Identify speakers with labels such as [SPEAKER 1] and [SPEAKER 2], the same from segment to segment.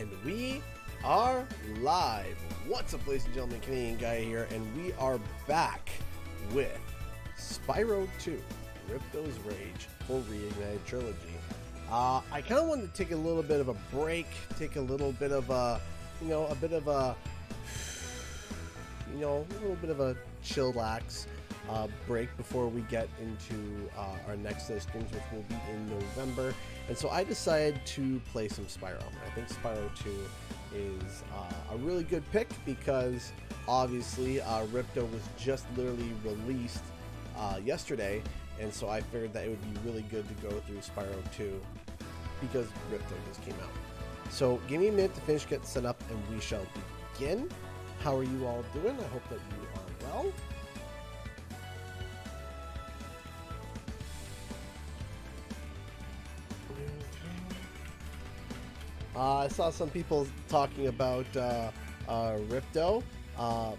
[SPEAKER 1] And we are live. What's up, ladies and gentlemen? Canadian Guy here, and we are back with Spyro 2, Ripto's Rage for Reignited Trilogy. I kind of wanted to take a little bit of a break, take a little bit of a, a little bit of a chillax break before we get into our next set of streams, which will be in November. And so I decided to play some Spyro. I think Spyro 2 is a really good pick because obviously Ripto was just literally released yesterday, and so I figured that it would be really good to go through Spyro 2 because Ripto just came out. So give me a minute to finish getting set up and we shall begin. How are you all doing? I hope that you are well. I saw some people talking about Ripto.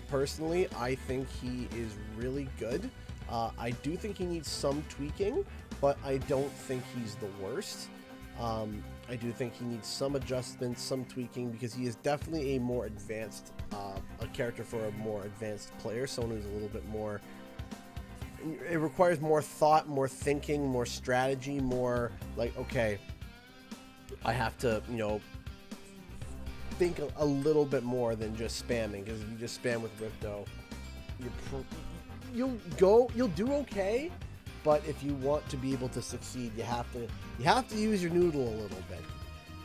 [SPEAKER 1] Personally, I think he is really good. I do think he needs some tweaking, but I don't think he's the worst. I do think he needs some adjustments, some tweaking, because he is definitely a more advanced, a character for a more advanced player, someone who's a little bit more, it requires more thought, more thinking, more strategy, more like, okay, I have to, think a little bit more than just spamming, because if you just spam with Ripto, you'll do okay, but if you want to be able to succeed, you have to use your noodle a little bit.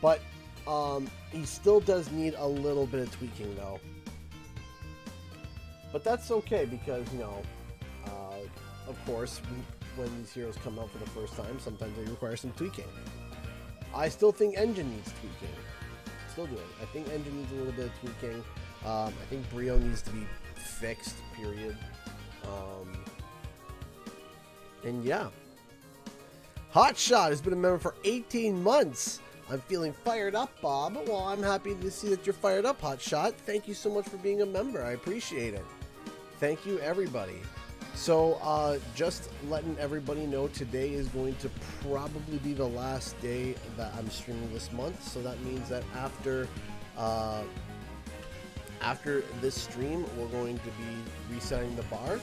[SPEAKER 1] But he still does need a little bit of tweaking though. But that's okay because of course, when these heroes come out for the first time, sometimes they require some tweaking. I still think engine needs tweaking. Still do it. I think engine needs a little bit of tweaking. I think Brio needs to be fixed, period. And yeah. Hotshot has been a member for 18 months. I'm feeling fired up, Bob. Well, I'm happy to see that you're fired up, Hotshot. Thank you so much for being a member. I appreciate it. Thank you, everybody. So, just letting everybody know, today is going to probably be the last day that I'm streaming this month. So that means that after this stream, we're going to be resetting the bar.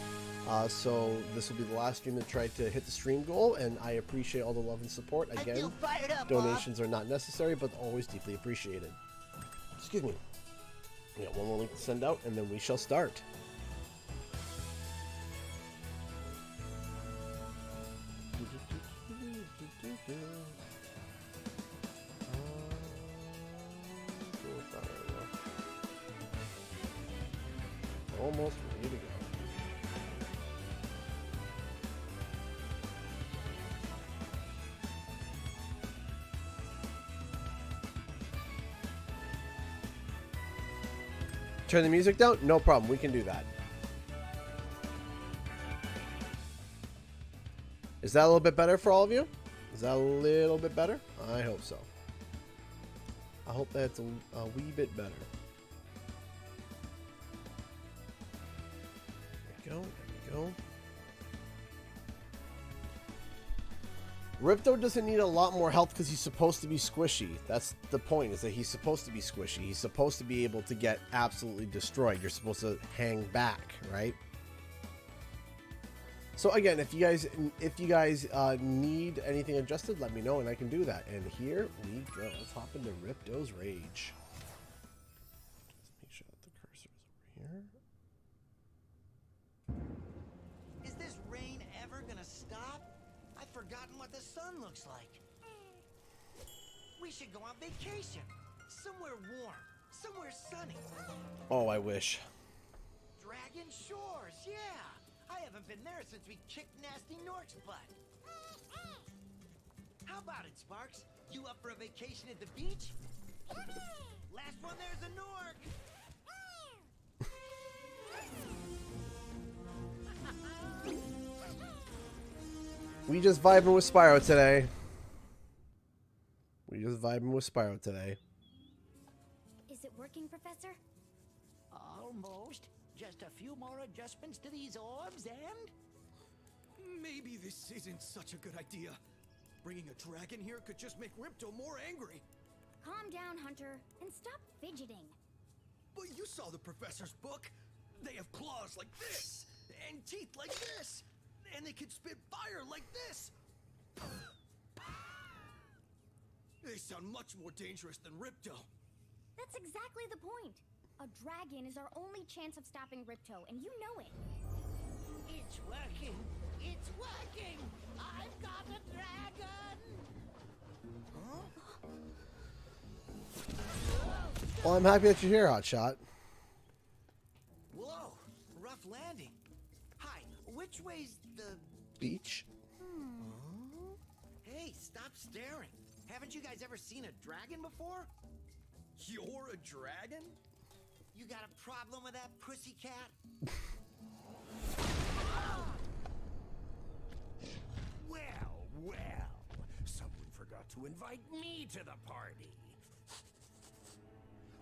[SPEAKER 1] So this will be the last stream to try to hit the stream goal, and I appreciate all the love and support. Again, donations are not necessary, but always deeply appreciated. Excuse me. We got one more link to send out, and then we shall start. Almost ready to go. Turn the music down? No problem. We can do that. Is that a little bit better for all of you? Is that a little bit better? I hope so. I hope that's a wee bit better. There we go. Ripto doesn't need a lot more health because he's supposed to be squishy. That's the point, is that he's supposed to be squishy. He's supposed to be able to get absolutely destroyed. You're supposed to hang back, right? So again, if you guys need anything adjusted, let me know and I can do that. And here we go. Let's hop into Ripto's Rage. Just make sure that the cursor is over here.
[SPEAKER 2] Is this rain ever gonna stop? I've forgotten what the sun looks like. We should go on vacation. Somewhere warm. Somewhere sunny.
[SPEAKER 1] Oh, I wish.
[SPEAKER 2] Dragon Shores, yeah. I haven't been there since we kicked Nasty Nork's butt. How about it, Sparks? You up for a vacation at the beach? Last one there's a Nork.
[SPEAKER 1] We just vibing with Spyro today.
[SPEAKER 3] Is it working, Professor?
[SPEAKER 2] Almost. Just a few more adjustments to these orbs and...
[SPEAKER 4] Maybe this isn't such a good idea. Bringing a dragon here could just make Ripto more angry.
[SPEAKER 3] Calm down, Hunter, and stop fidgeting.
[SPEAKER 4] But you saw the professor's book. They have claws like this, and teeth like this, and they can spit fire like this. They sound much more dangerous than Ripto.
[SPEAKER 3] That's exactly the point. A dragon is our only chance of stopping Ripto, and you know it.
[SPEAKER 2] It's working! It's working! I've got a dragon!
[SPEAKER 1] Well, I'm happy that you're here, Hotshot.
[SPEAKER 2] Whoa! Rough landing. Hi, which way's the...
[SPEAKER 1] Beach?
[SPEAKER 2] Hey, stop staring. Haven't you guys ever seen a dragon before?
[SPEAKER 4] You're a dragon?
[SPEAKER 2] You got a problem with that, pussycat?
[SPEAKER 5] Well, someone forgot to invite me to the party.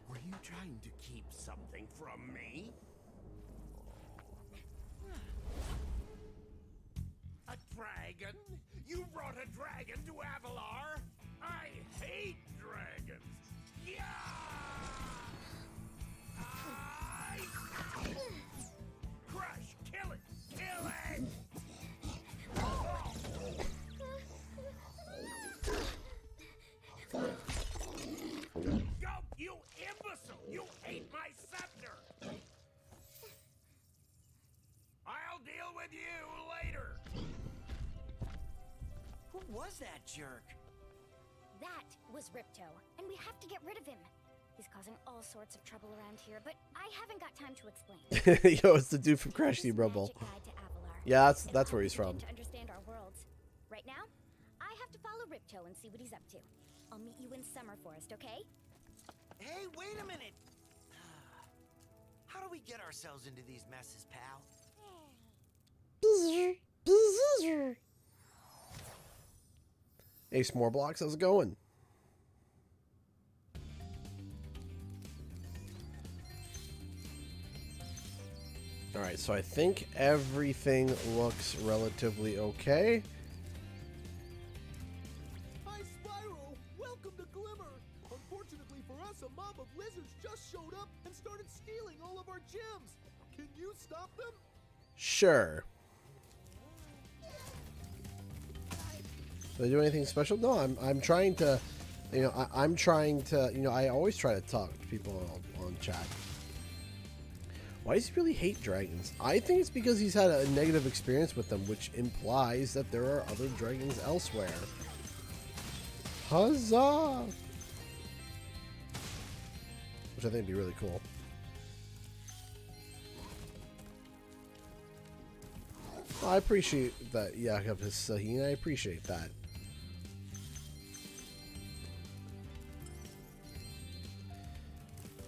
[SPEAKER 5] Were you trying to keep something from me? A dragon? You brought a dragon to Avalar? I hate dragons. Yeah! Crush! Kill it! Kill it! Go, you imbecile! You ate my scepter! I'll deal with you later!
[SPEAKER 2] Who was that jerk?
[SPEAKER 3] That was Ripto, and we have to get rid of him. He's causing all sorts of trouble around here, but I haven't got time to explain.
[SPEAKER 1] Yo, it's the dude from Crash
[SPEAKER 3] This
[SPEAKER 1] Team Rumble.
[SPEAKER 3] magic guide to Avalar.
[SPEAKER 1] Yeah,
[SPEAKER 3] It's
[SPEAKER 1] that's where
[SPEAKER 3] all
[SPEAKER 1] he's
[SPEAKER 3] we can
[SPEAKER 1] from.
[SPEAKER 3] do to understand our worlds. Right now, I have to follow Ripto and see what he's up to. I'll meet you in Summer Forest, okay?
[SPEAKER 2] Hey, wait a minute! How do we get ourselves into these messes, pal?
[SPEAKER 1] Hey, S'moreblocks, how's it going? Alright, so I think everything looks relatively okay.
[SPEAKER 6] Hi, Spyro! Welcome to Glimmer! Unfortunately for us, a mob of lizards just showed up and started stealing all of our gems! Can you stop them?
[SPEAKER 1] Sure. Did I do anything special? No, I'm trying to, you know, I'm trying to, you know, I always try to talk to people on chat. Why does he really hate dragons? I think it's because he's had a negative experience with them, which implies that there are other dragons elsewhere. Huzzah! Which I think would be really cool. I appreciate that, Jakob Sahin. I appreciate that.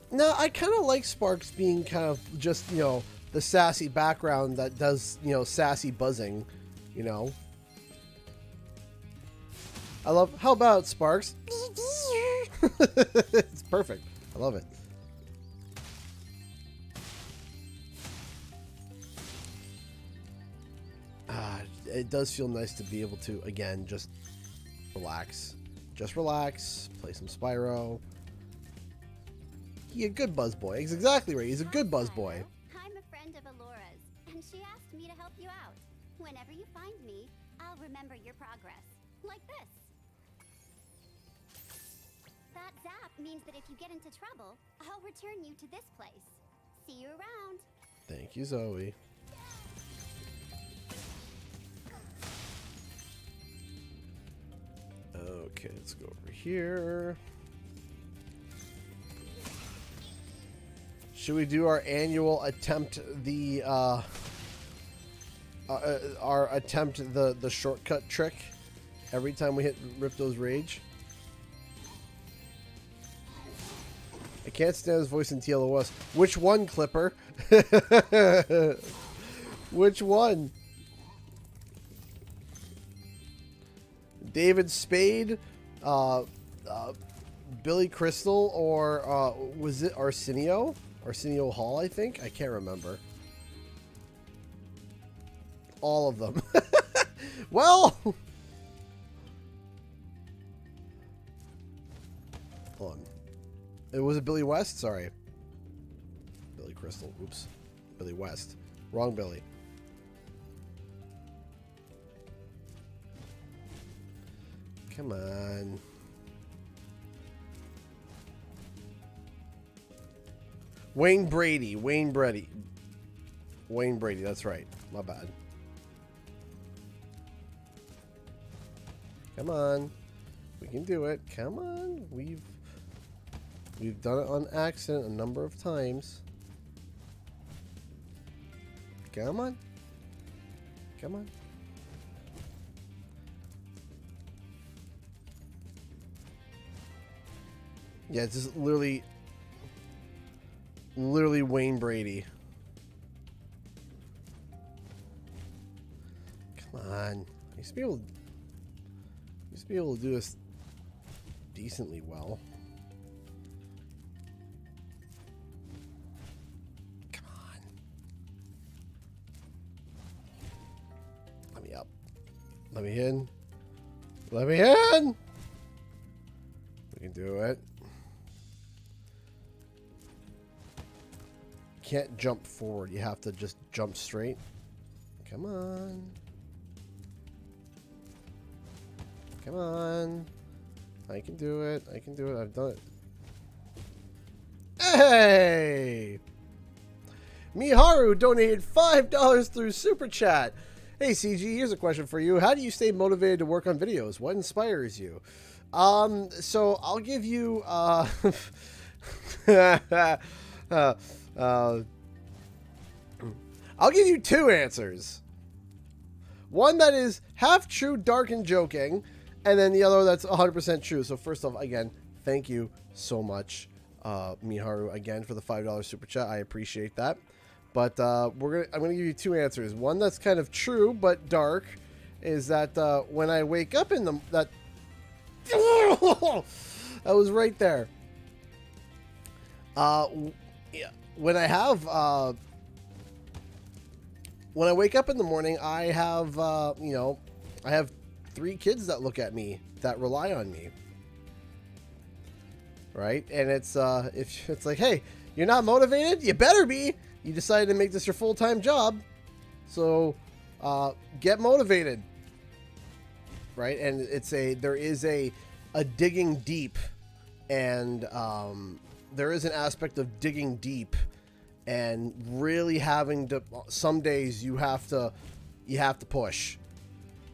[SPEAKER 1] No, I kind of like Sparks being kind of just, you know, the sassy background that does, you know, sassy buzzing, you know. I love, how about Sparks? It's perfect. I love it. It does feel nice to be able to, again, just relax. Just relax, play some Spyro. He's a good buzz boy. He's exactly right. He's a good buzz boy.
[SPEAKER 7] I'm a friend of Alora's, and she asked me to help you out. Whenever you find me, I'll remember your progress. Like this. That zap means that if you get into trouble, I'll return you to this place. See you around.
[SPEAKER 1] Thank you, Zoe. Okay, let's go over here. Should we do our annual attempt the shortcut trick every time we hit Ripto's Rage? I can't stand his voice in TLOS. Which one, Clipper? Which one? David Spade, Billy Crystal, or was it Arsenio? Arsenio Hall, I think? I can't remember. All of them. Well! Hold It was a Billy West? Sorry. Billy Crystal. Oops. Billy West. Wrong Billy. Come on. Wayne Brady. Wayne Brady. Wayne Brady. That's right. My bad. Come on. We can do it. Come on. We've done it on accident a number of times. Come on. Come on. Yeah, it's just literally Wayne Brady. Come on. I used to be able to do this decently well. Come on. Let me up. Let me in. Let me in! We can do it. Can't jump forward. You have to just jump straight. Come on. Come on. I can do it. I can do it. I've done it. Hey! Miharu donated $5 through Super Chat. Hey, CG, here's a question for you. How do you stay motivated to work on videos? What inspires you? So I'll give you, I'll give you two answers. One that is half true, dark, and joking, and then the other that's 100% true. So first off, again, thank you so much, Miharu, again, for the $5 super chat. I appreciate that. But I'm gonna give you two answers. One that's kind of true but dark is that when I wake up in the that was right there. When I wake up in the morning, I have I have 3 kids that look at me, that rely on me, right? And it's if it's like, hey, you're not motivated, you better be. You decided to make this your full-time job, so get motivated, right? And there is a digging deep, and there is an aspect of digging deep and really having to, some days you have to push,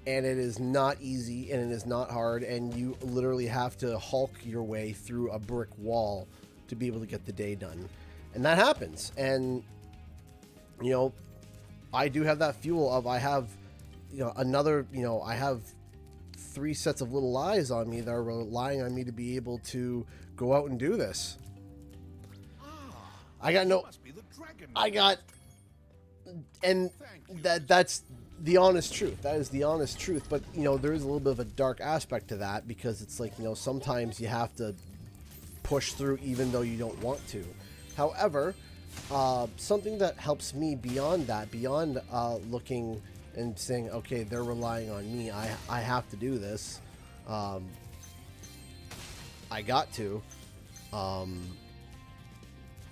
[SPEAKER 1] and it is not easy and it is not hard, and you literally have to Hulk your way through a brick wall to be able to get the day done. And that happens. And I do have that fuel of, I have I have 3 sets of little eyes on me that are relying on me to be able to go out and do this. That's the honest truth. That is the honest truth. But, there is a little bit of a dark aspect to that, because it's like, sometimes you have to push through even though you don't want to. However, something that helps me beyond that, beyond looking and saying, okay, they're relying on me, I have to do this. I got to.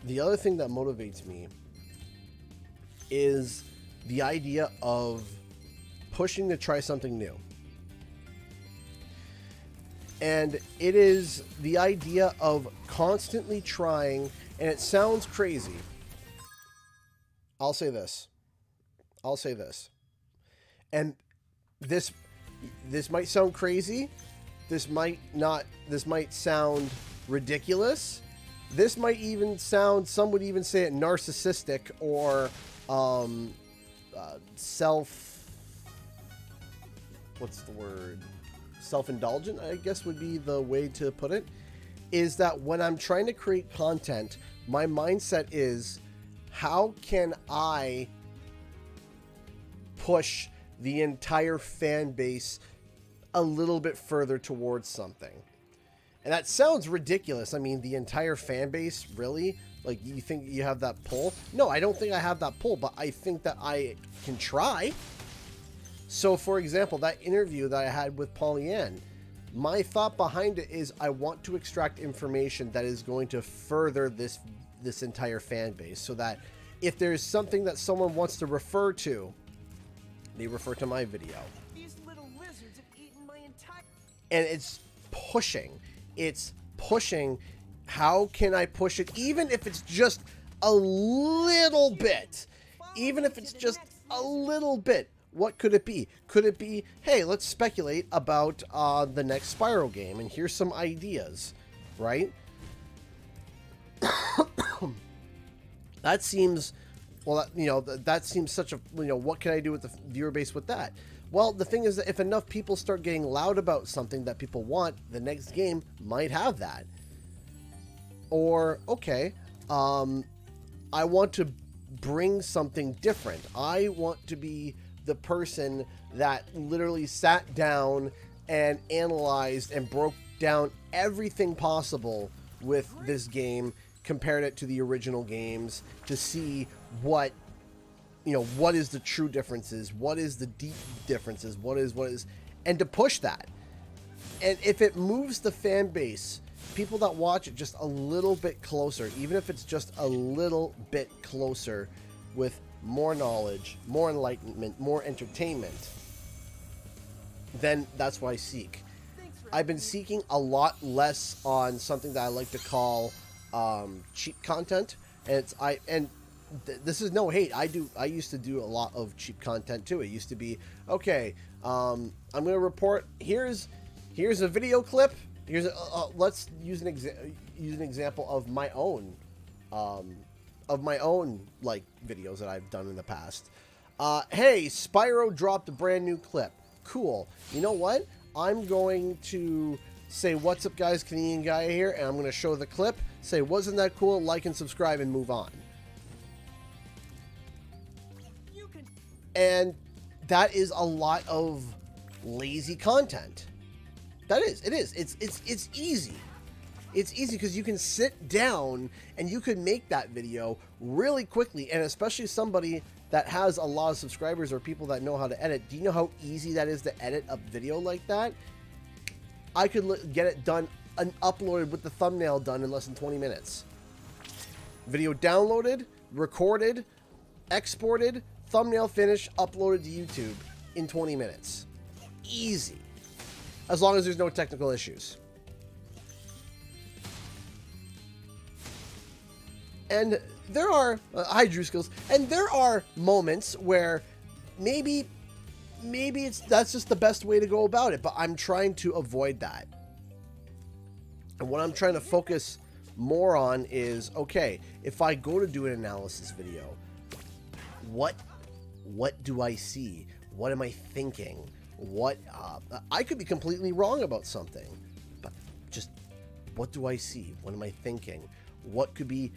[SPEAKER 1] The other thing that motivates me is the idea of pushing to try something new. And it is the idea of constantly trying, and it sounds crazy. I'll say this. And this might sound crazy. This might sound ridiculous. This might even sound, some would even say it narcissistic, or self-indulgent, I guess would be the way to put it, is that when I'm trying to create content, my mindset is, how can I push the entire fan base a little bit further towards something? And that sounds ridiculous. I mean, the entire fan base, really? Like, you think you have that pull? No, I don't think I have that pull, but I think that I can try. So, for example, that interview that I had with Pollyann, My thought behind it is I want to extract information that is going to further this entire fan base, so that if there's something that someone wants to refer to, they refer to my video.
[SPEAKER 6] These little lizards have eaten my entire...
[SPEAKER 1] And it's pushing. It's pushing. How can I push it? Even if it's just a little bit. Even if it's just a little bit. What could it be? Could it be, hey, let's speculate about the next Spyro game, and here's some ideas, right? That seems, well, you know, that seems such a, you know, what can I do with the viewer base with that? Well, the thing is that if enough people start getting loud about something that people want, the next game might have that. Or, okay, I want to bring something different. I want to be the person that literally sat down and analyzed and broke down everything possible with this game, compared it to the original games to see what, you know, what is the true differences, what is the deep differences, what is, and to push that. And if it moves the fan base, people that watch it just a little bit closer, even if it's just a little bit closer, with more knowledge, more enlightenment, more entertainment, then that's what I seek. I've been seeking a lot less on something that I like to call cheap content, and this is no hate. I used to do a lot of cheap content too. It used to be, okay, I'm gonna report, here's a video clip, here's let's use an example of my own like videos that I've done in the past. Hey, Spyro dropped a brand new clip. Cool. You know what? I'm going to say, what's up guys, Canadian guy here, and I'm going to show the clip, say, wasn't that cool, like and subscribe, and move on. And that is a lot of lazy content. That is, it is. It's easy. It's easy because you can sit down and you can make that video really quickly, and especially somebody that has a lot of subscribers or people that know how to edit. Do you know how easy that is to edit a video like that? I could get it done and uploaded with the thumbnail done in less than 20 minutes. Video downloaded, recorded, exported, thumbnail finished, uploaded to YouTube in 20 minutes. Easy. As long as there's no technical issues. And there are, hi Drew Skills, and there are moments where maybe that's just the best way to go about it, but I'm trying to avoid that. And what I'm trying to focus more on is, okay, if I go to do an analysis video, what do I see? What am I thinking? What, I could be completely wrong about something, but just what do I see? What am I thinking? What could be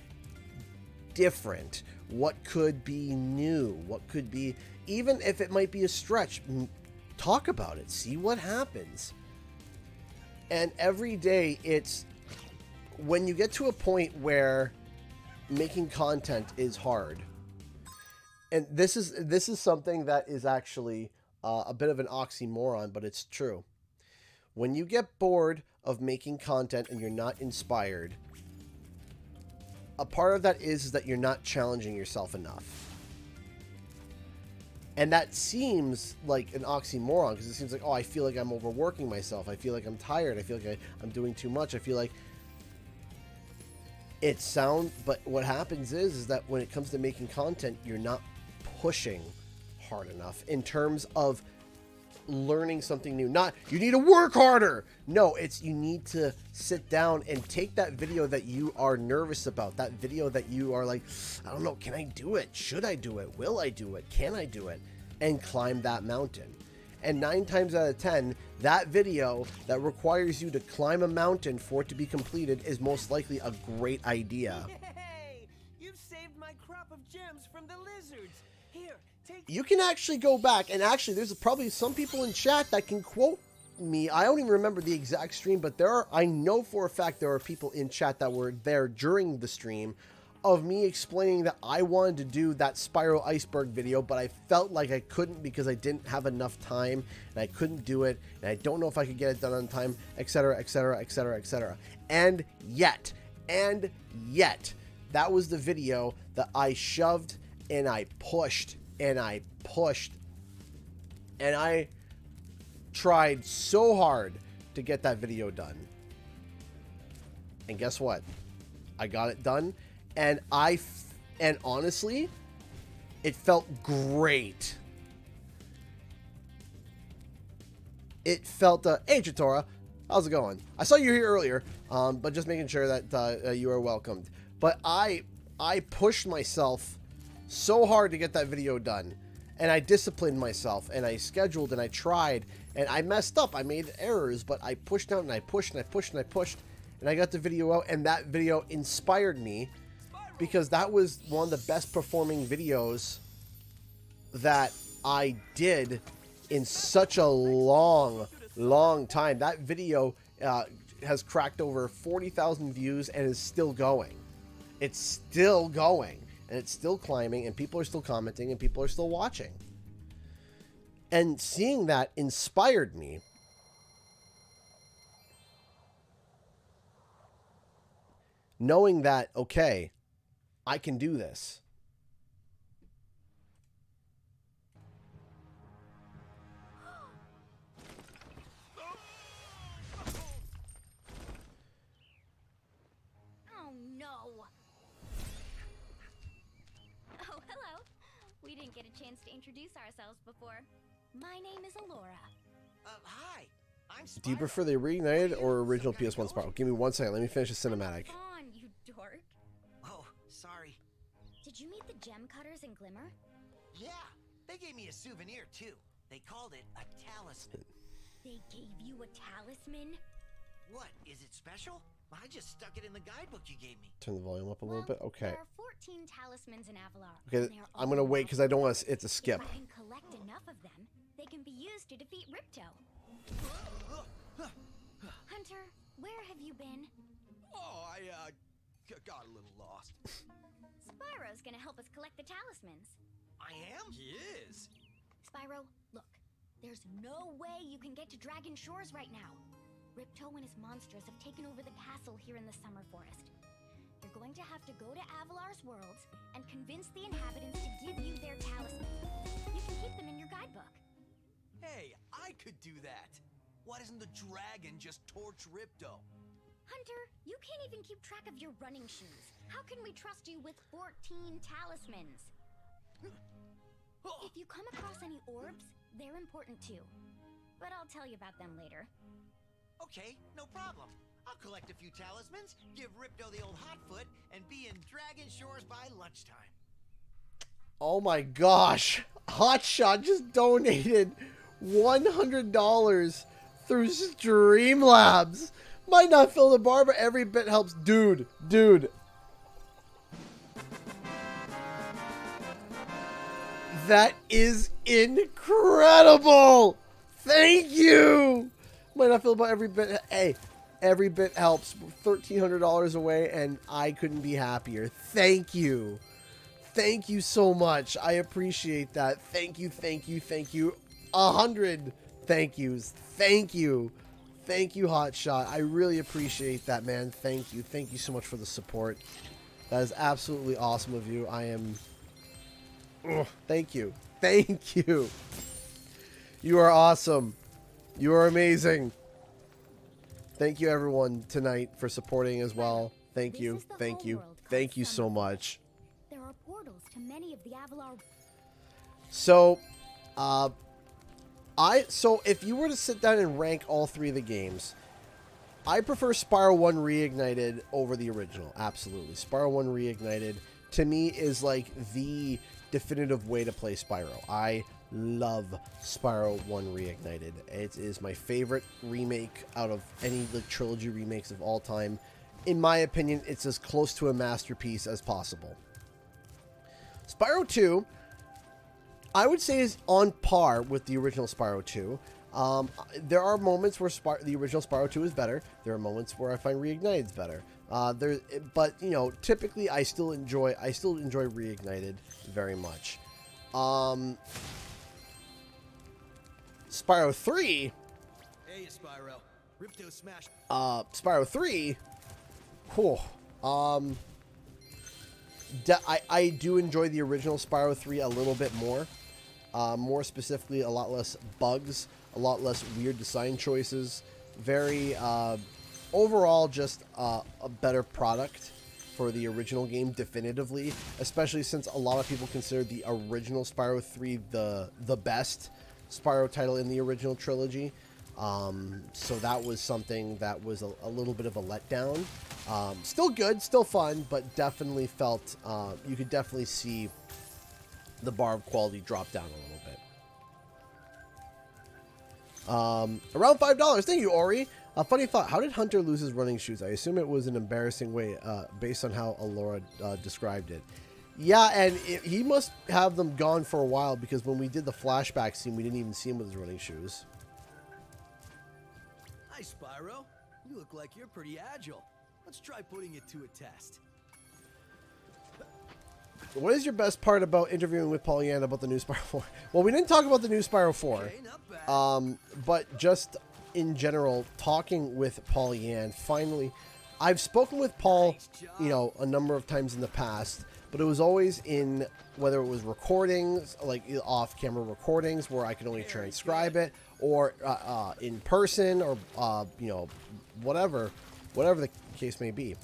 [SPEAKER 1] different? What could be new? What could be, even if it might be a stretch, talk about it, see what happens. And every day, it's when you get to a point where making content is hard, and this is something that is actually a bit of an oxymoron, but it's true. When you get bored of making content and you're not inspired, a part of that is that you're not challenging yourself enough. And that seems like an oxymoron, because it seems like, oh, I feel like I'm overworking myself. I feel like I'm tired. I feel like I'm doing too much. I feel like it sounds, but what happens is that when it comes to making content, you're not pushing hard enough in terms of learning something new. Not, you need to work harder. No, it's you need to sit down and take that video that you are nervous about, that video that you are like, I don't know, can I do it? Should I do it? Will I do it? Can I do it? And climb that mountain. And 9 times out of 10, that video that requires you to climb a mountain for it to be completed is most likely a great idea.
[SPEAKER 6] Hey, you've saved my crop of gems from the lizards. Here, take.
[SPEAKER 1] You can actually go back, and actually there's probably some people in chat that can quote me. I don't even remember the exact stream, but I know for a fact there are people in chat that were there during the stream. of me explaining that I wanted to do that Spyro Iceberg video, but I felt like I couldn't because I didn't have enough time and I couldn't do it, and I don't know if I could get it done on time, etc., etc., etc., etc. And yet, that was the video that I shoved and I pushed and I pushed and I tried so hard to get that video done. And guess what? I got it done, and honestly, it felt great. It felt, hey Chitora, how's it going? I saw you here earlier, but just making sure that you are welcomed. But I pushed myself so hard to get that video done, and I disciplined myself, and I scheduled, and I tried, and I messed up. I made errors, but I pushed out, and I pushed, and I pushed, and I pushed, and I got the video out, and that video inspired me because that was one of the best performing videos that I did in such a long time. That video has cracked over 40,000 views and is still going. It's still going, and it's still climbing, and people are still commenting, and people are still watching. And seeing that inspired me. Knowing that, okay, I can do this.
[SPEAKER 3] Oh no. Oh, hello. We didn't get a chance to introduce ourselves before. My name is Alora.
[SPEAKER 2] Hi. I'm Spyro.
[SPEAKER 1] Do you prefer the Reignited or original PS1 Spyro? Give me 1 second. Let me finish the cinematic.
[SPEAKER 3] Come on, you dork.
[SPEAKER 2] Oh, sorry.
[SPEAKER 3] Did you meet the gem cutters in Glimmer?
[SPEAKER 2] Yeah, they gave me a souvenir too. They called it a talisman.
[SPEAKER 3] They gave you a talisman?
[SPEAKER 2] What, is it special? I just stuck it in the guidebook you gave me.
[SPEAKER 1] Turn the volume up a little
[SPEAKER 3] Well,
[SPEAKER 1] bit. Okay.
[SPEAKER 3] There are 14 talismans in Avalar.
[SPEAKER 1] Okay,
[SPEAKER 3] and they are
[SPEAKER 1] I'm
[SPEAKER 3] all
[SPEAKER 1] gonna wait because I don't want it to
[SPEAKER 3] If
[SPEAKER 1] skip.
[SPEAKER 3] I can collect enough of them, they can be used to defeat Ripto. Hunter, where have you been?
[SPEAKER 4] Oh, I got a little lost.
[SPEAKER 3] Spyro's gonna help us collect the talismans.
[SPEAKER 2] I am?
[SPEAKER 4] He is.
[SPEAKER 3] Spyro, look. There's no way you can get to Dragon Shores right now. Ripto and his monsters have taken over the castle here in the Summer Forest. You're going to have to go to Avalar's worlds and convince the inhabitants to give you their talismans. You can keep them in your guidebook.
[SPEAKER 4] Hey, I could do that. Why doesn't the dragon just torch Ripto?
[SPEAKER 3] Hunter, you can't even keep track of your running shoes. How can we trust you with 14 talismans? If you come across any orbs, they're important too. But I'll tell you about them later.
[SPEAKER 2] Okay, no problem. I'll collect a few talismans, give Ripto the old hot foot, and be in Dragon Shores by lunchtime.
[SPEAKER 1] Oh my gosh. Hotshot just donated $100 through Streamlabs. Might not fill the bar, but every bit helps. Dude. That is incredible. Thank you. Might not feel about every bit. Hey, every bit helps. $1,300 away, and I couldn't be happier. Thank you. Thank you so much. I appreciate that. Thank you. 100 thank yous. Thank you. Thank you, Hotshot. I really appreciate that, man. Thank you. Thank you so much for the support. That is absolutely awesome of you. I am... Ugh, thank you. Thank you. You are awesome. You are amazing. Thank you, everyone, tonight for supporting as well. Thank you. Thank you. Thank you so much.
[SPEAKER 3] There are portals to many of the Avalar.
[SPEAKER 1] So, so if you were to sit down and rank all three of the games, I prefer Spyro 1 Reignited over the original. Absolutely. Spyro 1 Reignited, to me, is like the definitive way to play Spyro. I love Spyro 1 Reignited. It is my favorite remake out of any of the trilogy remakes of all time. In my opinion, it's as close to a masterpiece as possible. Spyro 2, I would say, is on par with the original Spyro 2. There are moments where the original Spyro 2 is better. There are moments where I find Reignited is better. But you know, typically I still enjoy Reignited very much. Spyro 3.
[SPEAKER 4] Hey, Spyro. Ripto smashed.
[SPEAKER 1] Spyro 3. Whew. I do enjoy the original Spyro 3 a little bit more. More specifically, a lot less bugs, a lot less weird design choices. Very, overall, just a better product for the original game, definitively. Especially since a lot of people consider the original Spyro 3 the best Spyro title in the original trilogy. So that was something that was a little bit of a letdown. Still good, still fun, but definitely felt, you could definitely see the bar of quality drop down a little bit. Around $5. Thank you, Ori. A funny thought. How did Hunter lose his running shoes? I assume it was an embarrassing way, based on how Alora described it. Yeah, and he must have them gone for a while, because when we did the flashback scene, we didn't even see him with his running shoes.
[SPEAKER 4] Hi, Spyro. You look like you're pretty agile. Let's try putting it to a test.
[SPEAKER 1] What is your best part about interviewing with Pollyanna about the new Spyro 4? Well, we didn't talk about the new Spyro 4.
[SPEAKER 4] Okay, not bad.
[SPEAKER 1] But just in general, talking with Pollyanna, finally, I've spoken with Paul, you know, a number of times in the past, but it was always in, whether it was recordings, like off-camera recordings where I could only transcribe it, or in person, or, you know, whatever the case may be.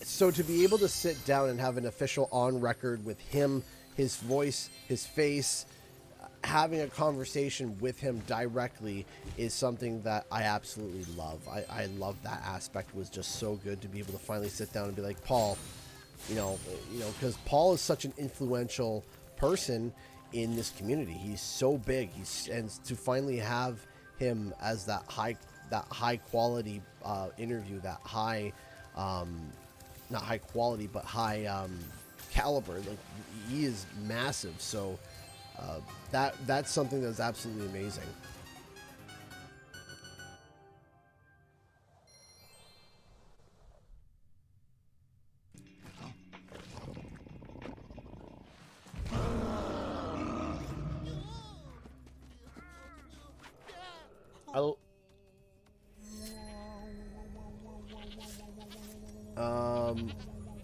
[SPEAKER 1] So to be able to sit down and have an official on record with him, his voice, his face, having a conversation with him directly is something that I absolutely love. I love that aspect. It was just so good to be able to finally sit down and be like, Paul, you know, because Paul is such an influential person in this community. He's so big. And to finally have him as that high quality interview, that high, not high quality, but high caliber. Like, he is massive. So that's something that's absolutely amazing.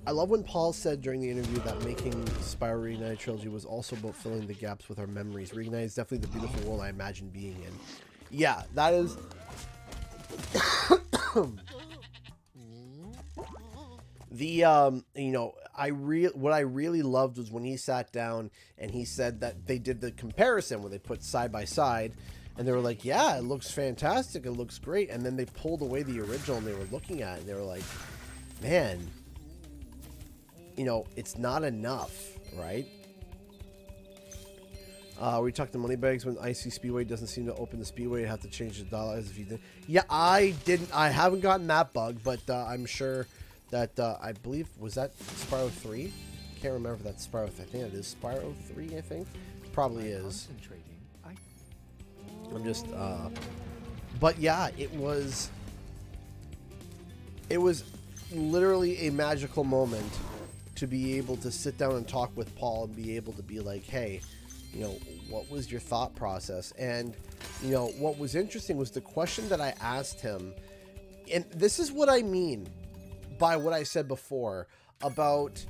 [SPEAKER 1] I love when Paul said during the interview that making Spyro Reignited Trilogy was also about filling the gaps with our memories. Reignited is definitely the beautiful world I imagine being in. Yeah, that is... you know, what I really loved was when he sat down and he said that they did the comparison where they put side by side, and they were like, yeah, it looks fantastic, it looks great, and then they pulled away the original and they were looking at it and they were like, man, you know, it's not enough, right? We talked to Moneybags when Icy Speedway doesn't seem to open the speedway. You have to change the dollars if you did. Yeah, I haven't gotten that bug, but I'm sure that I believe, was that Spyro 3? Can't remember if that's Spyro 3. I think it is Spyro 3, I think. Probably is. I'm just but yeah, it was literally a magical moment to be able to sit down and talk with Paul and be able to be like, hey, you know, what was your thought process? And, you know, what was interesting was the question that I asked him, and this is what I mean by what I said before about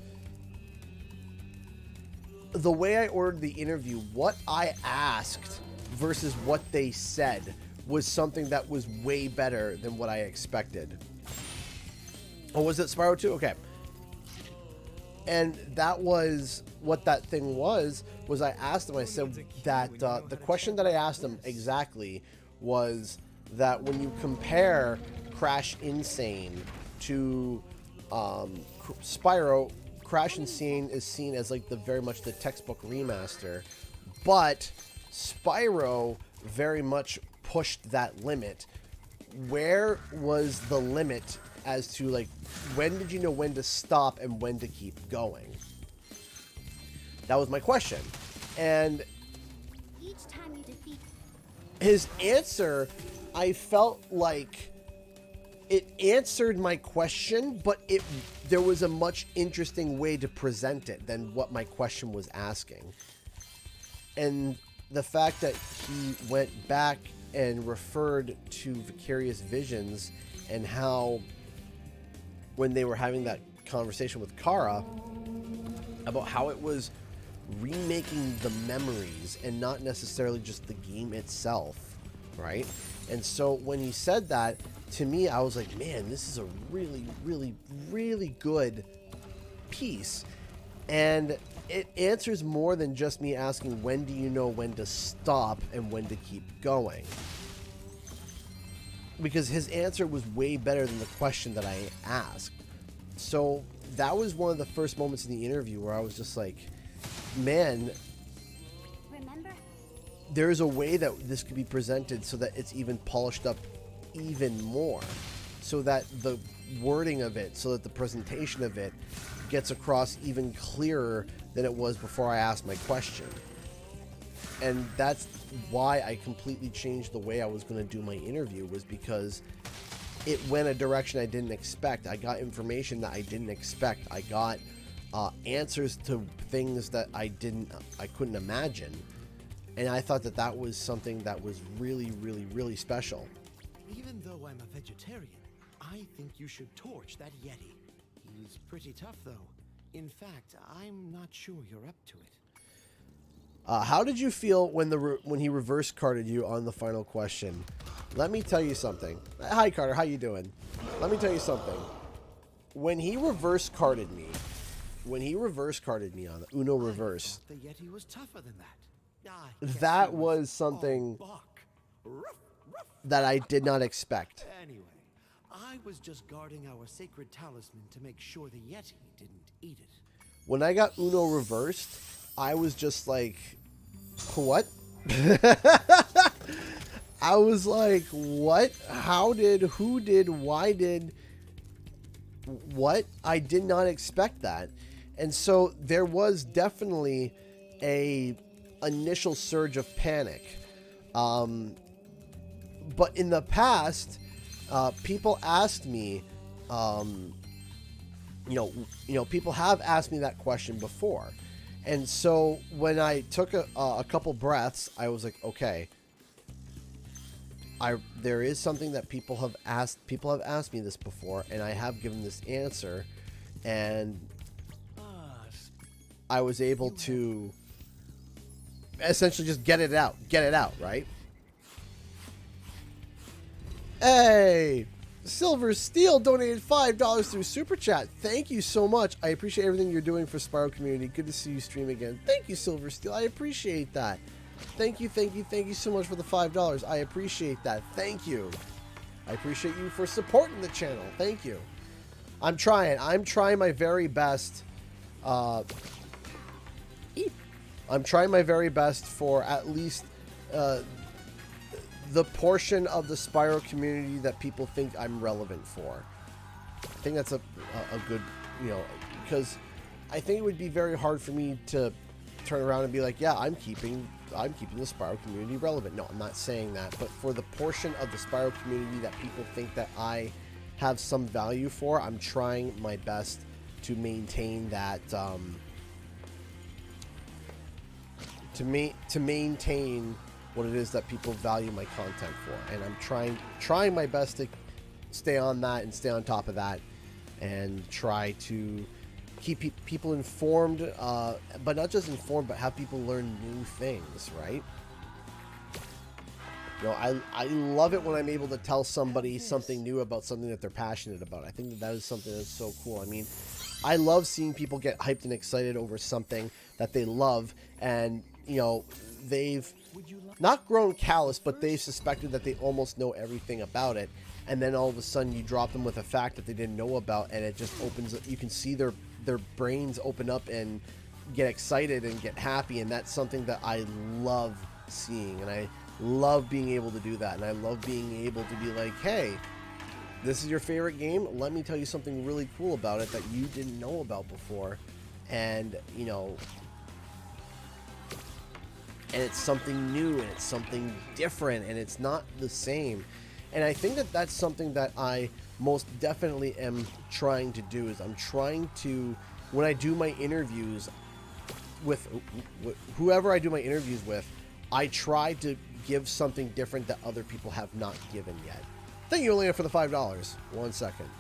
[SPEAKER 1] the way I ordered the interview. What I asked versus what they said was something that was way better than what I expected. Oh, was it Spyro 2? Okay. And that was what that thing was I asked him, I said that the question that I asked him exactly was that when you compare Crash Insane to Spyro, Crash Insane is seen as like very much the textbook remaster, but Spyro very much pushed that limit. Where was the limit as to, like, when did you know when to stop and when to keep going? That was my question. And
[SPEAKER 7] each time you defeat...
[SPEAKER 1] His answer, I felt like it answered my question, but there was a much interesting way to present it than what my question was asking. And the fact that he went back and referred to Vicarious Visions and how when they were having that conversation with Kara about how it was remaking the memories and not necessarily just the game itself, right? And so when he said that, to me, I was like, man, this is a really, really, really good piece. And it answers more than just me asking, when do you know when to stop and when to keep going? Because his answer was way better than the question that I asked. So that was one of the first moments in the interview where I was just like, man,
[SPEAKER 7] Remember?
[SPEAKER 1] there's a way that this could be presented so that it's even polished up even more, so that the wording of it, so that the presentation of it gets across even clearer than it was before I asked my question. And that's why I completely changed the way I was going to do my interview, was because it went a direction I didn't expect. I got information that I didn't expect. I got answers to things that I couldn't imagine. And I thought that that was something that was really, really, really special.
[SPEAKER 4] Even though I'm a vegetarian, I think you should torch that Yeti. He's pretty tough, though. In fact, I'm not sure you're up to it.
[SPEAKER 1] How did you feel when he reverse carded you on the final question? Let me tell you something. Hi, Carter. How you doing? Let me tell you something. When he reverse carded me on the Uno reverse,
[SPEAKER 4] The Yeti was tougher than that.
[SPEAKER 1] that was something that I did not expect.
[SPEAKER 4] Anyway, I was just guarding our sacred talisman to make sure the Yeti didn't eat it.
[SPEAKER 1] When I got Uno reversed, I was just like, what? I was like, what? How did? Who did? Why did? What? I did not expect that. And so there was definitely a initial surge of panic. But in the past, people asked me, people have asked me that question before. And so when I took a couple breaths, I was like, okay, there is something that people have asked me this before, and I have given this answer, and I was able to essentially just get it out, right? Hey, Silver Steel donated $5 through Super Chat. Thank you so much. I appreciate everything you're doing for Spyro community. Good to see you stream again. Thank you, Silver Steel. I appreciate that. Thank you so much for the $5. I appreciate that. Thank you. I appreciate you for supporting the channel. Thank you. I'm trying my very best. I'm trying my very best for at least the portion of the Spyro community that people think I'm relevant for. I think that's a good, because I think it would be very hard for me to turn around and be like, yeah, I'm keeping the Spyro community relevant. No, I'm not saying that, but for the portion of the Spyro community that people think that I have some value for, I'm trying my best to maintain that, to maintain what it is that people value my content for. And I'm trying my best to stay on that and stay on top of that and try to keep people informed, but not just informed, but have people learn new things, right? I love it when I'm able to tell somebody something new about something that they're passionate about. I think that is something that's so cool. I mean, I love seeing people get hyped and excited over something that they love, and they've not grown callous, but they've suspected that they almost know everything about it, and then all of a sudden you drop them with a fact that they didn't know about, and it just opens up. You can see their brains open up and get excited and get happy, and that's something that I love seeing, and I love being able to do that, and I love being able to be like, hey, this is your favorite game, let me tell you something really cool about it that you didn't know about before. And and it's something new, and it's something different, and it's not the same. And I think that that's something that I most definitely am trying to do, is I'm trying to, when I do my interviews with whoever I do my interviews with, I try to give something different that other people have not given yet. Thank you, Elena, for the $5. 1 second.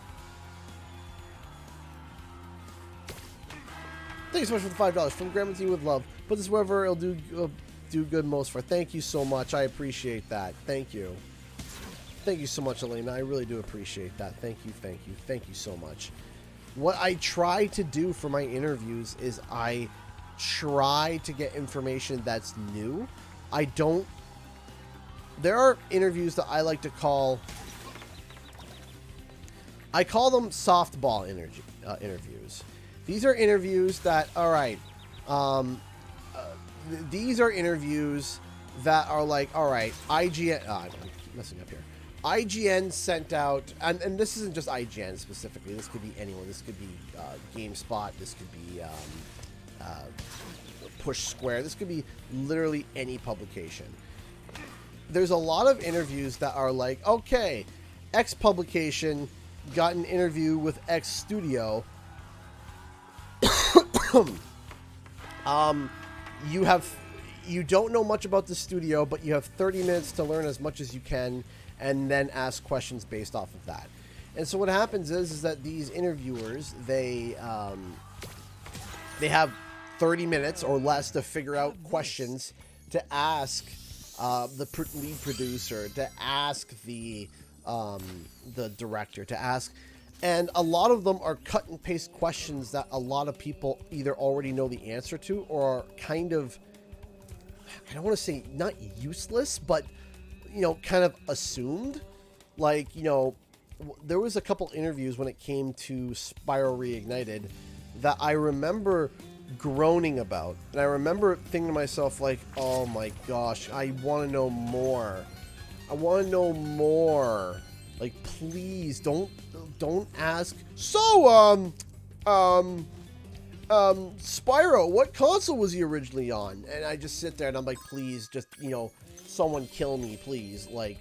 [SPEAKER 1] Thank you so much for the $5 from Grandma with love. Put this wherever it'll do good most for. Thank you so much. I appreciate that. Thank you. Thank you so much, Elena. I really do appreciate that. Thank you, thank you, thank you so much. What I try to do for my interviews is I try to get information that's new. I don't... There are interviews that I like to call... I call them softball interviews. These are interviews that, alright, these are interviews that are like, alright, IGN... I'm messing up here. IGN sent out, and this isn't just IGN specifically, this could be anyone, this could be GameSpot, this could be Push Square, this could be literally any publication. There's a lot of interviews that are like, okay, X publication got an interview with X studio. You don't know much about the studio, but you have 30 minutes to learn as much as you can, and then ask questions based off of that. And so what happens is that these interviewers, they have 30 minutes or less to figure out questions to ask the lead producer, to ask the director, to ask, and a lot of them are cut and paste questions that a lot of people either already know the answer to, or are kind of, I don't want to say not useless, but kind of assumed. Like, there was a couple interviews when it came to Spyro Reignited that I remember groaning about, and I remember thinking to myself, like, oh my gosh, I want to know more. I want to know more. Like, please don't ask. So, Spyro, what console was he originally on? And I just sit there and I'm like, please, just, someone kill me, please. Like,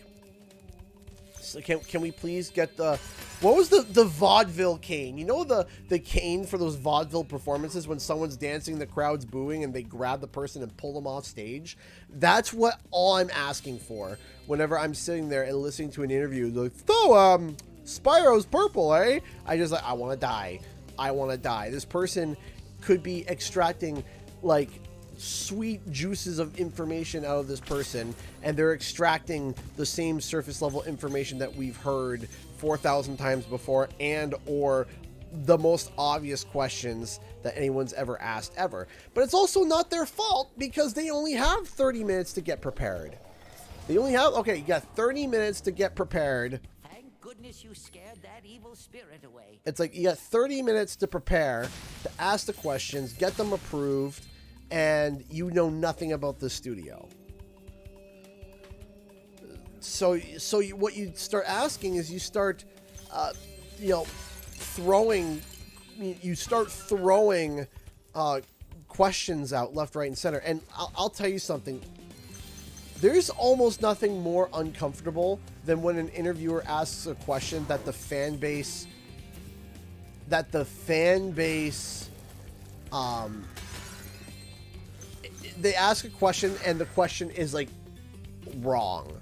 [SPEAKER 1] so can we please get the... What was the vaudeville cane? The cane for those vaudeville performances when someone's dancing, the crowd's booing, and they grab the person and pull them off stage? That's what all I'm asking for whenever I'm sitting there and listening to an interview. Like, so, Spyro's purple, eh? I want to die. I want to die. This person could be extracting, like, sweet juices of information out of this person, and they're extracting the same surface level information that we've heard 4,000 times before, and or the most obvious questions that anyone's ever asked ever. But it's also not their fault, because they only have 30 minutes to get prepared. They only have, okay, you got 30 minutes to get prepared.
[SPEAKER 8] Thank goodness you scared that evil spirit away.
[SPEAKER 1] It's like you got 30 minutes to prepare, to ask the questions, get them approved, and you know nothing about the studio. So what you start asking is you start, throwing questions out left, right, and center. And I'll tell you something. There's almost nothing more uncomfortable than when an interviewer asks a question that the fan base, they ask a question and the question is like wrong.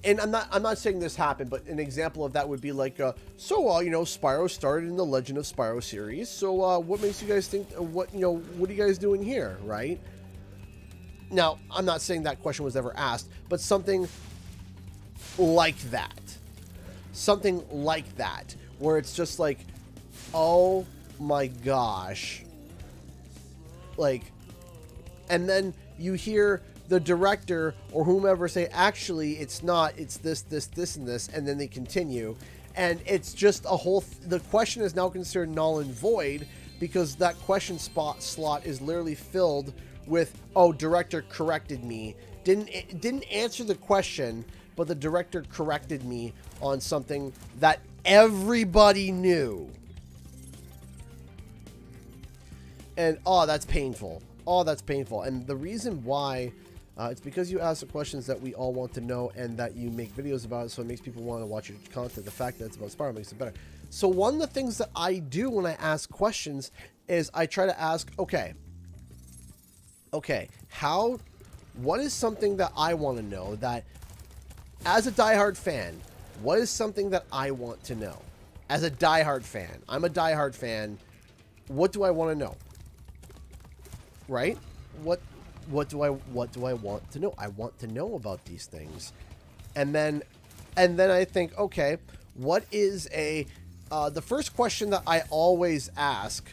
[SPEAKER 1] And I'm not saying this happened, but an example of that would be like, Spyro started in the Legend of Spyro series. So what makes you guys think, what are you guys doing here, right? Now, I'm not saying that question was ever asked, but something like that. Something like that, where it's just like, oh my gosh. Like, and then you hear the director or whomever say, actually, it's not, it's this, and this, and then they continue. And it's just a whole, the question is now considered null and void because that question slot is literally filled with, oh, director corrected me. Didn't answer the question, but the director corrected me on something that everybody knew. And, oh, that's painful. oh, that's painful. And the reason why, it's because you ask the questions that we all want to know and that you make videos about it, so it makes people want to watch your content. The fact that it's about Spyro makes it better. So one of the things that I do when I ask questions is I try to ask, okay, what is something that I want to know that, as a diehard fan, what is something that I want to know? As a diehard fan, I'm a diehard fan. What do I want to know? Right? What do I want to know? I want to know about these things. And then I think, okay, what is the first question that I always ask,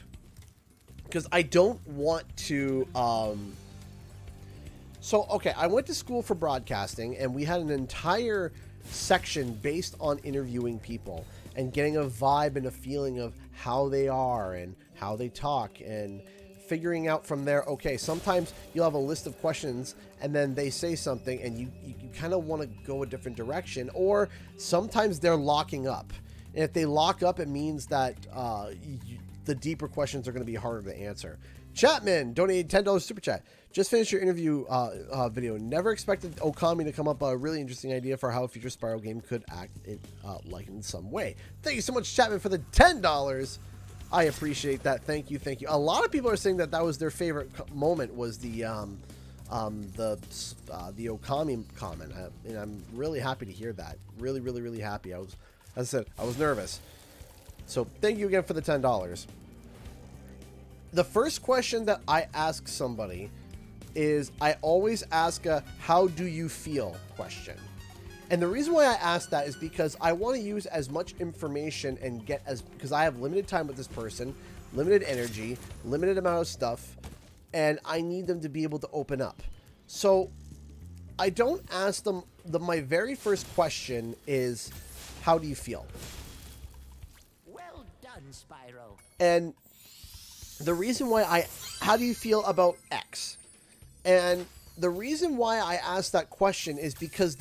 [SPEAKER 1] because I don't want to, so, okay, I went to school for broadcasting, and we had an entire section based on interviewing people and getting a vibe and a feeling of how they are and how they talk, and figuring out from there, okay, sometimes you'll have a list of questions and then they say something and you kind of want to go a different direction, or sometimes they're locking up. And if they lock up, it means that the deeper questions are going to be harder to answer. Chapman donated $10 super chat. Just finished your interview video. Never expected Okami to come up a really interesting idea for how a future Spyro game could act like in some way. Thank you so much, Chapman, for the $10. I appreciate that. Thank you, thank you. A lot of people are saying that that was their favorite moment, was the Okami comment, and I'm really happy to hear that. Really, really, really happy. As I said, I was nervous. So thank you again for the $10. The first question that I ask somebody is, I always ask a "how do you feel" question. And the reason why I ask that is because I want to use as much information and get because I have limited time with this person, limited energy, limited amount of stuff, and I need them to be able to open up. So I don't ask them, my very first question is, how do you feel?
[SPEAKER 8] Well done, Spyro.
[SPEAKER 1] And the reason why how do you feel about X? And the reason why I ask that question is because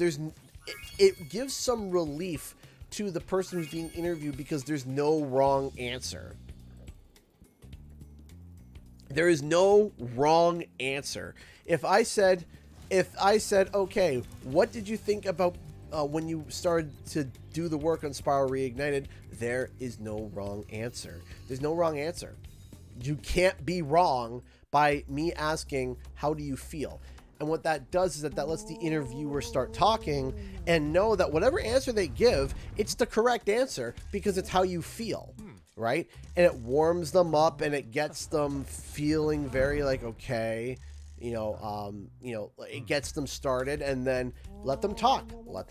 [SPEAKER 1] it gives some relief to the person who's being interviewed, because there's no wrong answer. There is no wrong answer. If I said, okay, what did you think about when you started to do the work on Spyro Reignited? There is no wrong answer. There's no wrong answer. You can't be wrong by me asking, how do you feel? And what that does is that lets the interviewer start talking and know that whatever answer they give, it's the correct answer because it's how you feel, right? And it warms them up and it gets them feeling very like, okay, it gets them started, and then let them talk, right?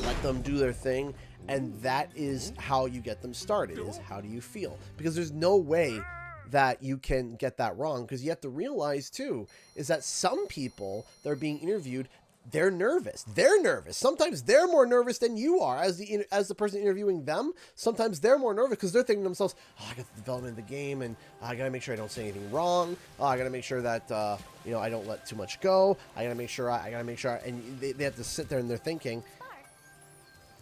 [SPEAKER 1] Let them do their thing. And that is how you get them started, is how do you feel? Because there's no way that you can get that wrong, because you have to realize too is that some people that are being interviewed, they're nervous. Sometimes they're more nervous than you are as the person interviewing them. Sometimes they're more nervous because they're thinking to themselves, oh, I got the development of the game, and I gotta make sure I don't say anything wrong. I gotta make sure that I don't let too much go. I gotta make sure and they have to sit there and they're thinking,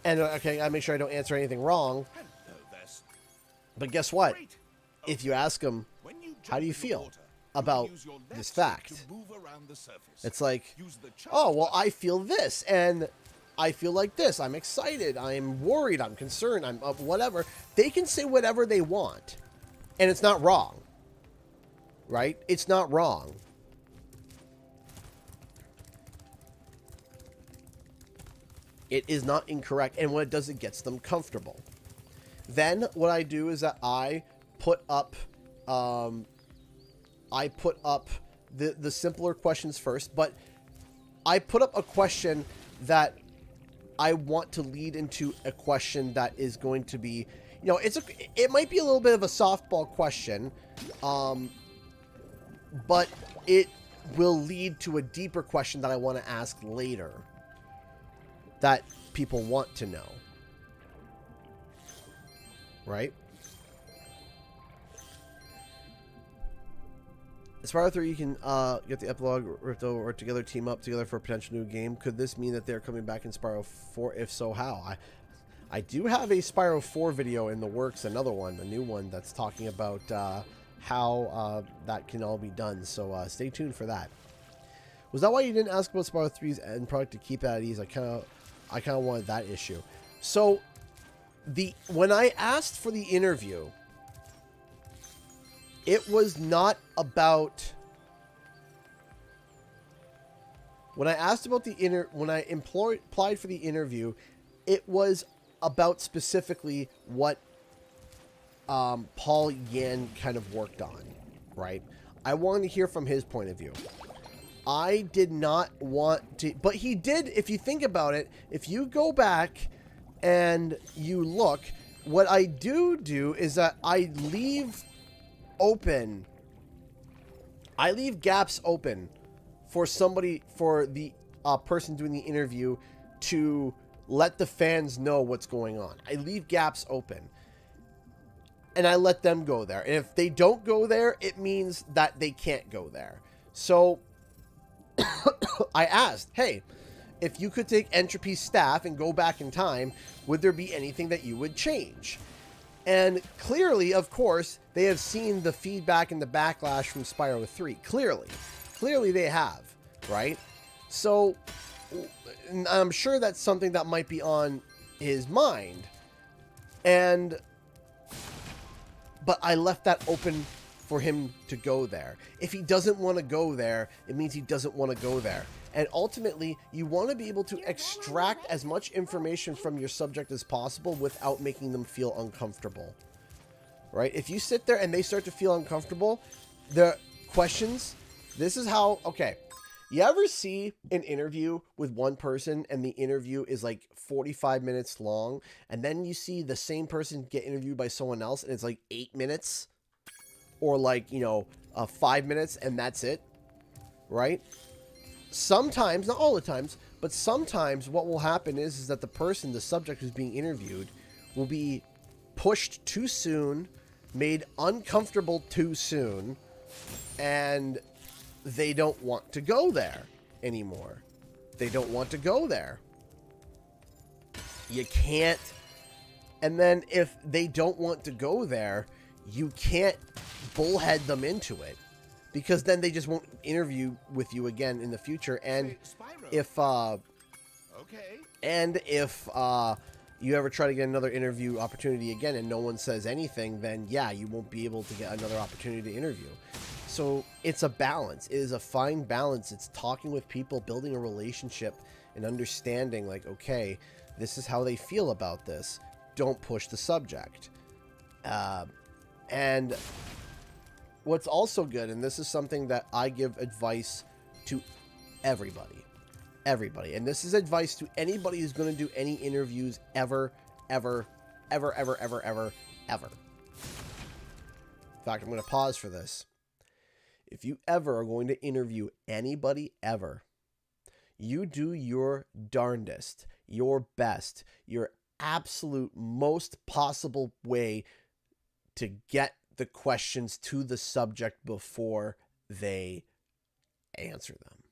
[SPEAKER 1] and okay, I make sure I don't answer anything wrong. But guess what? If you ask them, how do you feel about this fact? It's like, oh, well, I feel this, and I feel like this. I'm excited. I'm worried. I'm concerned. I'm whatever. They can say whatever they want, and it's not wrong, right? It's not wrong. It is not incorrect, and what it does, it gets them comfortable. Then what I do is that I put up the simpler questions first, but I put up a question that I want to lead into a question that is going to be, it might be a little bit of a softball question, but it will lead to a deeper question that I want to ask later that people want to know, right? Spyro 3, you can get the epilogue, Ripto, or together team up together for a potential new game. Could this mean that they're coming back in Spyro 4? If so, how? I do have a Spyro 4 video in the works, another one, a new one that's talking about how that can all be done. So stay tuned for that. Was that why you didn't ask about Spyro 3's end product to keep it at ease? I kind of wanted that issue. So when I asked for the interview, it was not about. When I asked about when I applied for the interview, it was about specifically what Paul Yan kind of worked on, right? I wanted to hear from his point of view. I did not want to, but he did, if you think about it, if you go back and you look, what I do is that I leave gaps open for somebody, for the person doing the interview to let the fans know what's going on. I leave gaps open. And I let them go there. And if they don't go there, it means that they can't go there. So I asked, hey, if you could take Entropy's staff and go back in time, would there be anything that you would change? And clearly, of course, they have seen the feedback and the backlash from Spyro 3. Clearly they have, right? So I'm sure that's something that might be on his mind. But I left that open for him to go there. If he doesn't want to go there, it means he doesn't want to go there. And ultimately, you want to be able to extract as much information from your subject as possible without making them feel uncomfortable. Right? If you sit there and they start to feel uncomfortable, the questions, this is how, okay. You ever see an interview with one person and the interview is like 45 minutes long, and then you see the same person get interviewed by someone else and it's like 8 minutes? Or like, 5 minutes and that's it? Right? Sometimes, not all the times, but sometimes what will happen is that the subject who's being interviewed, will be pushed too soon, made uncomfortable too soon, and they don't want to go there anymore. They don't want to go there. You can't. And then if they don't want to go there, you can't bullhead them into it, because then they just won't interview with you again in the future. And if you ever try to get another interview opportunity again and no one says anything, then yeah, you won't be able to get another opportunity to interview. So it's a balance. It is a fine balance. It's talking with people, building a relationship, and understanding, like, okay, this is how they feel about this. Don't push the subject. And what's also good, and this is something that I give advice to everybody. And this is advice to anybody who's going to do any interviews ever. In fact, I'm going to pause for this. If you ever are going to interview anybody ever, you do your darndest, your best, your absolute most possible way to get the questions to the subject before they answer them.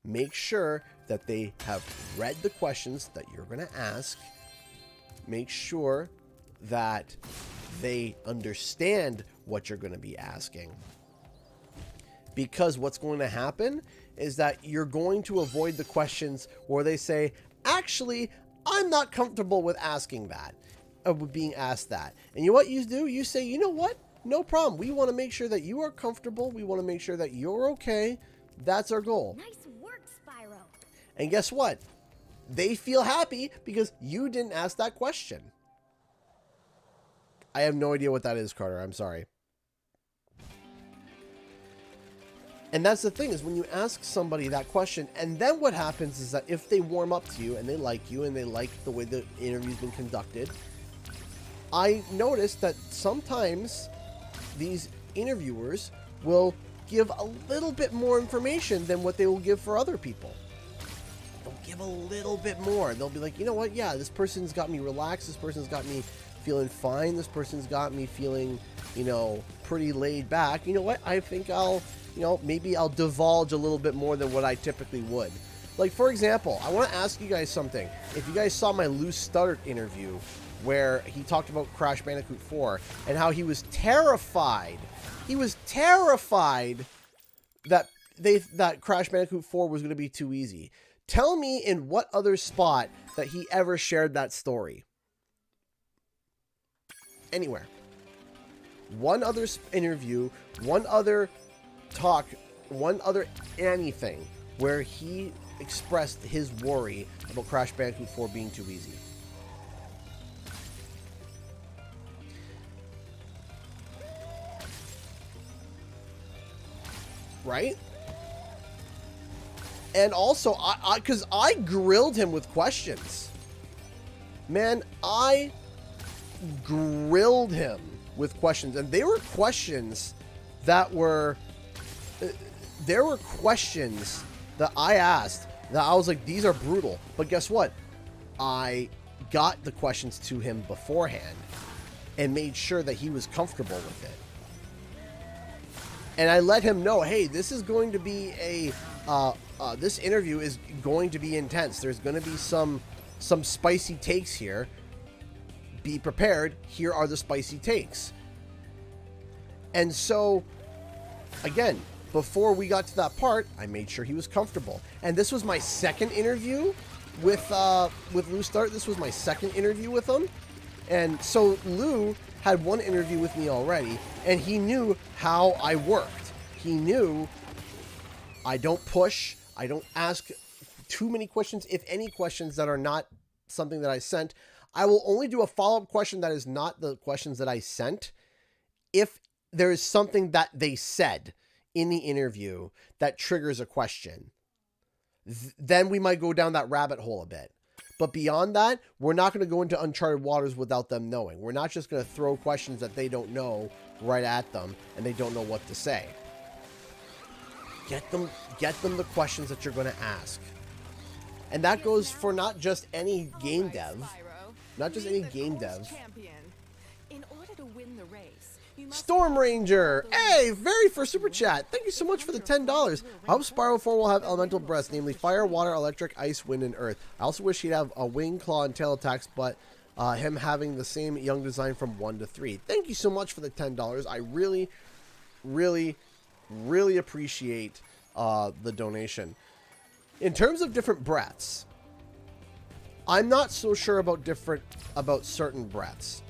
[SPEAKER 1] Make sure that they have read the questions that you're going to ask. Make sure that they understand what you're going to be asking. Because what's going to happen is that you're going to avoid the questions where they say, actually, I'm not comfortable with asking that, with being asked that. And you know what you do? You say, you know what? No problem. We want to make sure that you are comfortable. We want to make sure that you're okay. That's our goal.
[SPEAKER 3] Nice work, Spyro.
[SPEAKER 1] And guess what? They feel happy because you didn't ask that question. I have no idea what that is, Carter. I'm sorry. And that's the thing, is when you ask somebody that question, and then what happens is that if they warm up to you and they like the way the interview's been conducted, I noticed that sometimes these interviewers will give a little bit more information than what they will give for other people. They'll give a little bit more. They'll be like, you know what? Yeah, this person's got me relaxed. This person's got me feeling fine. This person's got me feeling, pretty laid back. You know what? I think maybe I'll divulge a little bit more than what I typically would. Like, for example, I want to ask you guys something. If you guys saw my Loose Start interview where he talked about Crash Bandicoot 4 and how he was terrified. He was terrified that Crash Bandicoot 4 was going to be too easy. Tell me in what other spot that he ever shared that story. Anywhere. One other interview, one other talk, one other anything where he expressed his worry about Crash Bandicoot 4 being too easy. Right? And also, because I grilled him with questions. Man, I grilled him with questions. And they were questions that were... There were questions that I asked that I was like, these are brutal. But guess what? I got the questions to him beforehand and made sure that he was comfortable with it. And I let him know, hey, this is going to be a... this interview is going to be intense. There's going to be some spicy takes here. Be prepared. Here are the spicy takes. And so, again, before we got to that part, I made sure he was comfortable. And this was my second interview with Loose Start. This was my second interview with him. And so Lou had one interview with me already, and he knew how I worked. He knew I don't push. I don't ask too many questions, if any questions that are not something that I sent. I will only do a follow-up question that is not the questions that I sent if there is something that they said in the interview that triggers a question. Then we might go down that rabbit hole a bit. But beyond that, we're not going to go into uncharted waters without them knowing. We're not just going to throw questions that they don't know right at them and they don't know what to say. Get them the questions that you're going to ask. And that goes for not just any game dev. Not just any game dev.
[SPEAKER 9] In order to win the race,
[SPEAKER 1] Storm Ranger! Hey, very first super chat. Thank you so much for the $10. I hope Spyro 4 will have elemental breaths, namely fire, water, electric, ice, wind, and earth. I also wish he'd have a wing, claw, and tail attacks, but him having the same young design from 1 to 3. Thank you so much for the $10. I really, really, really appreciate the donation. In terms of different breaths, I'm not so sure about certain breaths.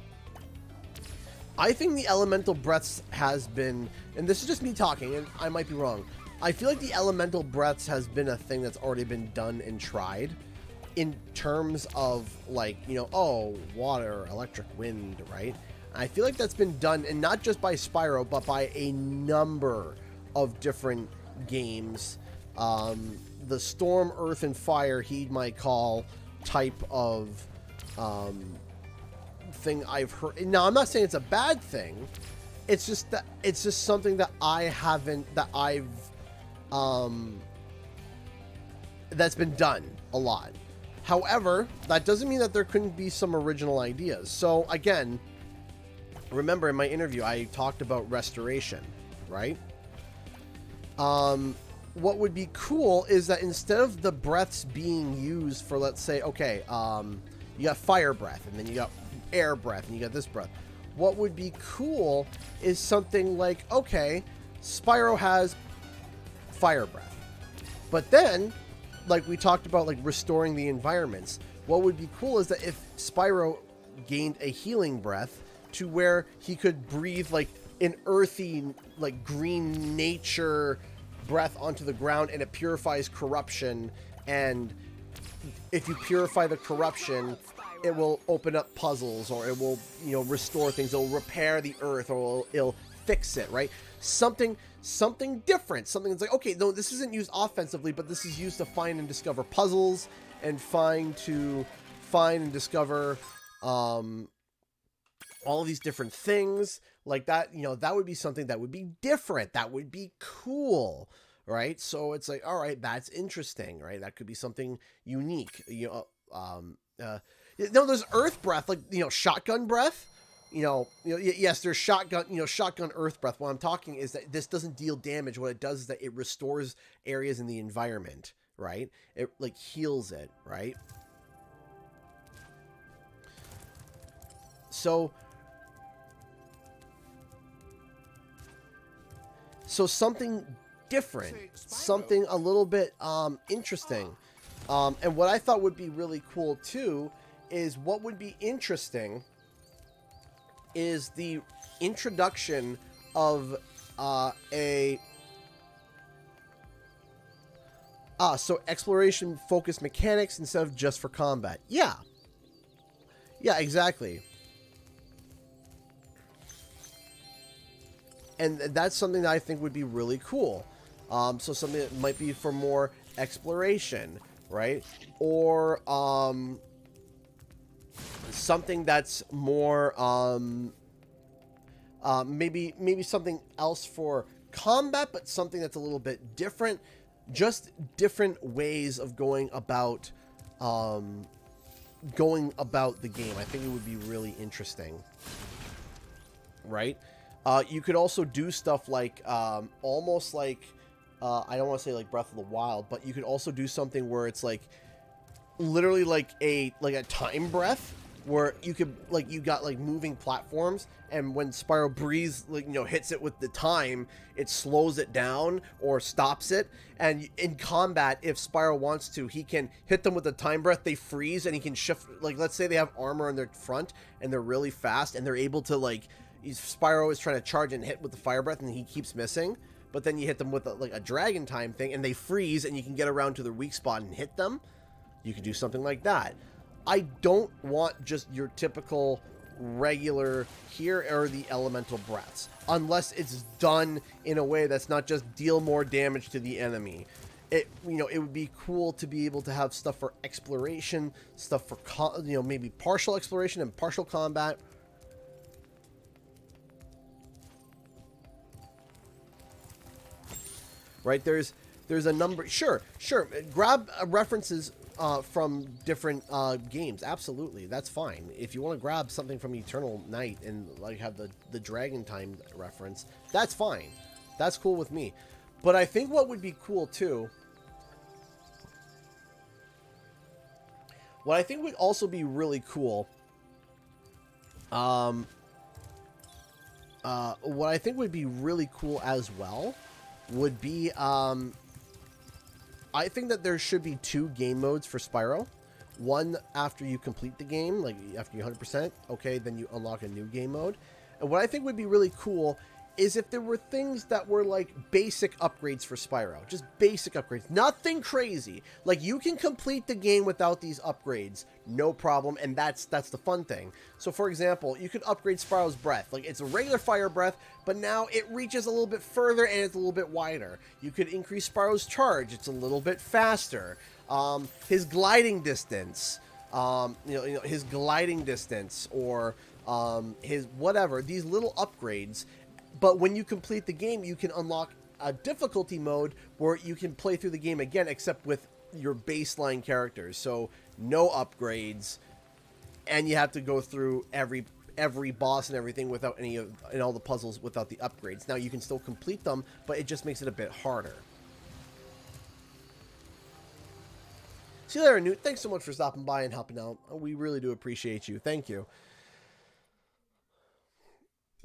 [SPEAKER 1] I think the elemental breaths has been, and this is just me talking, and I might be wrong. I feel like the elemental breaths has been a thing that's already been done and tried in terms of like, you know, oh, water, electric, wind, right? I feel like that's been done, and not just by Spyro, but by a number of different games. The Storm, Earth, and Fire, heed my call type of thing I've heard. Now, I'm not saying it's a bad thing. It's just that it's just something that that's been done a lot. However, that doesn't mean that there couldn't be some original ideas. So again, remember in my interview, I talked about restoration, right? What would be cool is that instead of the breaths being used for, let's say, okay, you got fire breath, and then you got air breath, and you got this breath. What would be cool is something like, okay, Spyro has fire breath. But then, like we talked about, like restoring the environments, what would be cool is that if Spyro gained a healing breath to where he could breathe like an earthy, like green nature breath onto the ground, and it purifies corruption, and if you purify the corruption, it will open up puzzles, or it will, you know, restore things, it will repair the earth, or it'll fix it, right? Something different, something that's like, okay, no, this isn't used offensively, but this is used to find and discover puzzles, and find and discover all of these different things like that. You know, that would be something that would be different, that would be cool, right? So it's like, all right, that's interesting, right? That could be something unique. You know, there's earth breath, like, you know, shotgun breath. You know, yes, there's shotgun earth breath. What I'm talking is that this doesn't deal damage. What it does is that it restores areas in the environment, right? It like heals it, right? So something different, something a little bit interesting. And what I thought would be really cool too is what would be interesting is the introduction of so exploration focused mechanics instead of just for combat. Yeah, exactly. And that's something that I think would be really cool. So something that might be for more exploration, right? Or something that's more maybe something else for combat, but something that's a little bit different. Just different ways of going about the game. I think it would be really interesting, right? You could also do stuff like almost like I don't want to say like Breath of the Wild, but you could also do something where it's like literally like a time breath, where you could like you got like moving platforms, and when Spyro breathes, like, you know, hits it with the time, it slows it down or stops it. And in combat, if Spyro wants to, he can hit them with the time breath, they freeze, and he can shift. Like, let's say they have armor on their front and they're really fast and they're able to like, Spyro is trying to charge and hit with the fire breath and he keeps missing, but then you hit them with like a dragon time thing and they freeze and you can get around to their weak spot and hit them. You could do something like that. I don't want just your typical regular here are the elemental breaths, unless it's done in a way that's not just deal more damage to the enemy. It, you know, it would be cool to be able to have stuff for exploration, stuff for you know, maybe partial exploration and partial combat. Right, there's a number. Sure, grab references from different games. Absolutely, that's fine. If you want to grab something from Eternal Night and like have the Dragon Time reference, that's fine. That's cool with me. But I think what would be cool too, what I think would also be really cool, what I think would be really cool as well would be, I think that there should be 2 game modes for Spyro. One after you complete the game, like after you 100%, okay, then you unlock a new game mode. And what I think would be really cool is if there were things that were like basic upgrades for Spyro. Just basic upgrades. Nothing crazy. Like, you can complete the game without these upgrades, no problem, and that's the fun thing. So for example, you could upgrade Spyro's breath. Like, it's a regular fire breath, but now it reaches a little bit further and it's a little bit wider. You could increase Spyro's charge. It's a little bit faster. His gliding distance. You know, his gliding distance, or his whatever. These little upgrades. But when you complete the game, you can unlock a difficulty mode where you can play through the game again, except with your baseline characters. So no upgrades, and you have to go through every boss and everything without any of, and all the puzzles without the upgrades. Now you can still complete them, but it just makes it a bit harder. See you later, Newt. Thanks so much for stopping by and helping out. We really do appreciate you. Thank you.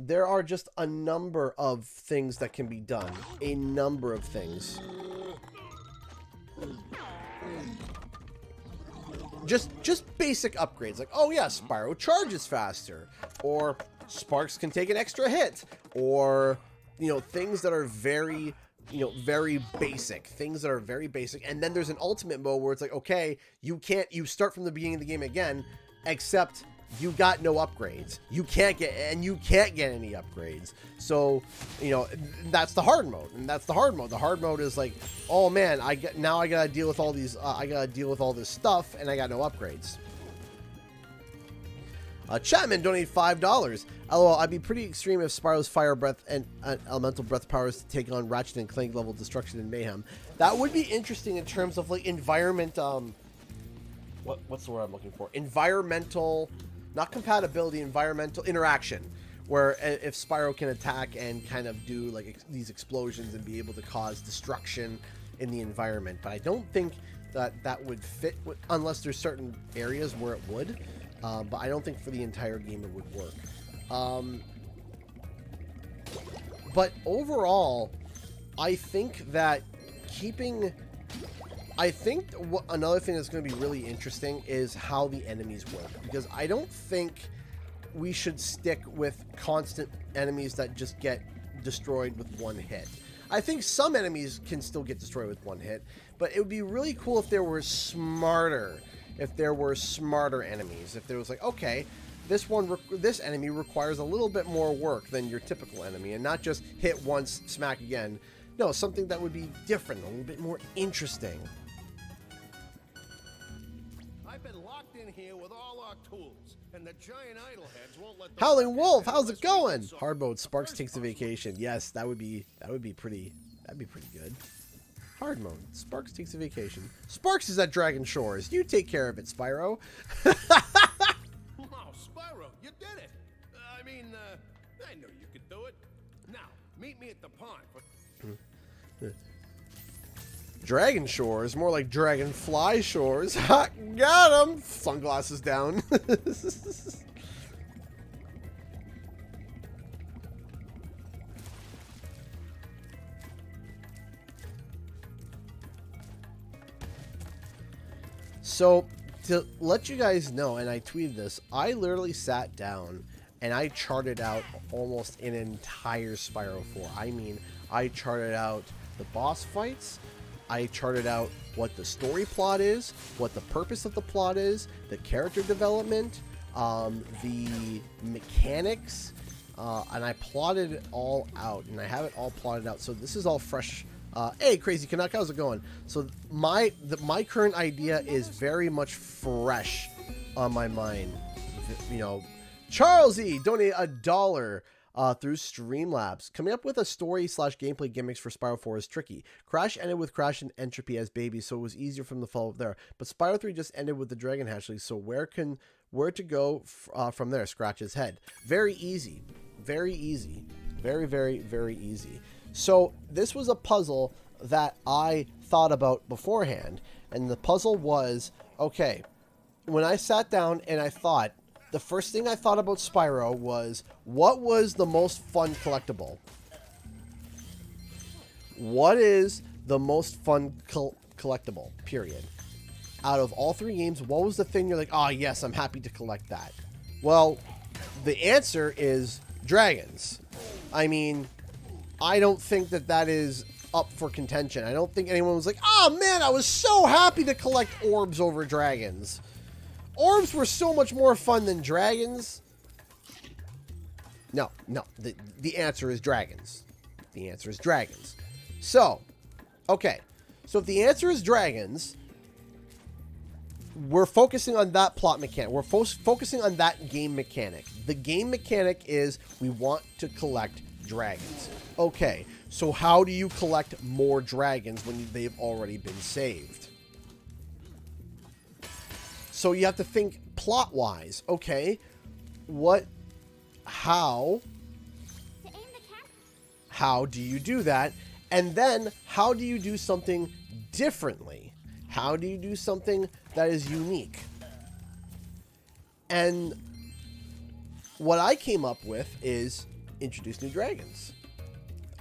[SPEAKER 1] There are just a number of things that can be done. A number of things. Just basic upgrades. Like, oh yeah, Spyro charges faster. Or Sparks can take an extra hit. Or, you know, things that are very, you know, very basic. Things that are very basic. And then there's an ultimate mode where it's like, okay, you start from the beginning of the game again, except you got no upgrades. You can't get any upgrades. So, you know, that's the hard mode, and that's the hard mode. The hard mode is like, oh man, now I gotta deal with all these. I gotta deal with all this stuff, and I got no upgrades. Chapman donated $5. LOL, I'd be pretty extreme if Spyro's fire breath and elemental breath powers to take on Ratchet and Clank level destruction and mayhem. That would be interesting in terms of like environment. What's the word I'm looking for? Environmental. Not compatibility, environmental interaction, where if Spyro can attack and kind of do like these explosions and be able to cause destruction in the environment, but I don't think that would fit unless there's certain areas where it would. But I don't think for the entire game it would work. But overall, I think that another thing that's going to be really interesting is how the enemies work, because I don't think we should stick with constant enemies that just get destroyed with one hit. I think some enemies can still get destroyed with one hit, but it would be really cool if there were smarter enemies. If there was like, okay, this enemy requires a little bit more work than your typical enemy, and not just hit once, smack again. No, something that would be different, a little bit more interesting.
[SPEAKER 5] I've been locked in here with all our tools, and the giant idleheads won't let the
[SPEAKER 1] Howling Wolf, how's it going? Hard mode, Sparks takes a vacation. Yes, that'd be pretty good. Hard mode, Sparks takes a vacation. Sparks is at Dragon Shores. You take care of it, Spyro.
[SPEAKER 5] Oh, Spyro, you did it. I mean, I knew you could do it. Now, meet me at the pond.
[SPEAKER 1] Dragon Shores, more like Dragonfly Shores. Ha, got him. Sunglasses down. So, to let you guys know, and I tweeted this, I literally sat down and I charted out almost an entire Spyro 4. I mean, I charted out the boss fights, I charted out what the story plot is, what the purpose of the plot is, the character development, the mechanics, and I plotted it all out, and I have it all plotted out. So this is all fresh. Hey, Crazy Canuck, how's it going? So my current idea is very much fresh on my mind. You know, Charles E donated $1 through Streamlabs. Coming up with a story/gameplay gimmicks for Spyro 4 is tricky. Crash ended with Crash and Entropy as babies, so it was easier from the follow-up there. But Spyro 3 just ended with the Dragon Hatchling, so where to go from there? Scratch his head. Very easy. Very easy. Very, very, very easy. So this was a puzzle that I thought about beforehand, and the puzzle was, okay, when I sat down and I thought, the first thing I thought about Spyro was, what was the most fun collectible? What is the most fun collectible, period? Out of all three games, what was the thing you're like, oh yes, I'm happy to collect that? Well, the answer is dragons. I mean, I don't think that is up for contention. I don't think anyone was like, oh man, I was so happy to collect orbs over dragons. Orbs were so much more fun than dragons. No. The answer is dragons. The answer is dragons. So, okay. So if the answer is dragons, we're focusing on that plot mechanic. We're focusing on that game mechanic. The game mechanic is we want to collect dragons. Okay, so how do you collect more dragons when they've already been saved? So you have to think plot-wise. Okay, how do you do that? And then how do you do something differently? How do you do something that is unique? And what I came up with is introduce new dragons.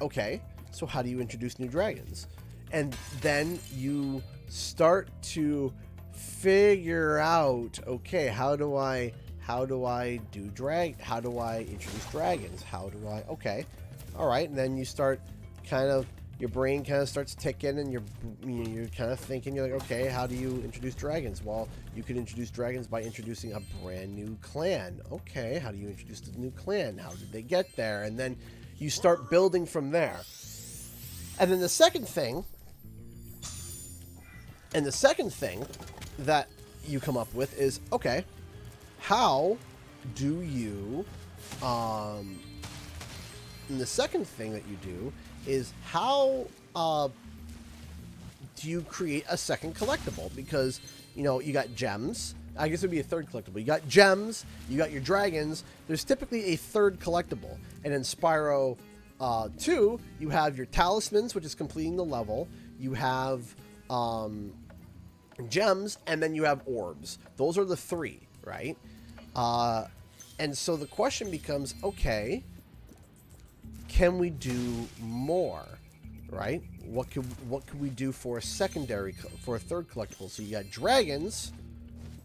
[SPEAKER 1] Okay, so how do you introduce new dragons? And then you start to figure out, okay, how do I introduce dragons? Okay, all right, and then you start your brain kind of starts ticking, and you're kind of thinking, you're like, okay, how do you introduce dragons? Well, you could introduce dragons by introducing a brand new clan. Okay, how do you introduce the new clan? How did they get there? And then you start building from there. And then the second thing that you come up with is, okay, how do you, and the second thing that you do is how do you create a second collectible? Because, you know, you got gems. I guess it would be a third collectible. You got gems, you got your dragons. There's typically a third collectible. And in Spyro 2, you have your talismans, which is completing the level. you have gems, and then you have orbs. Those are the three, right? And so the question becomes, okay, can we do more, right? What could we do for a secondary, for a third collectible? So you got dragons,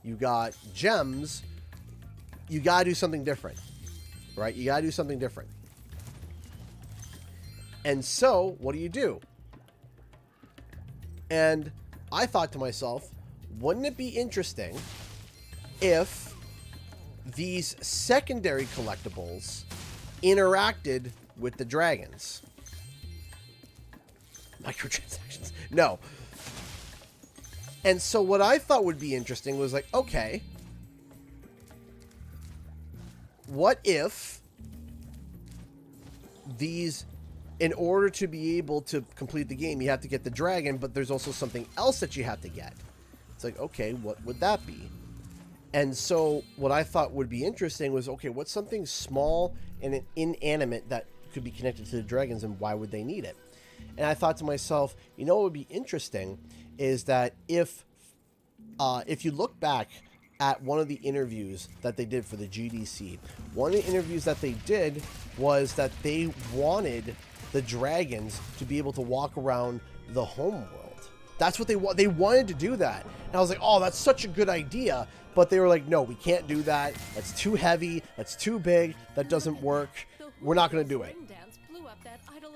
[SPEAKER 1] you got gems, you gotta do something different, right? You gotta do something different. And so, what do? And I thought to myself, wouldn't it be interesting if these secondary collectibles interacted with the dragons? Microtransactions. No. And so what I thought would be interesting was like, okay, what if these, in order to be able to complete the game, you have to get the dragon, but there's also something else that you have to get. It's like, okay, what would that be? And so what I thought would be interesting was, okay, what's something small and inanimate that could be connected to the dragons, and why would they need it? And I thought to myself, you know what would be interesting is that if you look back at one of the interviews that they did for the GDC, one of the interviews that they did was that they wanted the dragons to be able to walk around the home world. That's what they wanted to do that. And I was like, oh, that's such a good idea. But they were like, no, we can't do that. That's too heavy. That's too big. That doesn't work. We're not going to do it.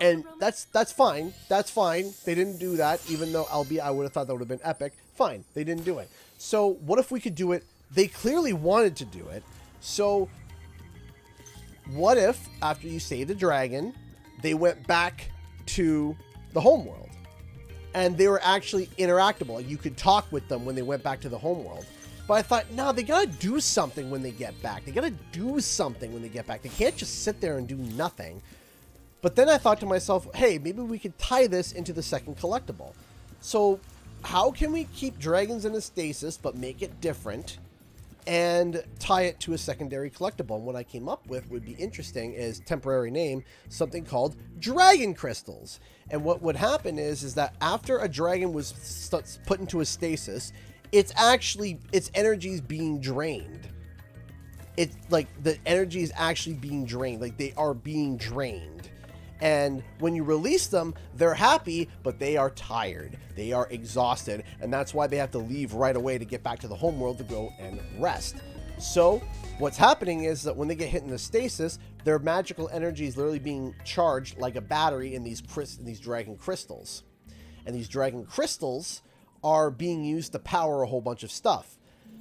[SPEAKER 1] And that's fine. That's fine. They didn't do that, even though, albeit I would have thought that would have been epic. Fine. They didn't do it. So what if we could do it? They clearly wanted to do it. So what if, after you saved the dragon, they went back to the homeworld? And they were actually interactable. Like, you could talk with them when they went back to the homeworld. But I thought, no, they gotta do something when they get back. They gotta do something when they get back. They can't just sit there and do nothing. But then I thought to myself, hey, maybe we could tie this into the second collectible. So how can we keep dragons in a stasis but make it different and tie it to a secondary collectible? And what I came up with would be interesting is, temporary name, something called dragon crystals. And what would happen is that after a dragon was put into a stasis, its energy is being drained. It's like the energy is actually being drained. Like, they are being drained. And when you release them, they're happy, but they are tired. They are exhausted. And that's why they have to leave right away to get back to the homeworld to go and rest. So what's happening is that when they get hit in the stasis, their magical energy is literally being charged like a battery in these dragon crystals. And these dragon crystals are being used to power a whole bunch of stuff.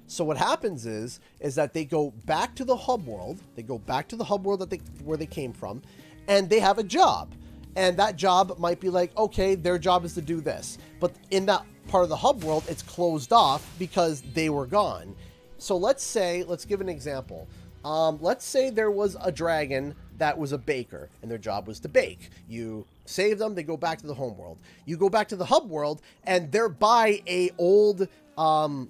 [SPEAKER 1] So what happens is that they go back to the hub world. They go back to the hub world where they came from. And they have a job, and that job might be like, okay, their job is to do this. But in that part of the hub world, it's closed off because they were gone. So let's give an example. Let's say there was a dragon that was a baker, and their job was to bake. You save them, they go back to the home world. You go back to the hub world, and they're by a old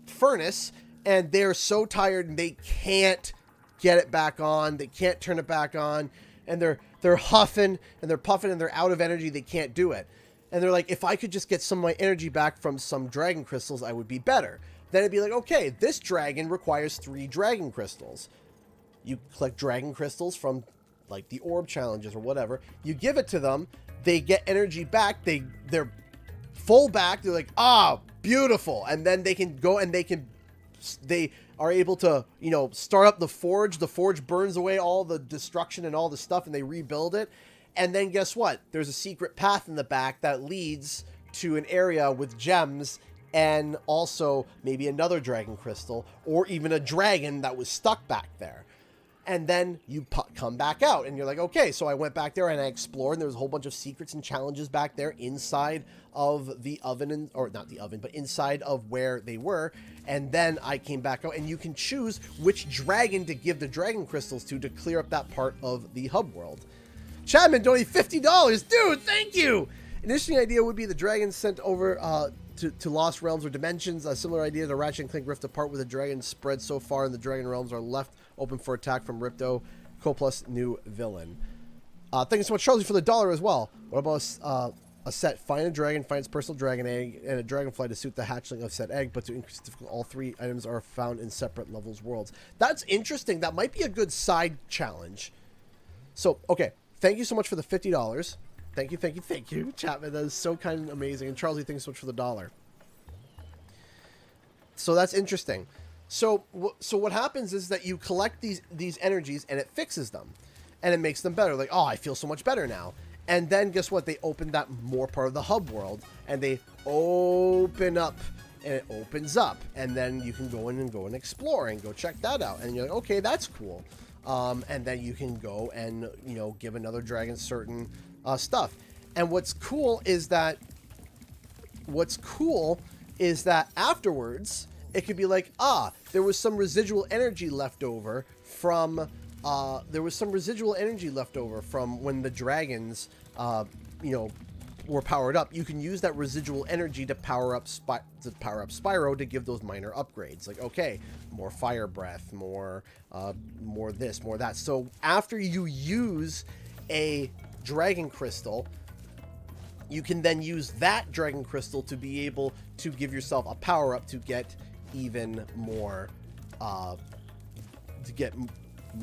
[SPEAKER 1] furnace, and they're so tired, and they can't get it back on. They can't turn it back on, and they're huffing and they're puffing and they're out of energy. They can't do it. And they're like, if I could just get some of my energy back from some dragon crystals, I would be better. Then it'd be like, okay, this dragon requires 3 dragon crystals. You collect dragon crystals from like the orb challenges or whatever. You give it to them. They get energy back. They're full back. They're like, ah, beautiful. And then they can go and they are able to, start up the forge. The forge burns away all the destruction and all the stuff, and they rebuild it. And then guess what? There's a secret path in the back that leads to an area with gems and also maybe another dragon crystal or even a dragon that was stuck back there. And then you come back out and you're like, okay, so I went back there and I explored, and there was a whole bunch of secrets and challenges back there inside of the oven, or not the oven, but inside of where they were. And then I came back out, and you can choose which dragon to give the dragon crystals to clear up that part of the hub world. Chapman donated $50. Dude, thank you. An interesting idea would be the dragons sent over to Lost Realms or Dimensions. A similar idea to Ratchet and Clank Rift Apart, where the dragons spread so far and the dragon realms are left open for attack from Ripto. Plus new villain. Thank you so much, Charlie, for the $1 as well. What about a set. Find a dragon, find its personal dragon egg, and a dragonfly to suit the hatchling of said egg, but to increase difficulty, all 3 items are found in separate levels worlds. That's interesting. That might be a good side challenge. So, okay. Thank you so much for the $50. Thank you, Chapman. That is so kind and amazing. And Charlie, thanks so much for the $1. So that's interesting. So what happens is that you collect these energies and it fixes them, and it makes them better. Like, oh, I feel so much better now. And then guess what? They open that more part of the hub world, and they open up, and it opens up, and then you can go in and explore and go check that out. And you're like, okay, that's cool. And then you can go and, you know, give another dragon certain stuff. And what's cool is that afterwards, it could be like, there was some residual energy left over from when the dragons, you know, were powered up. You can use that residual energy to power up Spyro to give those minor upgrades. Like, okay, more fire breath, more this, more that. So after you use a dragon crystal, you can then use that dragon crystal to be able to give yourself a power up to get even more, to get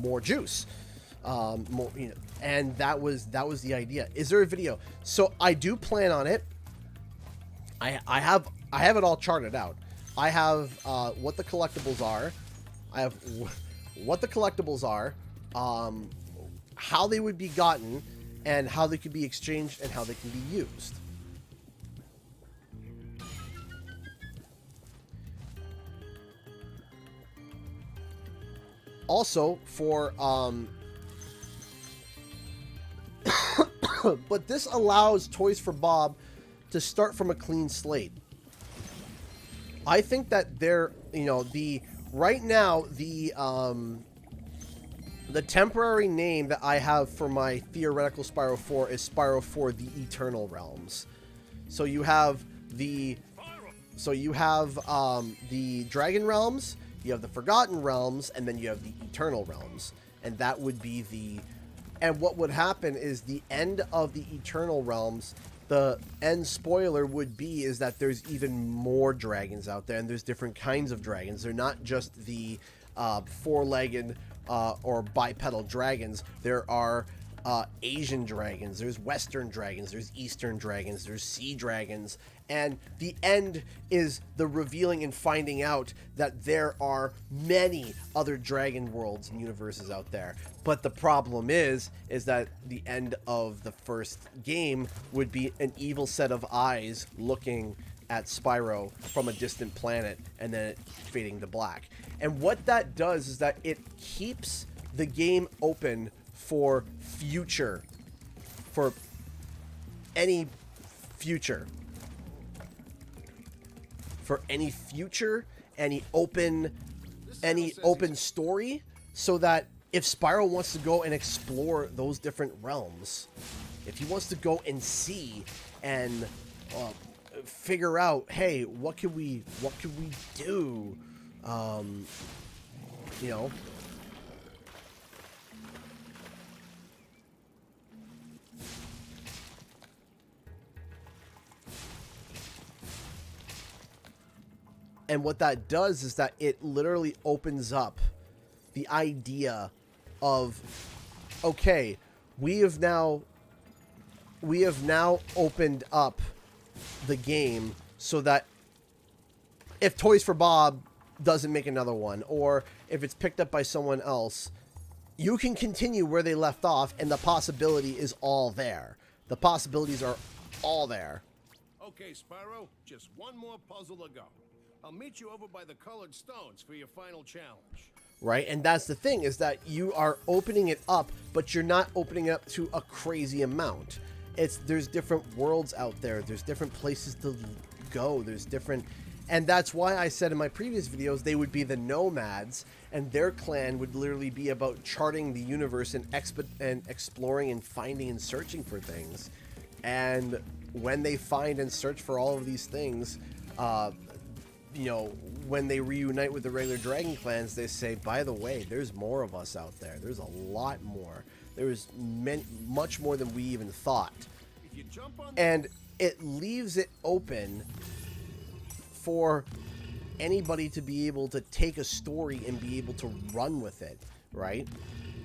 [SPEAKER 1] more juice, more, you know. And that was the idea. Is there a video? So I do plan on it. I have it all charted out. I have what the collectibles are. I have what the collectibles are, how they would be gotten, and how they could be exchanged, and how they can be used. Also, for but this allows Toys for Bob to start from a clean slate. I think that they're, you know, right now the temporary name that I have for my theoretical Spyro 4 is Spyro 4 The Eternal Realms. So you have the Dragon Realms, you have the Forgotten Realms, and then you have the Eternal Realms. And that would be and what would happen is the end of the Eternal Realms, the end spoiler would be is that there's even more dragons out there, and there's different kinds of dragons. They're not just the four-legged or bipedal dragons. There are Asian dragons, there's Western dragons, there's Eastern dragons, there's sea dragons, and the end is the revealing and finding out that there are many other dragon worlds and universes out there. But the problem is that the end of the first game would be an evil set of eyes looking at Spyro from a distant planet and then it fading to black. And what that does is that it keeps the game open for any future, any open story, so that if Spyro wants to go and explore those different realms, if he wants to go and see and figure out, hey, what could we do, you know. And what that does is that it literally opens up the idea of, okay, we have now opened up the game so that if Toys for Bob doesn't make another one, or if it's picked up by someone else, you can continue where they left off, and the possibility is all there. The possibilities are all there.
[SPEAKER 5] Okay, Spyro, just one more puzzle to go. I'll meet you over by the colored stones for your final challenge.
[SPEAKER 1] Right, and that's the thing, is that you are opening it up, but you're not opening it up to a crazy amount. There's different worlds out there, there's different places to go, and that's why I said in my previous videos they would be the nomads, and their clan would literally be about charting the universe and exploring and finding and searching for things. And when they find and search for all of these things, you know, when they reunite with the regular dragon clans, they say, by the way, there's more of us out there. There's a lot more. There's much more than we even thought.
[SPEAKER 5] If you jump on
[SPEAKER 1] and it leaves it open for anybody to be able to take a story and be able to run with it, right?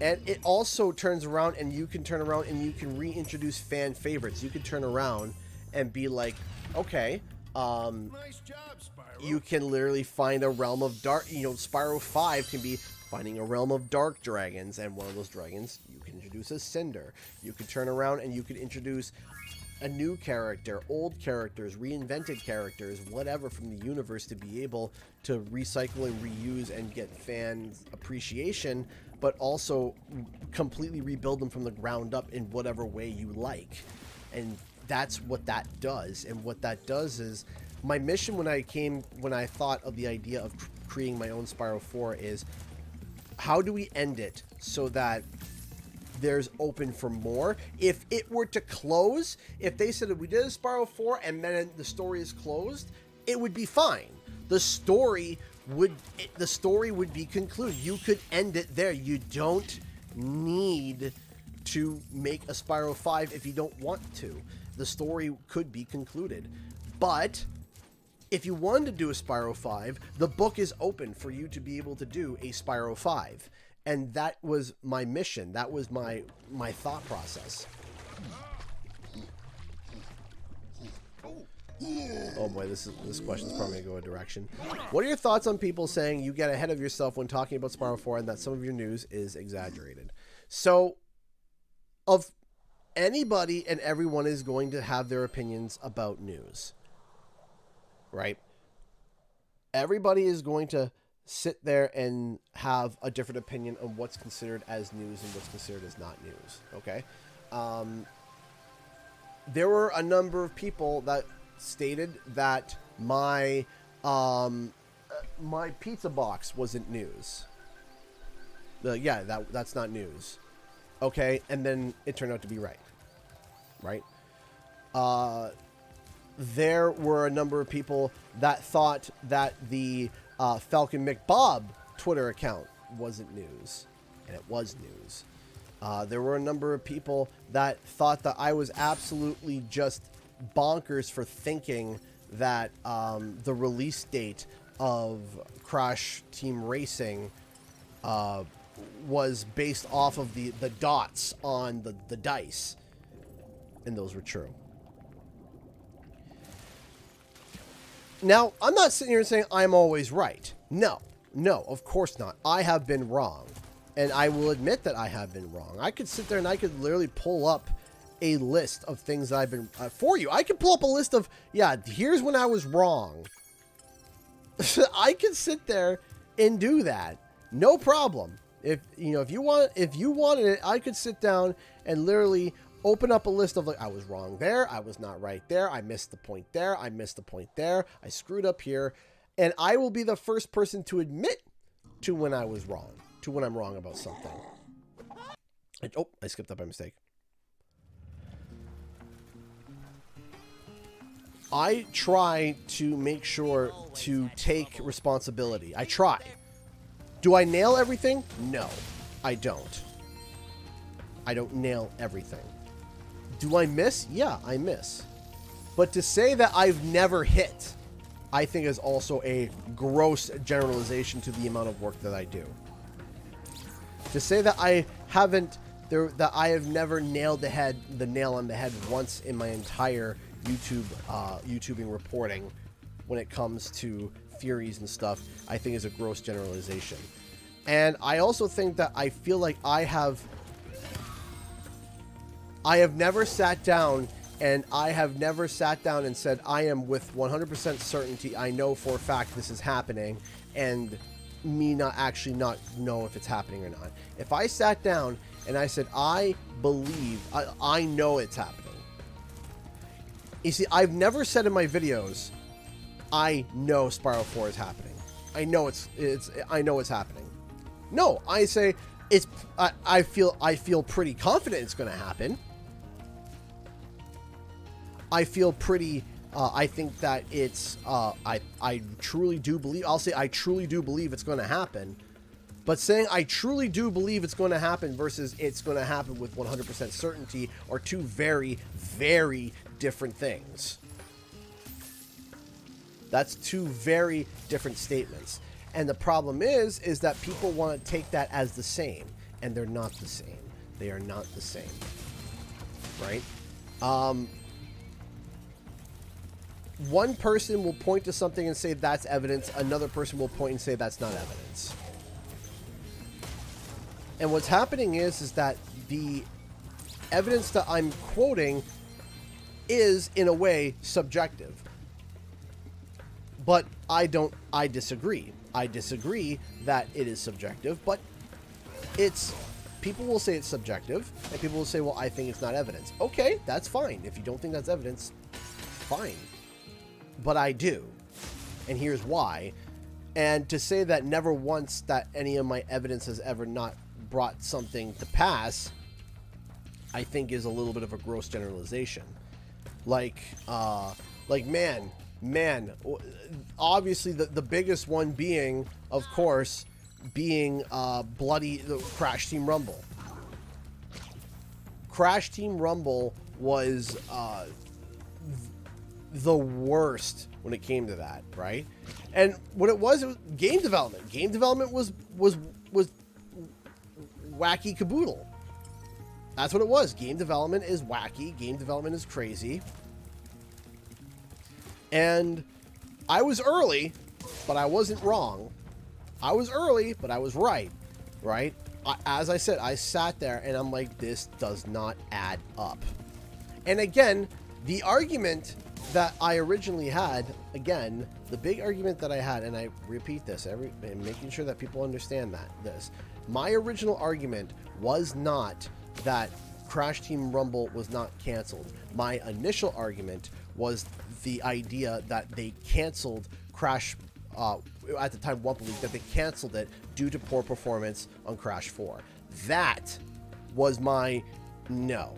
[SPEAKER 1] And it also turns around, and you can turn around and you can reintroduce fan favorites. You can turn around and be like, okay,
[SPEAKER 5] Nice job, Spyro.
[SPEAKER 1] you can literally find a realm of dark, you know, Spyro 5 can be finding a realm of dark dragons, and one of those dragons you can introduce as Cinder. You can turn around and you can introduce a new character, old characters, reinvented characters, whatever from the universe, to be able to recycle and reuse and get fans appreciation, but also completely rebuild them from the ground up in whatever way you like. And that's what that does. And what that does is, my mission when I thought of the idea of creating my own Spyro 4 is, how do we end it so that there's open for more? If it were to close, if they said that we did a Spyro 4 and then the story is closed, it would be fine. The story would be concluded. You could end it there. You don't need to make a Spyro 5 if you don't want to. The story could be concluded. But if you wanted to do a Spyro 5, the book is open for you to be able to do a Spyro 5. And that was my mission. That was my thought process. Oh boy, this question's probably going to go a direction. What are your thoughts on people saying you get ahead of yourself when talking about Spyro 4 and that some of your news is exaggerated? So, of anybody and everyone is going to have their opinions about news, right? Everybody is going to sit there and have a different opinion on what's considered as news and what's considered as not news, okay? There were a number of people that stated that my pizza box wasn't news. Yeah, that's not news. Okay, and then it turned out to be right. Right? There were a number of people that thought that the Falcon McBob Twitter account wasn't news, and it was news. There were a number of people that thought that I was absolutely just bonkers for thinking that the release date of Crash Team Racing was based off of the dots on the dice. And those were true. Now, I'm not sitting here saying I'm always right. No, of course not. I have been wrong. And I will admit that I have been wrong. I could sit there and I could literally pull up a list of things that I've been for you. I could pull up a list of, yeah, here's when I was wrong. I could sit there and do that. No problem. If you wanted it, I could sit down and literally open up a list of, like, I was wrong there, I was not right there, I missed the point there, I missed the point there, I screwed up here, and I will be the first person to admit to when I was wrong, to when I'm wrong about something. Oh, I skipped that by mistake. I try to make sure to take responsibility. I try. Do I nail everything? No, I don't. I don't nail everything. Do I miss? Yeah, I miss. But to say that I've never hit, I think is also a gross generalization to the amount of work that I do. To say that I haven't, that I have never nailed the nail on the head once in my entire YouTubing reporting when it comes to theories and stuff, I think is a gross generalization. And I also think that I feel like I have never sat down and said I am with 100% certainty, I know for a fact this is happening, and me not know if it's happening or not. If I sat down and I said I believe, I know it's happening. You see, I've never said in my videos, I know Spyro 4 is happening. I know it's happening. No, I say I feel pretty confident it's going to happen. I feel pretty, I think that it's, I truly do believe, I'll say I truly do believe it's going to happen. But saying I truly do believe it's going to happen versus it's going to happen with 100% certainty are two very, very different things. That's two very different statements. And the problem is that people want to take that as the same, and they're not the same. They are not the same, right? One person will point to something and say that's evidence. Another person will point and say that's not evidence. And what's happening is that the evidence that I'm quoting is, in a way, subjective. But I disagree. I disagree that it is subjective, but people will say it's subjective, and people will say, well, I think it's not evidence. Okay, that's fine. If you don't think that's evidence, fine. But I do. And here's why. And to say that never once that any of my evidence has ever not brought something to pass, I think is a little bit of a gross generalization. Like, man, obviously the biggest one being, of course, being the Crash Team Rumble. Crash Team Rumble was the worst when it came to that, right? And what it was game development. Game development was wacky caboodle. That's what it was. Game development is wacky. Game development is crazy. And I was early, but I wasn't wrong. I was early, but I was right, right? As I said, I sat there and I'm like, this does not add up. And again, the argument that I originally had, again, the big argument that I had, and I repeat this, and making sure that people understand this. My original argument was not that Crash Team Rumble was not canceled. My initial argument was the idea that they canceled Crash, at the time Wumpa League, that they canceled it due to poor performance on Crash 4. That was my no.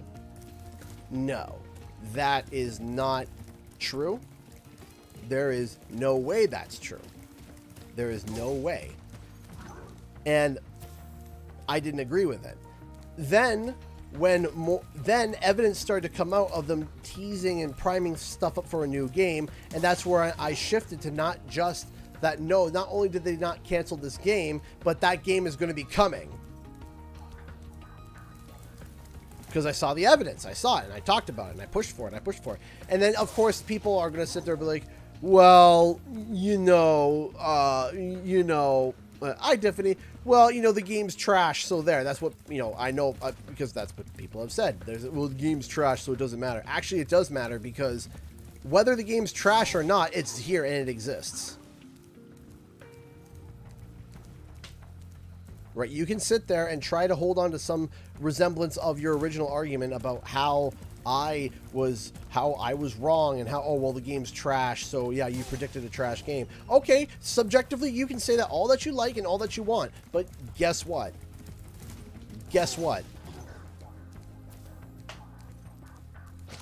[SPEAKER 1] That is not true. There is no way that's true. There is no way. And I didn't agree with it. Then then evidence started to come out of them teasing and priming stuff up for a new game, and that's where I shifted to not just that, no, not only did they not cancel this game, but that game is going to be coming. Because I saw the evidence. I saw it, and I talked about it, and I pushed for it, And then, of course, people are going to sit there and be like, well, well, the game's trash, so there. That's what, I know, because that's what people have said. The game's trash, so it doesn't matter. Actually, it does matter, because whether the game's trash or not, it's here and it exists. Right? You can sit there and try to hold on to some resemblance of your original argument about how I was wrong and how, oh, well, the game's trash, so yeah, you predicted a trash game. Okay, subjectively, you can say that all that you like and all that you want, but guess what?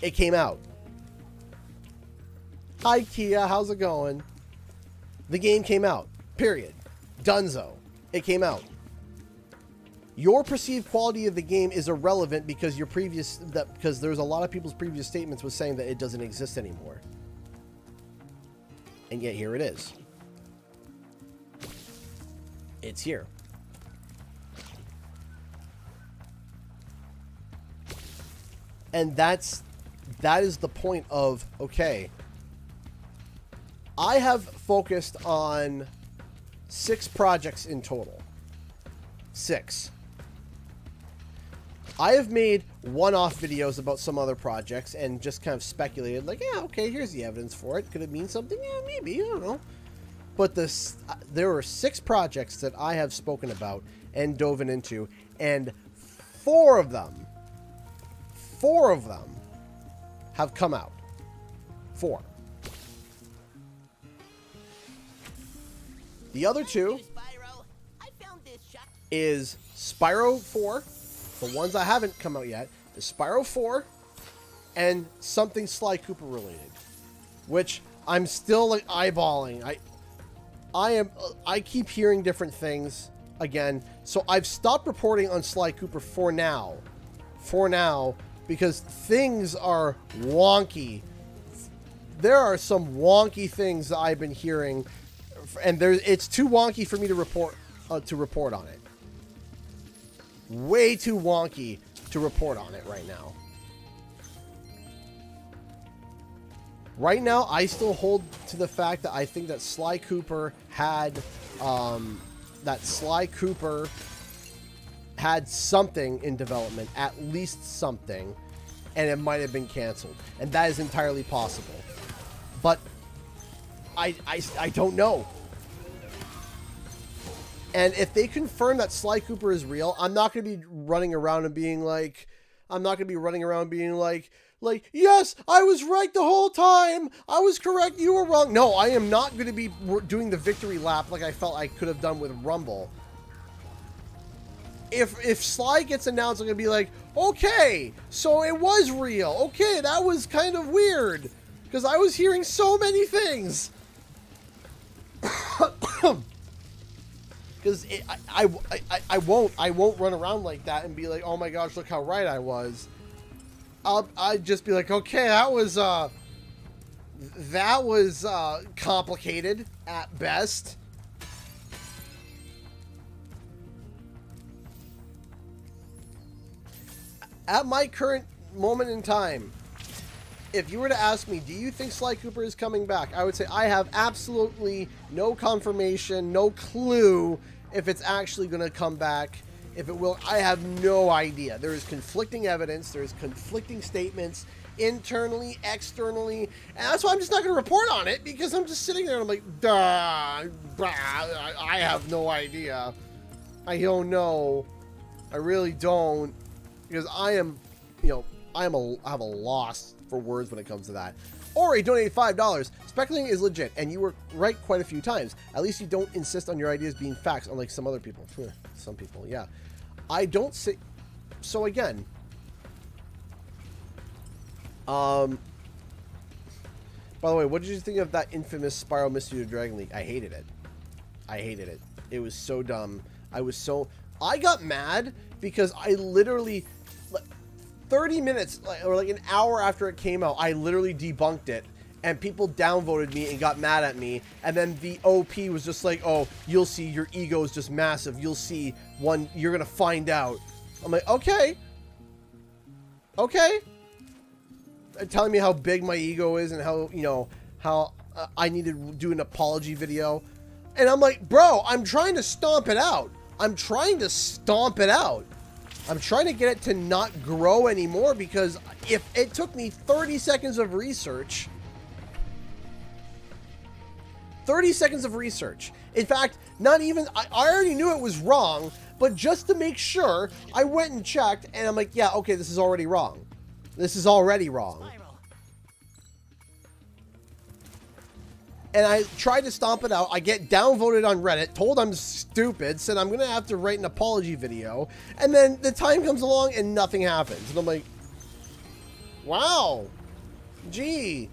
[SPEAKER 1] It came out. Hi, Kia, how's it going? The game came out. Period. Dunzo. It came out. Your perceived quality of the game is irrelevant because because there's a lot of people's previous statements was saying that it doesn't exist anymore. And yet here it is. It's here. And that is the point of, okay, I have focused on 6 projects in total. 6. I have made one-off videos about some other projects and just kind of speculated, like, yeah, okay, here's the evidence for it. Could it mean something? Yeah, maybe, I don't know. But there were 6 projects that I have spoken about and dove into, and 4 of them have come out. 4. The other 2 is Spyro 4. The ones I haven't come out yet is Spyro 4 and something Sly Cooper related, which I'm still like eyeballing. I keep hearing different things again, so I've stopped reporting on Sly Cooper for now. because things are wonky. There are some wonky things that I've been hearing, and it's too wonky for me to report on it. Way too wonky to report on it right now. Right now, I still hold to the fact that I think that Sly Cooper had something in development, at least something, and it might have been canceled, and that is entirely possible. But I don't know. And if they confirm that Sly Cooper is real, I'm not going to be running around and being like, yes, I was right the whole time. I was correct. You were wrong. No, I am not going to be doing the victory lap like I felt I could have done with Rumble. If Sly gets announced, I'm going to be like, okay, so it was real. Okay, that was kind of weird because I was hearing so many things. Because I won't run around like that and be like, oh my gosh, look how right I was. I'd just be like, okay, that was complicated at best. At my current moment in time, if you were to ask me, do you think Sly Cooper is coming back? I would say I have absolutely no confirmation, no clue if it's actually going to come back. If it will, I have no idea. There is conflicting evidence. There's conflicting statements internally, externally. And that's why I'm just not going to report on it, because I'm just sitting there and I'm like, duh, I have no idea. I don't know. I really don't. Because I am, I have a loss for words when it comes to that. Ori donated $5. Speculating is legit, and you were right quite a few times. At least you don't insist on your ideas being facts, unlike some other people. Some people, yeah. I don't say... So again... By the way, what did you think of that infamous Spyro Mystery to Dragon League? I hated it. I hated it. It was so dumb. I got mad because I literally... 30 minutes, or like an hour after it came out, I literally debunked it, and people downvoted me and got mad at me, and then the OP was just like, oh, you'll see, your ego is just massive, you'll see, you're gonna find out. I'm like, okay. Telling me how big my ego is and how, how I need to do an apology video. And I'm like, bro, I'm trying to stomp it out. I'm trying to get it to not grow anymore, because if it took me 30 seconds of research, in fact, not even, I already knew it was wrong, but just to make sure, I went and checked, and I'm like, yeah, okay, this is already wrong. And I tried to stomp it out. I get downvoted on Reddit, told I'm stupid, said I'm going to have to write an apology video. And then the time comes along and nothing happens. And I'm like, wow, gee.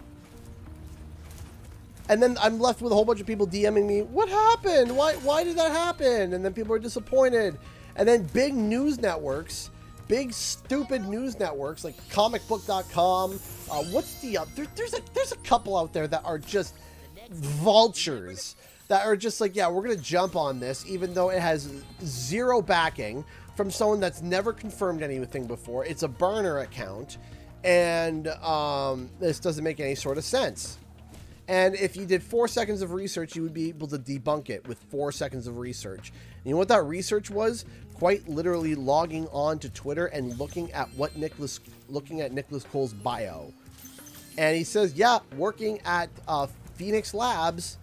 [SPEAKER 1] And then I'm left with a whole bunch of people DMing me, what happened? Why did that happen? And then people are disappointed. And then big news networks, big stupid news networks like comicbook.com. There's a couple out there that are just vultures that are just like, yeah, we're gonna jump on this, even though it has zero backing from someone that's never confirmed anything before. It's a burner account, and this doesn't make any sort of sense. And if you did 4 seconds of research, you would be able to debunk it with 4 seconds of research. And you know what that research was? Quite literally logging on to Twitter and looking at Nicholas Cole's bio. And he says, yeah, working at Phoenix Labs.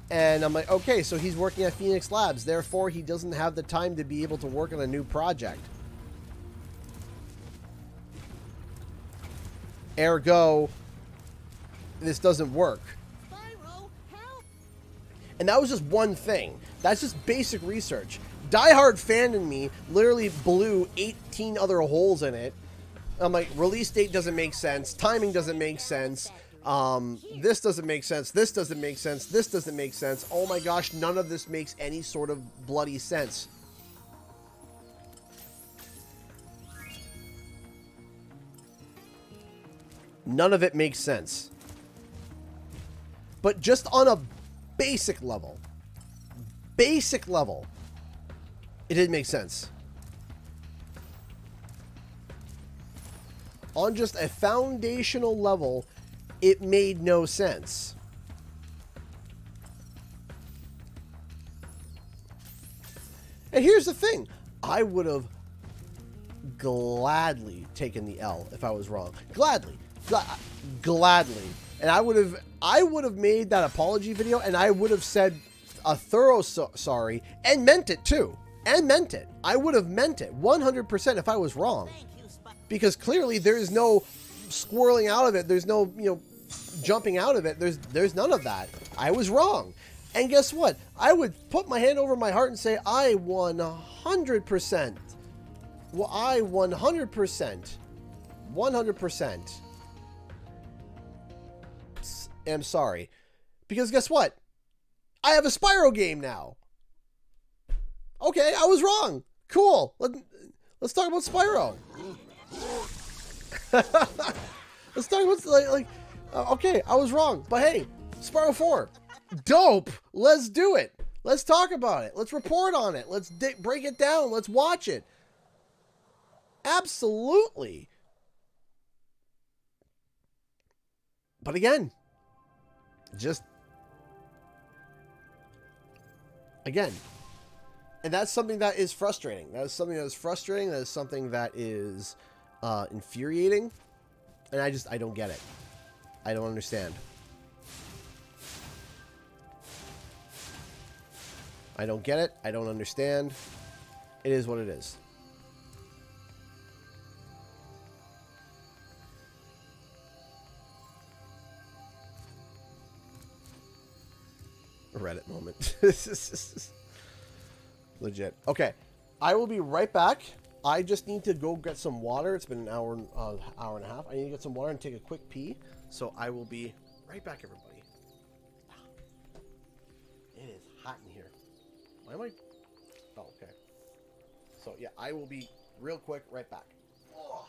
[SPEAKER 1] And I'm like, okay, so he's working at Phoenix Labs, therefore he doesn't have the time to be able to work on a new project. Ergo, this doesn't work.
[SPEAKER 6] Spyro, help!
[SPEAKER 1] And that was just one thing. That's just basic research. Die Hard fan in me literally blew 18 other holes in it. I'm like, release date doesn't make sense, timing doesn't make sense, this doesn't make sense, this doesn't make sense, this doesn't make sense. Oh my gosh, none of this makes any sort of bloody sense. None of it makes sense. But just on a basic level, it didn't make sense. On just a foundational level, it made no sense. And here's the thing. I would have gladly taken the L if I was wrong. Gladly. Gladly. And I would have made that apology video, and I would have said a thorough sorry and meant it too. And meant it. I would have meant it 100% if I was wrong. Because clearly there's no squirreling out of it. There's no, jumping out of it. There's none of that. I was wrong. And guess what? I would put my hand over my heart and say, I 100%. Well, I 100%. 100%. am sorry. Because guess what? I have a Spyro game now. Okay, I was wrong. Cool. Let's talk about Spyro. Let's talk about, okay, I was wrong. But hey, Spyro 4. Dope. Let's do it. Let's talk about it. Let's report on it. Let's break it down. Let's watch it. Absolutely. But again, and that's something that is frustrating. That is something that is frustrating. That is something that is infuriating. And I don't get it. I don't understand. I don't get it. I don't understand. It is what it is. A Reddit moment. This is legit. Okay. I will be right back. I just need to go get some water. It's been an hour and a half. I need to get some water and take a quick pee. So I will be right back, everybody. It is hot in here. Why am I? Oh, okay. So yeah, I will be real quick, right back. Oh.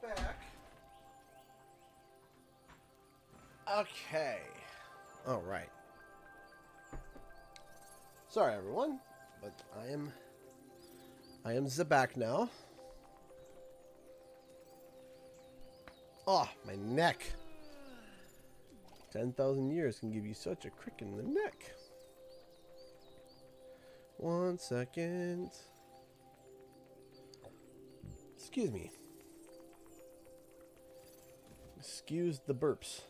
[SPEAKER 1] back. Okay. All right. Sorry, everyone, but I am back now. Oh, my neck. 10,000 years can give you such a crick in the neck. 1 second. Excuse me. Excuse the burps.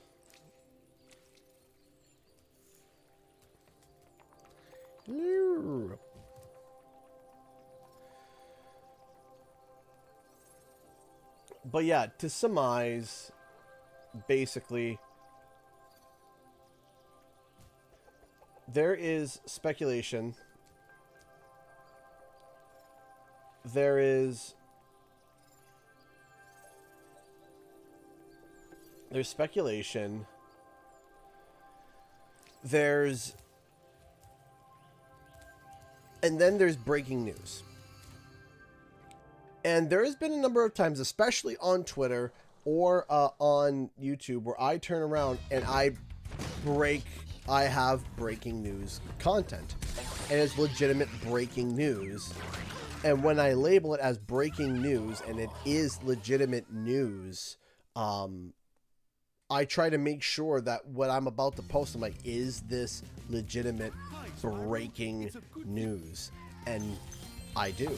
[SPEAKER 1] But yeah, to surmise, basically, there is speculation. There's speculation. And then there's breaking news. And there has been a number of times, especially on Twitter or on YouTube, where I turn around and I have breaking news content. And it's legitimate breaking news. And when I label it as breaking news and it is legitimate news, I try to make sure that what I'm about to post, I'm like, is this legitimate breaking news? And I do.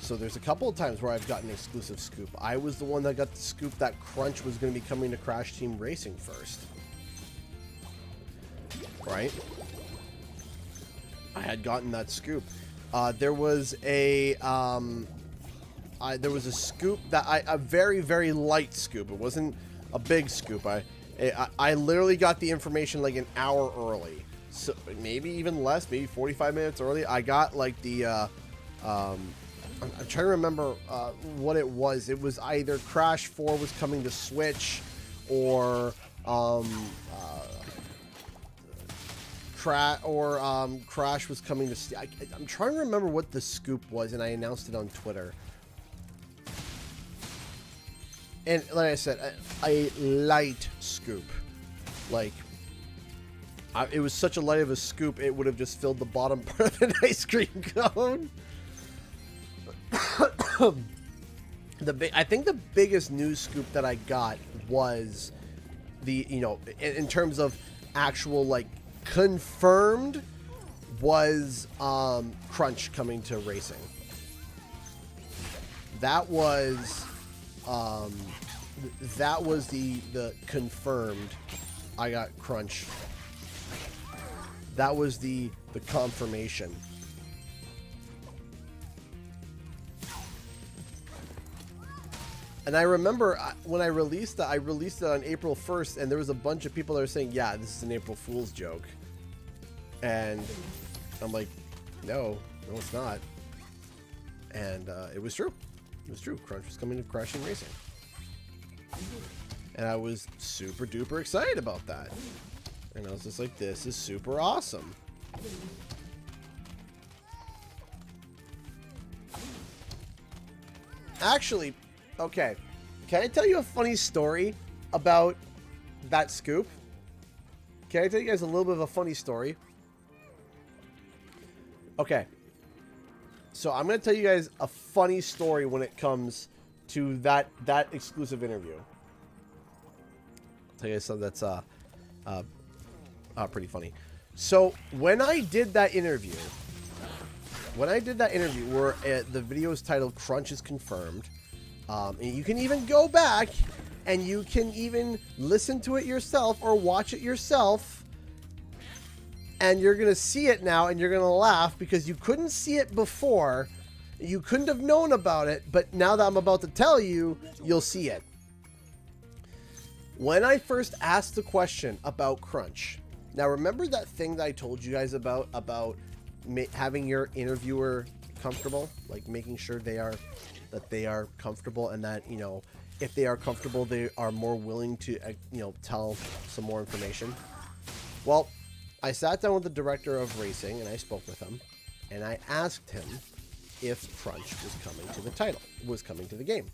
[SPEAKER 1] So there's a couple of times where I've gotten exclusive scoop. I was the one that got the scoop that Crunch was going to be coming to Crash Team Racing first. Right? I had gotten that scoop. There was a scoop that a very, very light scoop. It wasn't a big scoop. I literally got the information like an hour early. So maybe even less, maybe 45 minutes early. I got like the I'm trying to remember what it was. It was either Crash 4 was coming to Switch, or Crash was coming to. I'm trying to remember what the scoop was, and I announced it on Twitter. And like I said, a light scoop, like. It was such a light of a scoop, it would have just filled the bottom part of an ice cream cone. I think the biggest news scoop that I got was in terms of actual, like, confirmed, was Crunch coming to racing. That was the confirmed. I got Crunch. That was the confirmation. And I remember when I released it on April 1st, and there was a bunch of people that were saying, yeah, this is an April Fool's joke. And I'm like, no, it's not. And it was true. It was true. Crunch was coming to Crash Team Racing. And I was super duper excited about that. And I was just like, this is super awesome. Actually, okay. Can I tell you a funny story about that scoop? Can I tell you guys a little bit of a funny story? Okay. So I'm going to tell you guys a funny story when it comes to that exclusive interview. I'll tell you guys something that's pretty funny. So when I did that interview, where the video is titled "Crunch is Confirmed," and you can even go back and you can even listen to it yourself or watch it yourself, and you're gonna see it now, and you're gonna laugh because you couldn't see it before, you couldn't have known about it, but now that I'm about to tell you, you'll see it. When I first asked the question about Crunch. Now, remember that thing that I told you guys about having your interviewer comfortable, like making sure they are comfortable, and that, you know, if they are comfortable, they are more willing to, tell some more information. Well, I sat down with the director of racing and I spoke with him, and I asked him if Crunch was coming to the game.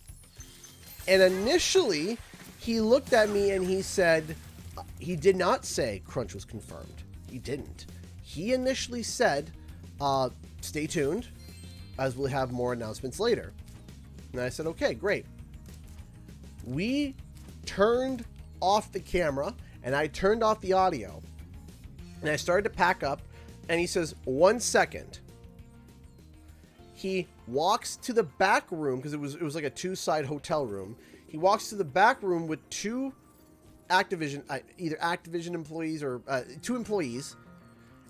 [SPEAKER 1] And initially, he looked at me and he said, he did not say Crunch was confirmed. He didn't. He initially said, stay tuned, as we'll have more announcements later. And I said, okay, great. We turned off the camera, and I turned off the audio. And I started to pack up, and he says, 1 second. He walks to the back room, because it was like a 2-side hotel room. He walks to the back room with two Activision, either Activision employees or 2 employees,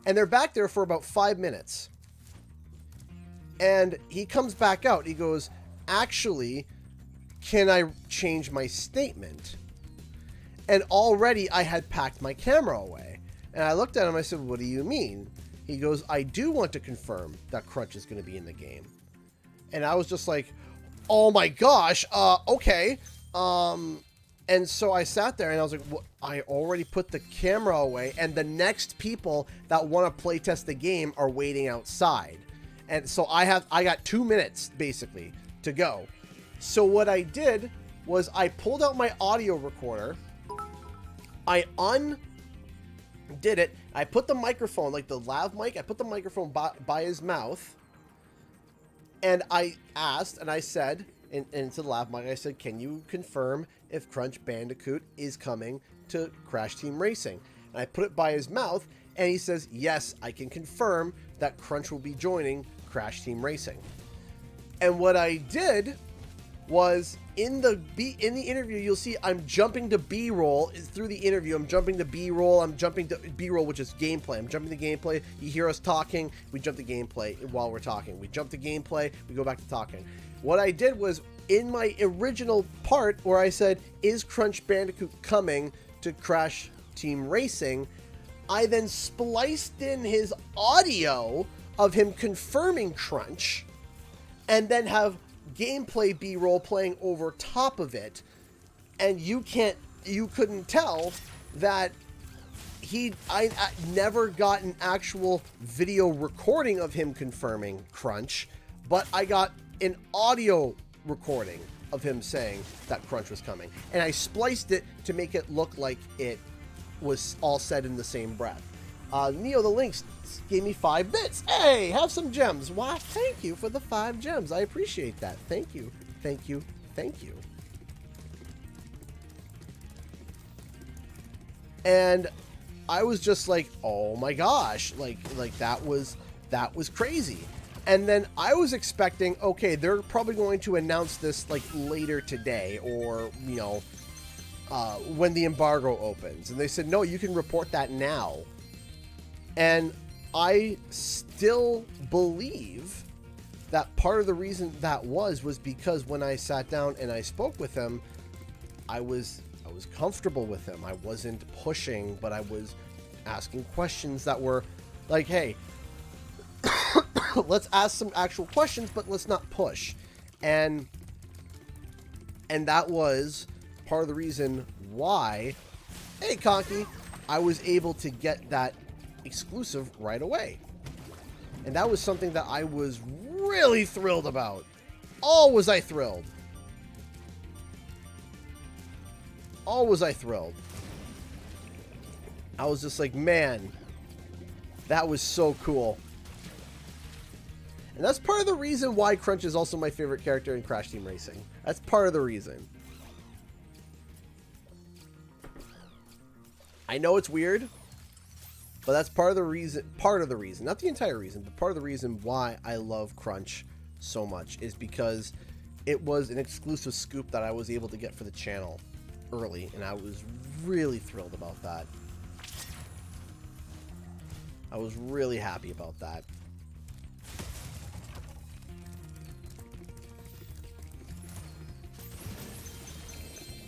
[SPEAKER 1] and they're back there for about 5 minutes. And he comes back out. He goes, actually, can I change my statement? And already I had packed my camera away. And I looked at him, I said, what do you mean? He goes, I do want to confirm that Crunch is going to be in the game. And I was just like, oh my gosh, okay. And so I sat there and I was like, well, I already put the camera away, and the next people that want to playtest the game are waiting outside. And so I got 2 minutes basically to go. So what I did was I pulled out my audio recorder. I undid it. I put the microphone, like the lav mic, I put the microphone by his mouth. And I asked, and I said, into the lav mic, I said, can you confirm if Crunch Bandicoot is coming to Crash Team Racing? And I put it by his mouth, and he says, yes, I can confirm that Crunch will be joining Crash Team Racing. And what I did was, in the interview, you'll see I'm jumping to B-roll through the interview. I'm jumping to B-roll. I'm jumping to B-roll, which is gameplay. I'm jumping to gameplay. You hear us talking. We jump to gameplay while we're talking. We jump to gameplay. We go back to talking. What I did was, in my original part where I said, is Crunch Bandicoot coming to Crash Team Racing, I then spliced in his audio of him confirming Crunch, and then have gameplay B-roll playing over top of it. And you couldn't tell that I never got an actual video recording of him confirming Crunch, but I got an audio recording of him saying that Crunch was coming. And I spliced it to make it look like it was all said in the same breath. Neo the Lynx gave me 5 bits. Hey, have some gems. Why, thank you for the 5 gems. I appreciate that. Thank you. Thank you. Thank you. And I was just like, oh my gosh, like that was crazy. And then I was expecting, okay, they're probably going to announce this like later today, or, you know, when the embargo opens. And they said, no, you can report that now. And I still believe that part of the reason that was because when I sat down and I spoke with him, I was comfortable with him. I wasn't pushing, but I was asking questions that were like, hey, let's ask some actual questions, but let's not push. And that was part of the reason why, hey, Conky, I was able to get that exclusive right away. And that was something that I was really thrilled about. Oh, was I thrilled. Oh, was I thrilled. I was just like, man, that was so cool. And that's part of the reason why Crunch is also my favorite character in Crash Team Racing. That's part of the reason. I know it's weird, but that's part of the reason, not the entire reason, but part of the reason why I love Crunch so much is because it was an exclusive scoop that I was able to get for the channel early, and I was really thrilled about that. I was really happy about that.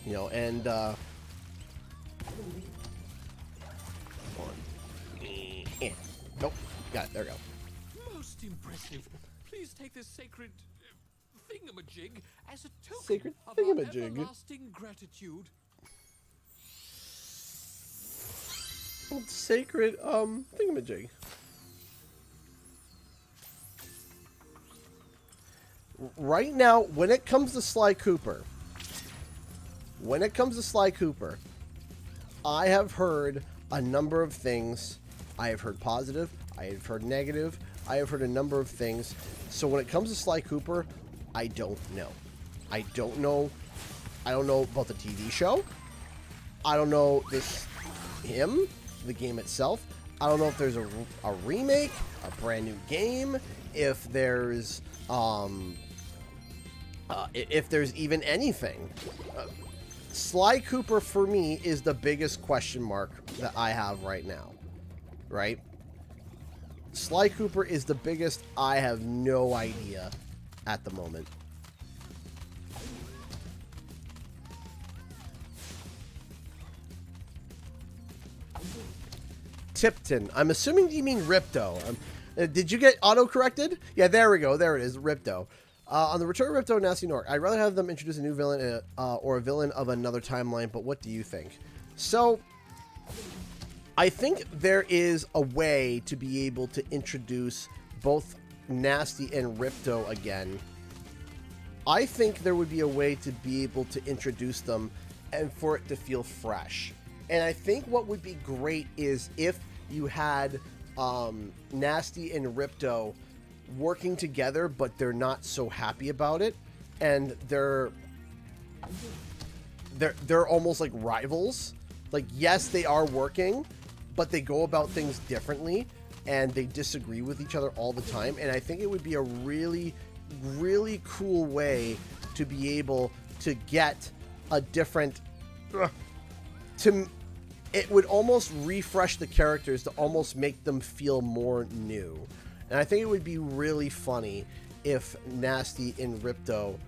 [SPEAKER 1] You know, and nope, got it. There we go.
[SPEAKER 5] Most impressive. Please take this sacred thingamajig as a token
[SPEAKER 1] Sacred
[SPEAKER 5] of
[SPEAKER 1] thingamajig.
[SPEAKER 5] our everlasting gratitude.
[SPEAKER 1] Sacred thingamajig. Right now, when it comes to Sly Cooper, when it comes to Sly Cooper, I have heard a number of things. I have heard positive. I have heard negative. I have heard a number of things. So when it comes to Sly Cooper, I don't know. I don't know. I don't know about the TV show. I don't know the game itself. I don't know if there's a remake, a brand new game, if there's even anything. Sly Cooper for me is the biggest question mark that I have right now, right? Sly Cooper is the biggest. I have no idea at the moment. Tipton. I'm assuming you mean Ripto. Did you get auto-corrected? Yeah, there we go. There it is, Ripto. On the Return of Ripto and Nasty Nork, I'd rather have them introduce a new villain or a villain of another timeline, but what do you think? So, I think there is a way to be able to introduce both Nasty and Ripto again. I think there would be a way to be able to introduce them and for it to feel fresh. And I think what would be great is if you had Nasty and Ripto working together, but they're not so happy about it, and they're almost like rivals. Like, yes, they are working, but they go about things differently, and they disagree with each other all the time. And I think it would be a really, really cool way to be able to get a different it would almost refresh the characters to almost make them feel more new. And I think it would be really funny if Nasty and Ripto,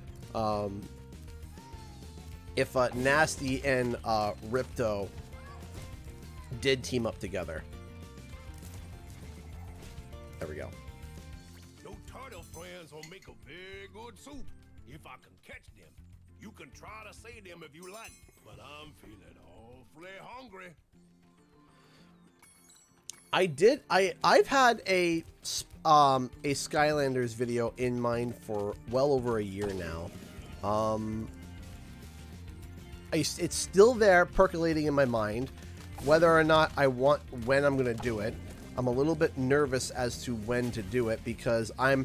[SPEAKER 1] Nasty and Ripto did team up together. There we go.
[SPEAKER 5] Your turtle friends will make a very good soup if I can catch them. You can try to say them if you like, but I'm feeling awfully hungry.
[SPEAKER 1] I've had a Skylanders video in mind for well over a year now. It's still there percolating in my mind. Whether or not when I'm going to do it, I'm a little bit nervous as to when to do it, because I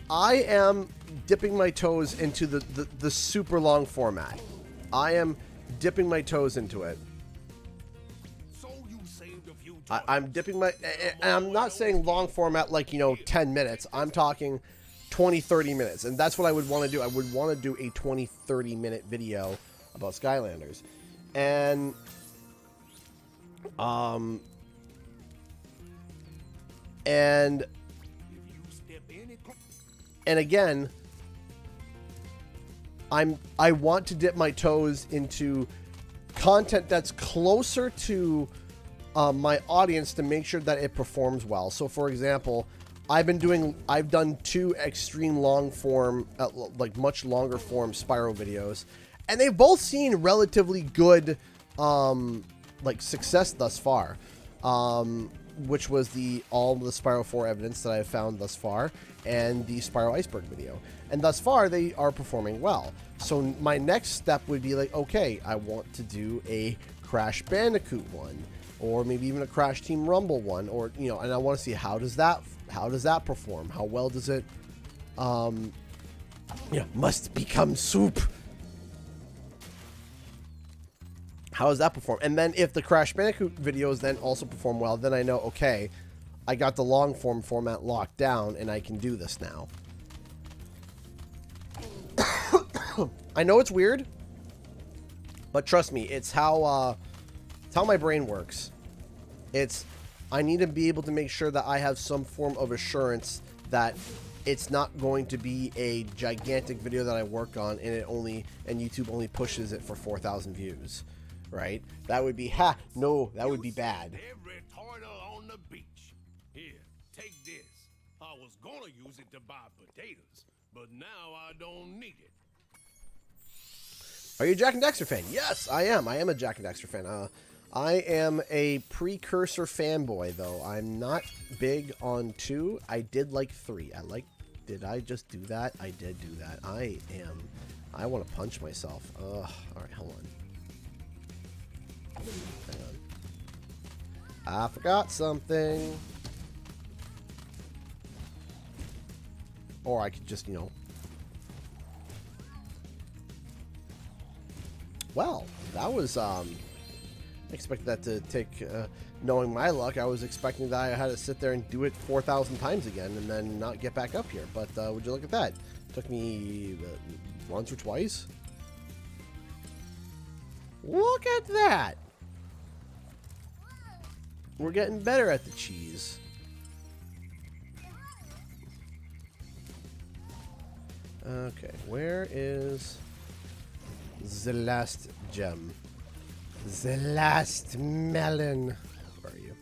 [SPEAKER 1] am dipping my toes into the super long format. I am dipping my toes into it. I'm dipping my... And I'm not saying long format like, 10 minutes. I'm talking 20, 30 minutes. And that's what I would want to do. I would want to do a 20, 30 minute video about Skylanders. And... And again, I want to dip my toes into content that's closer to my audience to make sure that it performs well. So, for example, I've done 2 extreme long form, like much longer form Spyro videos, and they've both seen relatively good, like success thus far. Which was all the Spyro 4 evidence that I have found thus far, and the Spyro Iceberg video. And thus far, they are performing well. So my next step would be like, okay, I want to do a Crash Bandicoot one, or maybe even a Crash Team Rumble one, or and I want to see how does that perform? How well does it? Must become soup. How does that perform? And then if the Crash Bandicoot videos then also perform well, then I know, okay, I got the long form format locked down and I can do this now. I know it's weird, but trust me, it's how my brain works. I need to be able to make sure that I have some form of assurance that it's not going to be a gigantic video that I work on and YouTube only pushes it for 4,000 views. Right? That would be that would be bad.
[SPEAKER 5] Every turtle on the beach. Here, take this. I was gonna use it to buy potatoes, but now I don't need it.
[SPEAKER 1] Are you a Jak and Daxter fan? Yes, I am. I am a Jak and Daxter fan. I am a precursor fanboy, though. I'm not big on 2. I did like 3. Did I just do that? I did do that. I am I want to punch myself. Ugh. Alright, hold on. Hang on. I forgot something. Or I could just, you know. Well, that was, I expected that to take, knowing my luck, I was expecting that I had to sit there and do it 4,000 times again and then not get back up here. But, would you look at that? Took me once or twice. Look at that! We're getting better at the cheese. Okay, where is the last gem? The last melon. Where are you?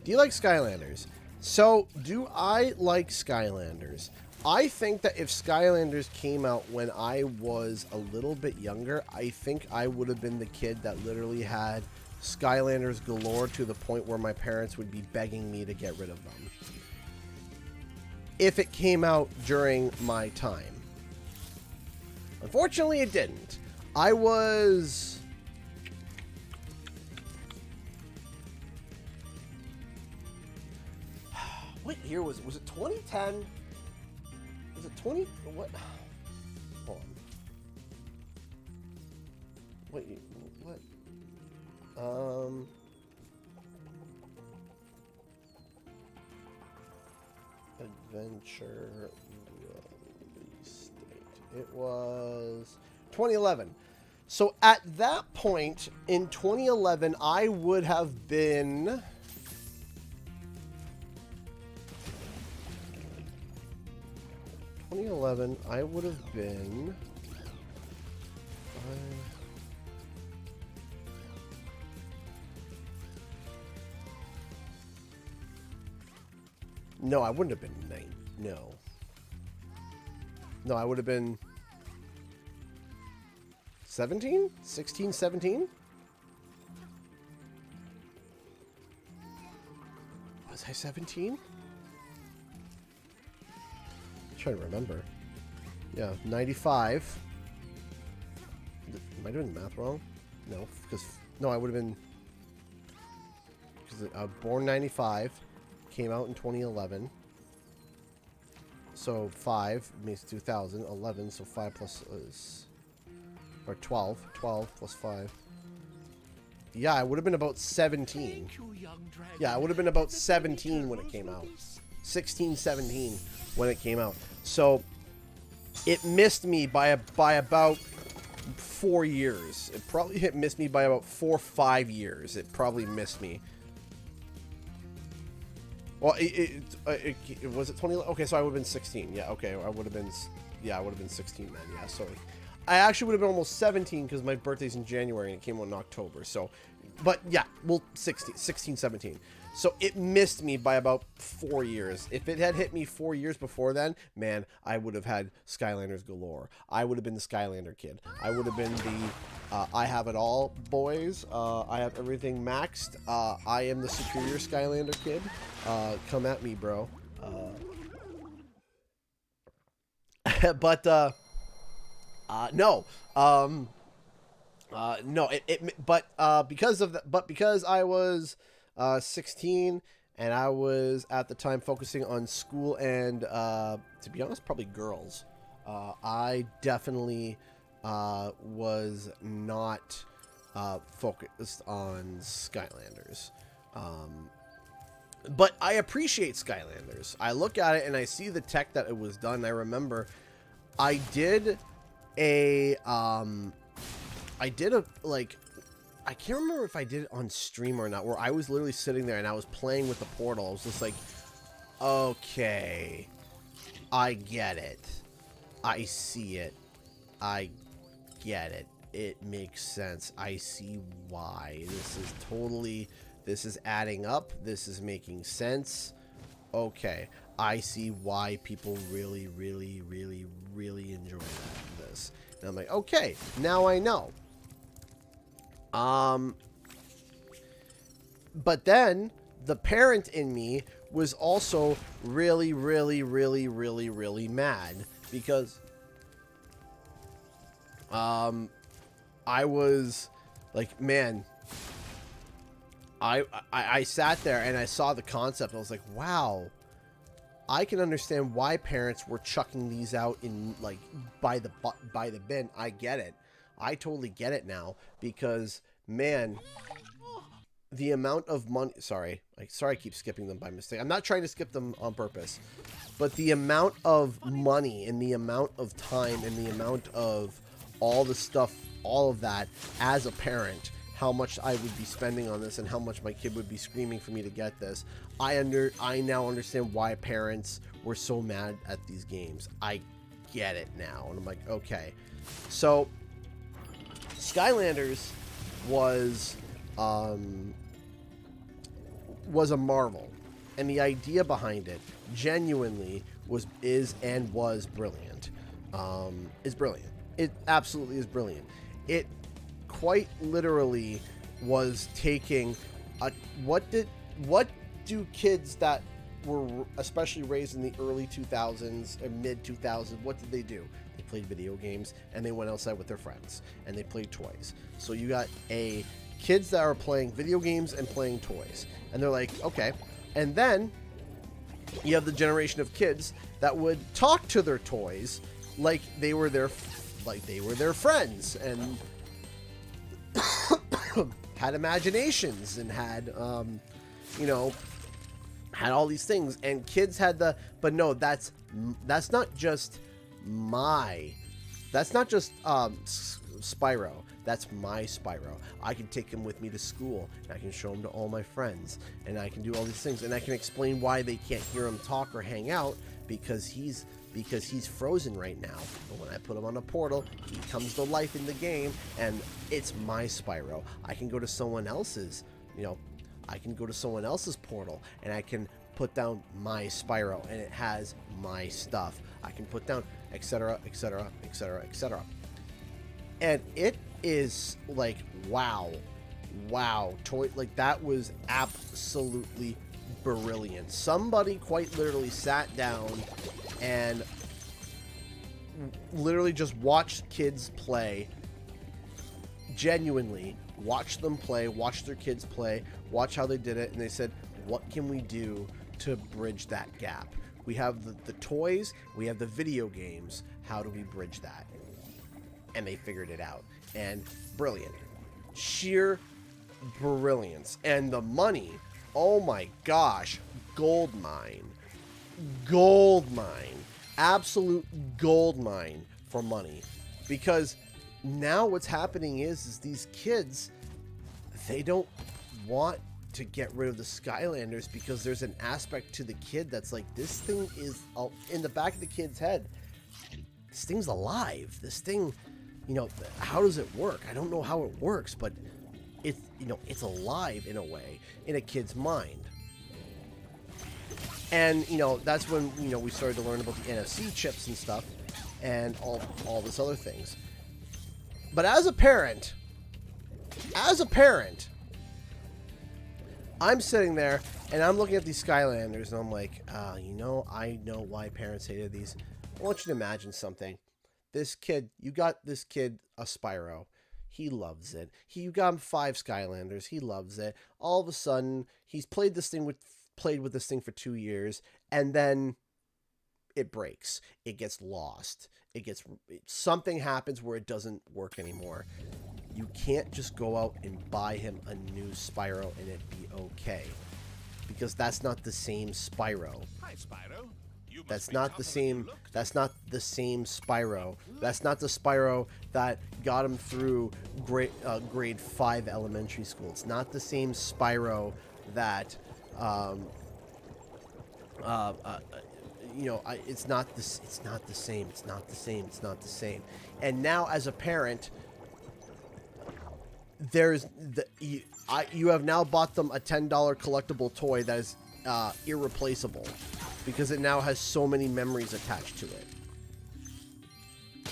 [SPEAKER 1] Do you like Skylanders? So, do I like Skylanders? I think that if Skylanders came out when I was a little bit younger, I think I would have been the kid that literally had Skylanders galore to the point where my parents would be begging me to get rid of them. If it came out during my time. Unfortunately, it didn't. I was... What year was it? Was it 2010? Was it 20... What? Hold on. What? Adventure release date. It was 2011. So at that point in 2011, I would have been... I would have been... No, I wouldn't have been 9. No. No, I would have been 17? 16, 17? Was I 17? I'm trying to remember. Yeah, 95. Am I doing the math wrong? No, because... No, I would have been... Because I was born 95. Came out in 2011. So 5 means 2000. 11, so 5 plus... or 12. 12 plus 5. Yeah, I would have been about 17. Yeah, I would have been about 17 when it came out. 16, 17 when it came out. So it missed me by about 4 years. It probably missed me by about 4 or 5 years. It probably missed me. Well, was it 20? Okay, so I would have been 16. Yeah, okay, I would have been. Yeah, I would have been 16 then. Yeah, so I actually would have been almost 17 because my birthday's in January and it came out in October. So, but yeah, well, 16, 17. So it missed me by about 4 years. If it had hit me 4 years before then, man, I would have had Skylanders galore. I would have been the Skylander kid. I would have been the I have it all, boys. I have everything maxed. I am the superior Skylander kid. Come at me, bro. But no. No. Because I was 16 and I was at the time focusing on school and to be honest, probably girls. I definitely was not focused on Skylanders. But I appreciate Skylanders. I look at it and I see the tech that it was done. I remember I did a like, I can't remember if I did it on stream or not, where I was literally sitting there and I was playing with the portal. I was just like, okay, I get it. I see it. I get it. It makes sense. I see why. This is adding up. This is making sense. Okay. I see why people really, really, really, really enjoy this. And I'm like, okay, now I know. But then the parent in me was also really, really, really, really, really mad because I was like, man, I sat there and I saw the concept. I was like, wow, I can understand why parents were chucking these out in like by the bin. I get it. I totally get it now because, man, the amount of money. Sorry, I keep skipping them by mistake. I'm not trying to skip them on purpose, but the amount of money and the amount of time and the amount of all the stuff, all of that as a parent, how much I would be spending on this and how much my kid would be screaming for me to get this. I now understand why parents were so mad at these games. I get it now. And I'm like, okay. So Skylanders was a marvel. And the idea behind it genuinely was brilliant. Is brilliant. It absolutely is brilliant. It quite literally was taking what do kids that were especially raised in the early 2000s or mid 2000s, what did they do? They played video games and they went outside with their friends and they played toys. So you got kids that are playing video games and playing toys, and they're like, okay. And then you have the generation of kids that would talk to their toys like they were their friends and had imaginations and had had all these things, and kids had but no, that's not just Spyro. That's my Spyro. I can take him with me to school, and I can show him to all my friends, and I can do all these things, and I can explain why they can't hear him talk or hang out because he's frozen right now. But when I put him on a portal, he comes to life in the game, and it's my Spyro. I can go to someone else's, I can go to someone else's portal, and I can put down my Spyro, and it has my stuff. I can put down, etc., etc., etc., etc. And it is like, wow, toy, like that was absolutely brilliant. Somebody quite literally sat down and literally just watched kids play, genuinely watch them play, watch their kids play, watch how they did it, and they said, what can we do to bridge that gap? We have the toys, we have the video games, how do we bridge that? And they figured it out. And brilliant. Sheer brilliance. And the money, oh my gosh, gold mine. Absolute gold mine for money. Because now what's happening is these kids, they don't want to get rid of the Skylanders because there's an aspect to the kid that's like, this thing is in the back of the kid's head. This thing's alive. This thing, how does it work? I don't know how it works, but it's, it's alive in a way, in a kid's mind. And, that's when, we started to learn about the NFC chips and stuff and all this other things. But as a parent, I'm sitting there and I'm looking at these Skylanders and I'm like, I know why parents hated these. I want you to imagine something. This kid, you got this kid a Spyro. He loves it. You got him 5 Skylanders. He loves it. All of a sudden, he's played with this thing for 2 years, and then it breaks. It gets lost. Something happens where it doesn't work anymore. You can't just go out and buy him a new Spyro and it be okay, because that's not the same Spyro. Hi, Spyro. That's not the same Spyro. That's not the Spyro that got him through grade 5 elementary school. It's not the same Spyro that it's not the same. And now as a parent, you have now bought them a $10 collectible toy that is irreplaceable because it now has so many memories attached to it,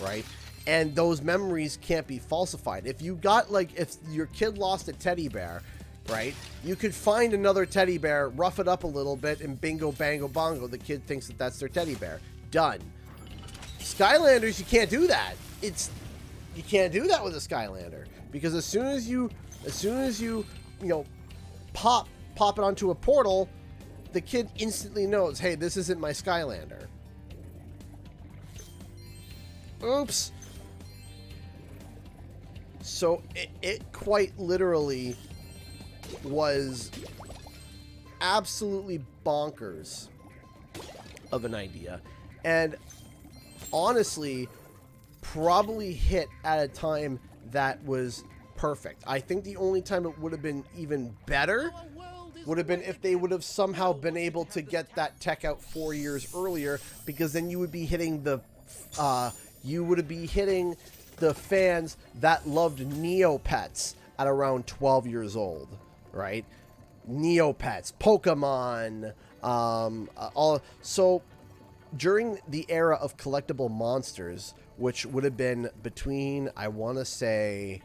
[SPEAKER 1] right? And those memories can't be falsified. If you got, if your kid lost a teddy bear, right, you could find another teddy bear, rough it up a little bit, and bingo, bango, bongo, the kid thinks that that's their teddy bear. Done. Skylanders, you can't do that. you can't do that with a Skylander, because as soon as you pop it onto a portal, the kid instantly knows, hey, this isn't my Skylander. Oops. So it quite literally was absolutely bonkers of an idea, and honestly probably hit at a time that was perfect. I think the only time it would have been even better would have been if they would have somehow been able to get that tech out 4 years earlier, because then you would be hitting the fans that loved Neopets at around 12 years old, right? Neopets, Pokemon, so during the era of collectible monsters, which would have been between, I want to say,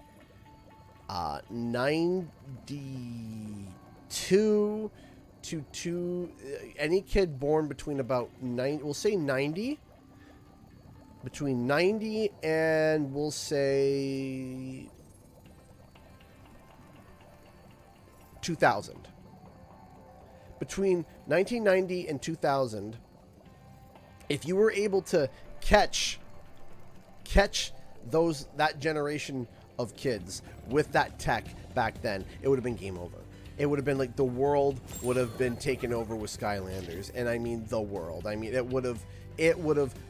[SPEAKER 1] 92 to any kid born between about 90, we'll say 90, between 90 and we'll say 2000. Between 1990 and 2000, if you were able to catch that generation of kids with that tech back then, it would have been game over. It would have been like the world would have been taken over with Skylanders, and I mean the world. I mean it would have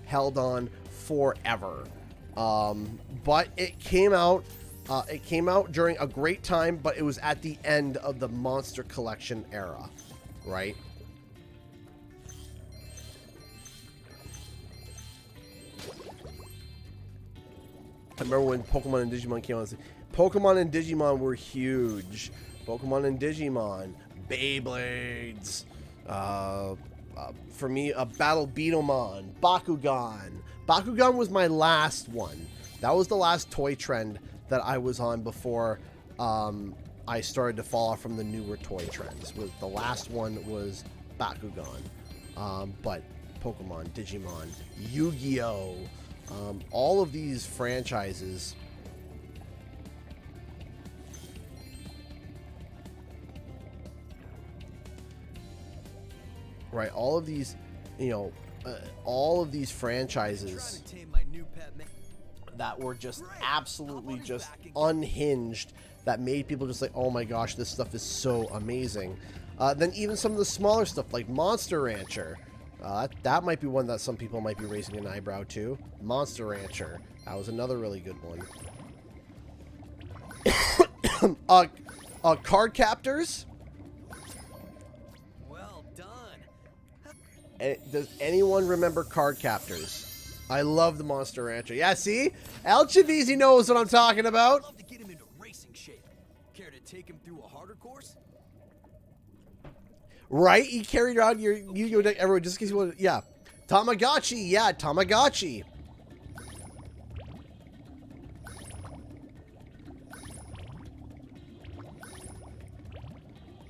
[SPEAKER 1] held on forever. But it came out during a great time, but it was at the end of the Monster Collection era, right? I remember when Pokemon and Digimon came out. Pokemon and Digimon were huge. Pokemon and Digimon, Beyblades, for me, a Battle Beetlemon, Bakugan. Bakugan was my last one. That was the last toy trend that I was on before I started to fall off from the newer toy trends. The last one was Bakugan. But Pokemon, Digimon, Yu-Gi-Oh! All of these franchises, right? All of these, all of these franchises that were just absolutely just unhinged, that made people just like, oh my gosh, this stuff is so amazing. Then even some of the smaller stuff like Monster Rancher. That might be one that some people might be raising an eyebrow to. Monster Rancher. That was another really good one. Card Captors.
[SPEAKER 6] Well done.
[SPEAKER 1] Does anyone remember Card Captors? I love the Monster Rancher. Yeah, see? El Chavizi knows what I'm talking about.
[SPEAKER 6] I'd love to get him into racing shape. Care to take him through a harder course?
[SPEAKER 1] Right? He carried around your Yu-Gi-Oh deck everywhere just in case you wanted. Yeah. Tamagotchi. Yeah, Tamagotchi.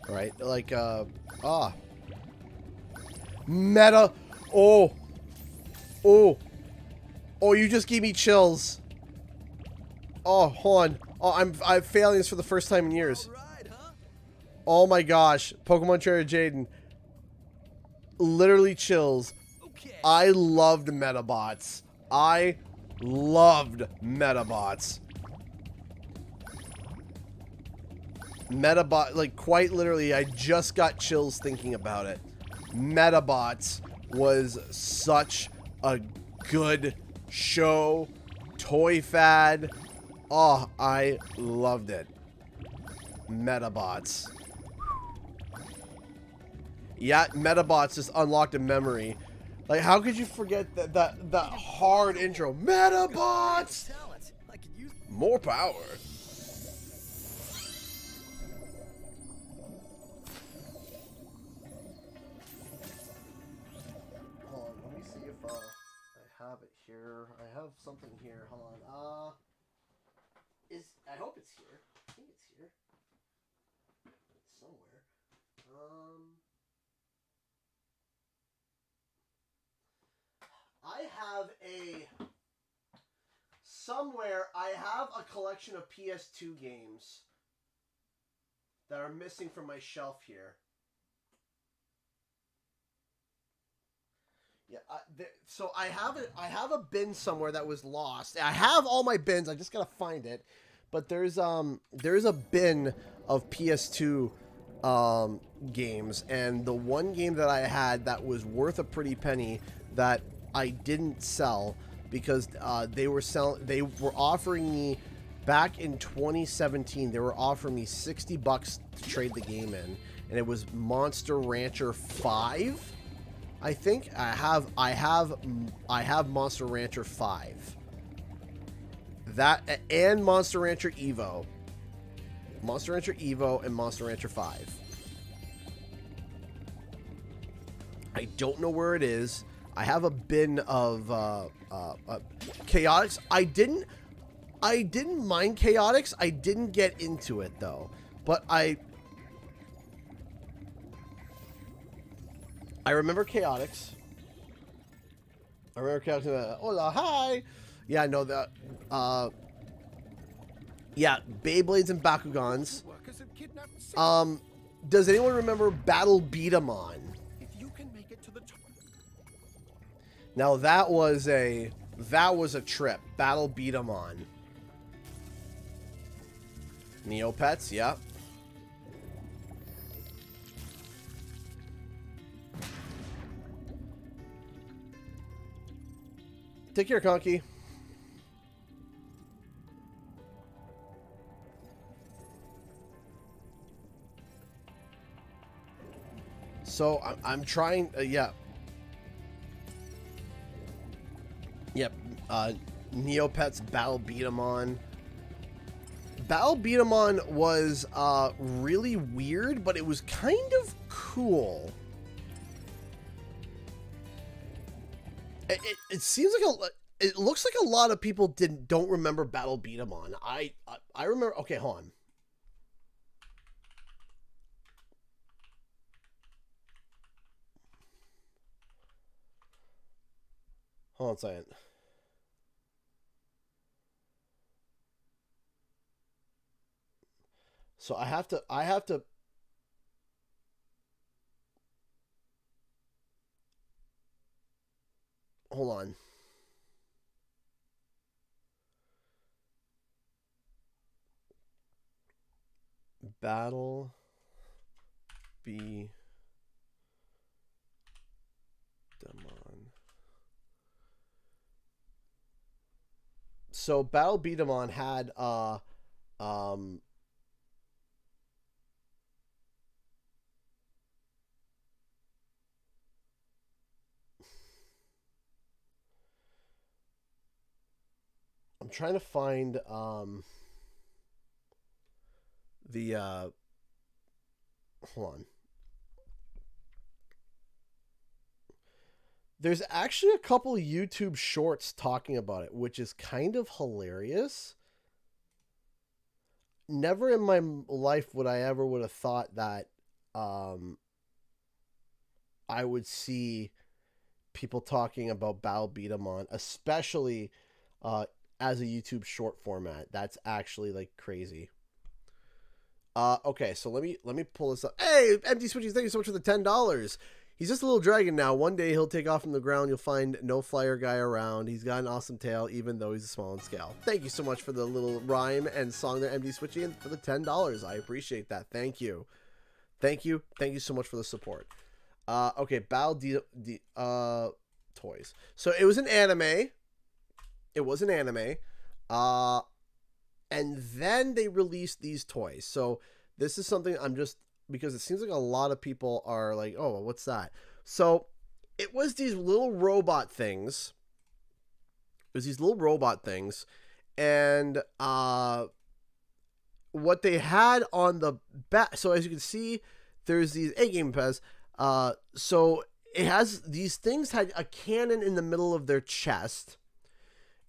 [SPEAKER 1] Right? Like, Meta. Oh, you just gave me chills. Oh, hold on. Oh, I'm failing this for the first time in years. Oh my gosh, Pokemon Trainer Jaden. Literally chills.
[SPEAKER 6] Okay.
[SPEAKER 1] I loved Metabots. I loved Metabots. Metabot, like quite literally, I just got chills thinking about it. Metabots was such a good show. Toy fad. Oh, I loved it. Metabots. Yeah, Metabots just unlocked a memory. Like, how could you forget that hard intro? Metabots! More power. Hold on, let me see if I have it here. I have something here. Hold on. I hope it's here. I think it's here. It's somewhere. I have a somewhere I have a collection of PS2 games that are missing from my shelf here. Yeah, so I have a bin somewhere that was lost. I have all my bins. I just gotta find it. But there's a bin of PS2 games, and the one game that I had that was worth a pretty penny that I didn't sell because they were offering me back in 2017. They were offering me $60 to trade the game in, and it was Monster Rancher 5. I think I have Monster Rancher 5. That and Monster Rancher Evo. Monster Rancher Evo and Monster Rancher 5. I don't know where it is. I have a bin of Chaotix. I didn't mind Chaotix. I didn't get into it though. But I remember Chaotix. I remember Chaotix. Hola, hi. Yeah, no, that. Yeah, Beyblades and Bakugans. Does anyone remember Battle Beat 'em On? Now that was a trip. Battle Beat 'em On. Neopets, yeah. Take care, Conky. So I'm trying, yeah. Yep, Neopets Battle Beat 'em On. Battle Beat 'em On was really weird, but it was kind of cool. It seems like it looks like a lot of people don't remember Battle Beat 'em On. I remember. Okay, hold on. Hold on a second. So I have to hold on. Battle Beat 'em On. So Battle Beat 'em On had I'm trying to find the hold on. There's actually a couple YouTube shorts talking about it, which is kind of hilarious. Never in my life would have thought that I would see people talking about Battle Beat 'em On, especially as a YouTube short format. That's actually like crazy. Okay, so let me pull this up. Hey, Empty Switchies, thank you so much for the $10. He's just a little dragon now. One day he'll take off from the ground. You'll find no flyer guy around. He's got an awesome tail, even though he's small in scale. Thank you so much for the little rhyme and song there, MD Switchy, and for the $10. I appreciate that. Thank you. Thank you. Thank you so much for the support. Okay, Battle toys. So it was an anime. And then they released these toys. So this is something because it seems like a lot of people are like, oh, what's that? So it was these little robot things. And what they had on the back. So as you can see, there's these Game Pass. So it has these things had a cannon in the middle of their chest.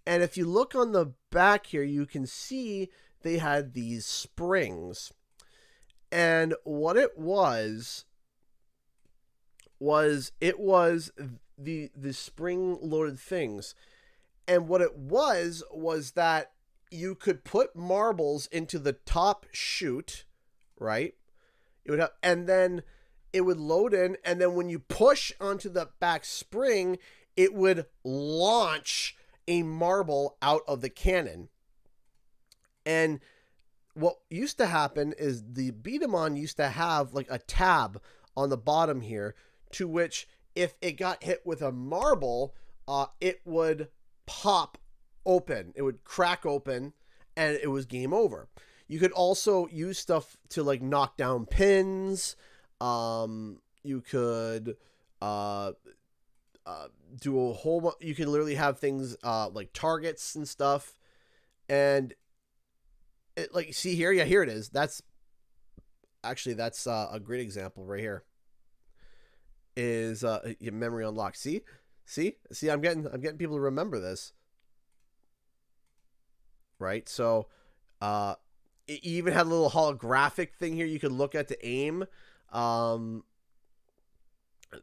[SPEAKER 1] And if you look on the back here, you can see they had these springs. And what it was the spring-loaded things. And what it was that you could put marbles into the top chute, right? It would have, and then it would load in, and then when you push onto the back spring, it would launch a marble out of the cannon. And what used to happen is the Beat-em-on used to have like a tab on the bottom here, to which if it got hit with a marble, it would pop open. It would crack open, and it was game over. You could also use stuff to like knock down pins. You could do a whole. You could literally have things like targets and stuff, and it, like, see here, yeah, here it is. That's actually a great example right here. Is your memory unlocked? See, I'm getting people to remember this, right? So, it even had a little holographic thing here. You could look at to aim.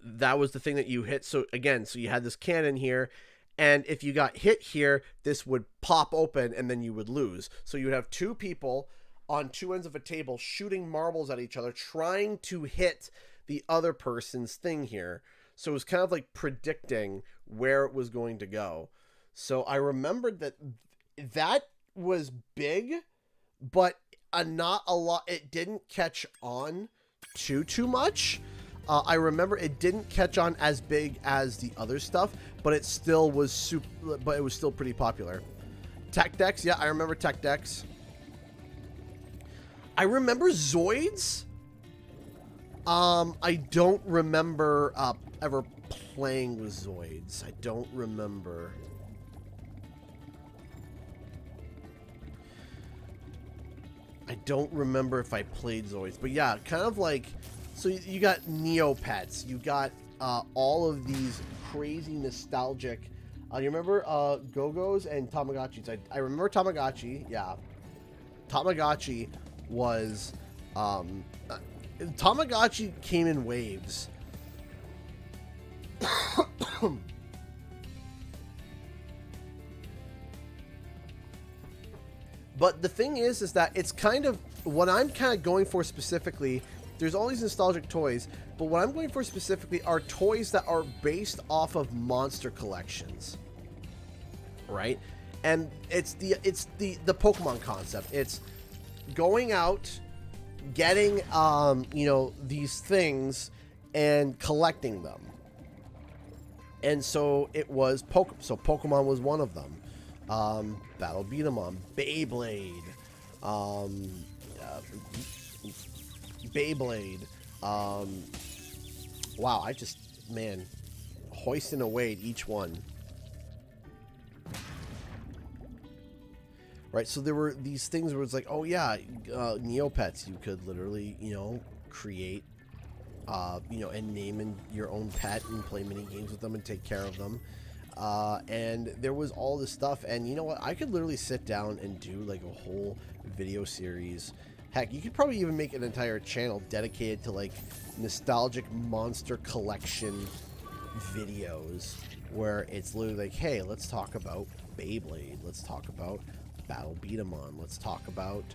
[SPEAKER 1] That was the thing that you hit. So again, so you had this cannon here, and if you got hit here, this would pop open and then you would lose. So you would have two people on two ends of a table shooting marbles at each other, trying to hit the other person's thing here. So it was kind of like predicting where it was going to go. So I remembered that was big, but not a lot. It didn't catch on too much. I remember it didn't catch on as big as the other stuff, but it still was but it was still pretty popular. Tech decks, yeah, I remember tech decks. I remember Zoids. I don't remember ever playing with Zoids. I don't remember. I don't remember if I played Zoids, but yeah, kind of like, so you got Neopets, you got all of these crazy nostalgic, you remember Go-Go's and Tamagotchis? I remember Tamagotchi, yeah. Tamagotchi was, Tamagotchi came in waves. But the thing is that it's kind of what I'm kind of going for specifically. There's all these nostalgic toys, but what I'm going for specifically are toys that are based off of monster collections, right? And it's the Pokemon concept. It's going out, getting you know, these things and collecting them. And so it was Pokemon was one of them. Battle Beat-em-on, Beyblade, wow, I just, man, hoisting away at each one. Right, so there were these things where it's like, oh yeah, Neopets, you could literally, you know, create, you know, and name your own pet and play mini games with them and take care of them. And there was all this stuff, and you know what, I could literally sit down and do like a whole video series. Heck, you could probably even make an entire channel dedicated to like nostalgic monster collection videos, where it's literally like, hey, let's talk about Beyblade, let's talk about Battle Beat-em-on, let's talk about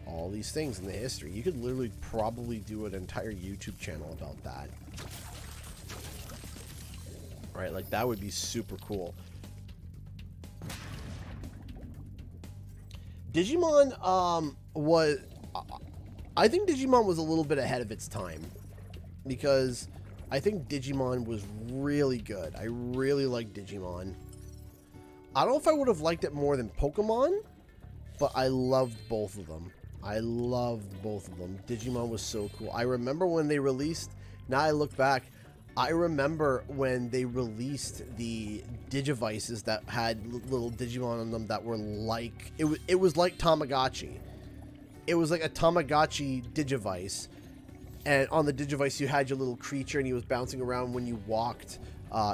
[SPEAKER 1] all these things in the history. You could literally probably do an entire YouTube channel about that. Right, like that would be super cool. Digimon was, I think Digimon was a little bit ahead of its time, because I think Digimon was really good. I really liked Digimon. I don't know if I would have liked it more than Pokemon, but I loved both of them. I loved both of them. Digimon was so cool. I remember when they released, now I look back, I remember when they released the Digivices that had little Digimon on them that were like, it was like Tamagotchi. It was like a Tamagotchi Digivice. And on the Digivice, you had your little creature, and he was bouncing around. When you walked,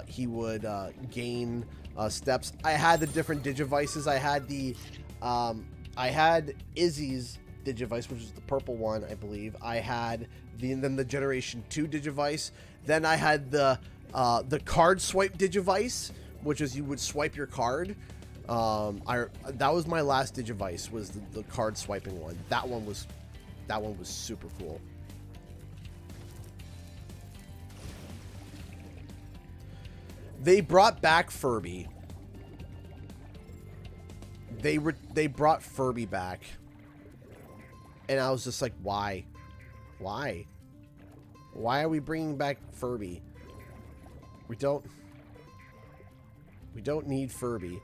[SPEAKER 1] he would gain steps. I had the different Digivices. I had Izzy's Digivice, which is the purple one, I believe. I had then the Generation 2 Digivice. Then I had the card swipe Digivice, which is you would swipe your card. That was my last Digivice, was the card swiping one. That one was super cool. They brought back Furby. They brought Furby back. And I was just like, why? Why? Why are we bringing back Furby? We don't need Furby.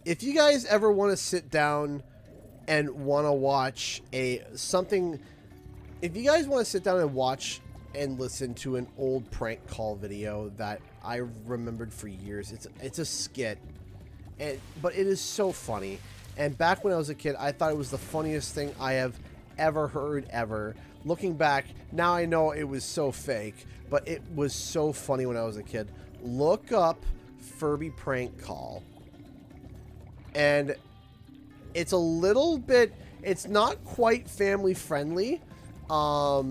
[SPEAKER 1] If you guys ever want to sit down and want to watch something, if you guys want to sit down and watch and listen to an old prank call video that I remembered for years, it's a skit, but it is so funny. And back when I was a kid, I thought it was the funniest thing I have ever heard ever. Looking back, now I know it was so fake, but it was so funny when I was a kid. Look up Furby prank call. And it's a little bit, it's not quite family friendly. I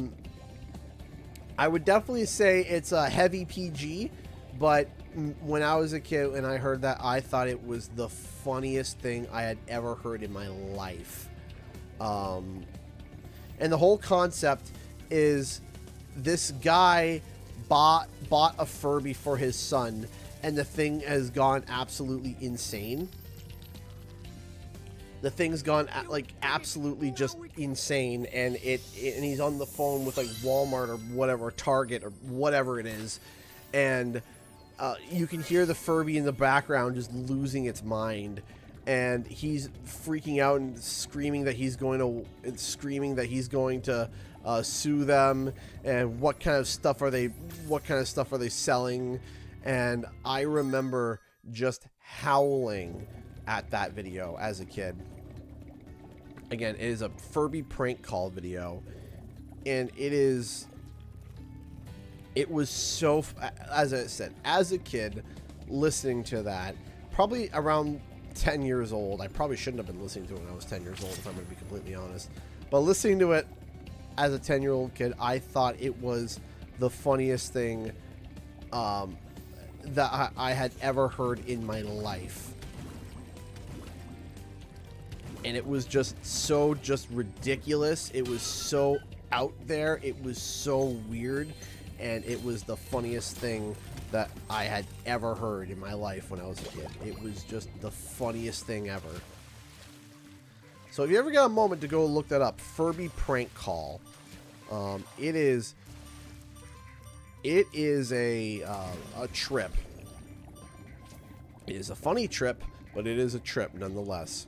[SPEAKER 1] would definitely say it's a heavy PG, but when I was a kid and I heard that, I thought it was the funniest thing I had ever heard in my life. And the whole concept is this guy bought a Furby for his son, and the thing has gone absolutely insane. The thing's gone like absolutely just insane, and and he's on the phone with like Walmart or whatever, Target or whatever it is, and you can hear the Furby in the background just losing its mind, and he's freaking out and screaming that he's going to sue them, and what kind of stuff are they selling. And I remember just howling at that video as a kid. Again, it is a Furby prank call video, and it was so, as I said, as a kid listening to that, probably around 10 years old. I probably shouldn't have been listening to it when I was 10 years old, if I'm going to be completely honest, but listening to it as a 10-year-old kid, I thought it was the funniest thing that I had ever heard in my life. And it was just ridiculous. It was so out there. It was so weird. And it was the funniest thing that I had ever heard in my life when I was a kid. It was just the funniest thing ever. So if you ever got a moment to go look that up, Furby prank call. It is a trip. It is a funny trip, but it is a trip nonetheless.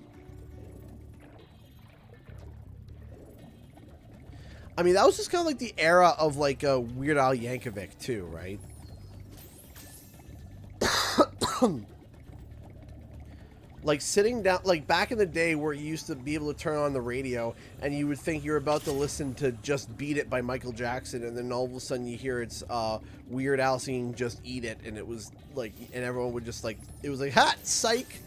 [SPEAKER 1] I mean, that was just kind of like the era of like Weird Al Yankovic too, right? Like sitting down, like back in the day where you used to be able to turn on the radio and you would think you're about to listen to Just Beat It by Michael Jackson, and then all of a sudden you hear it's Weird Al singing Just Eat It, and it was like, and everyone would just like, it was like, ha, psych!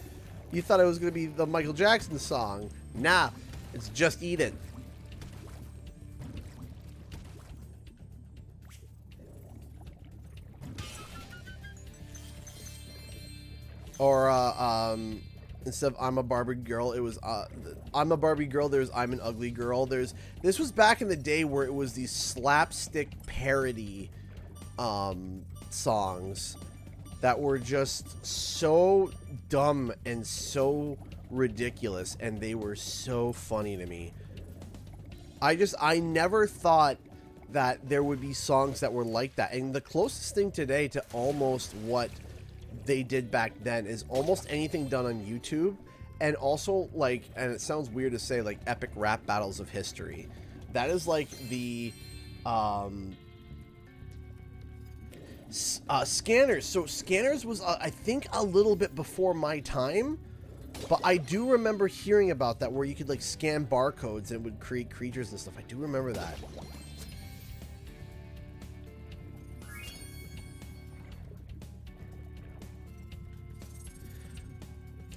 [SPEAKER 1] You thought it was going to be the Michael Jackson song. Nah, it's Just Eat It. Or, instead of I'm a Barbie girl, it was, I'm a Barbie girl, there's I'm an ugly girl. This was back in the day where it was these slapstick parody, songs that were just so dumb and so ridiculous, and they were so funny to me. I never thought that there would be songs that were like that, and the closest thing today to almost what they did back then is almost anything done on YouTube, and also like, and it sounds weird to say, like epic rap battles of history. That is like the Scanners. So Scanners was I think a little bit before my time, but I do remember hearing about that, where you could like scan barcodes and it would create creatures and stuff. I do remember that.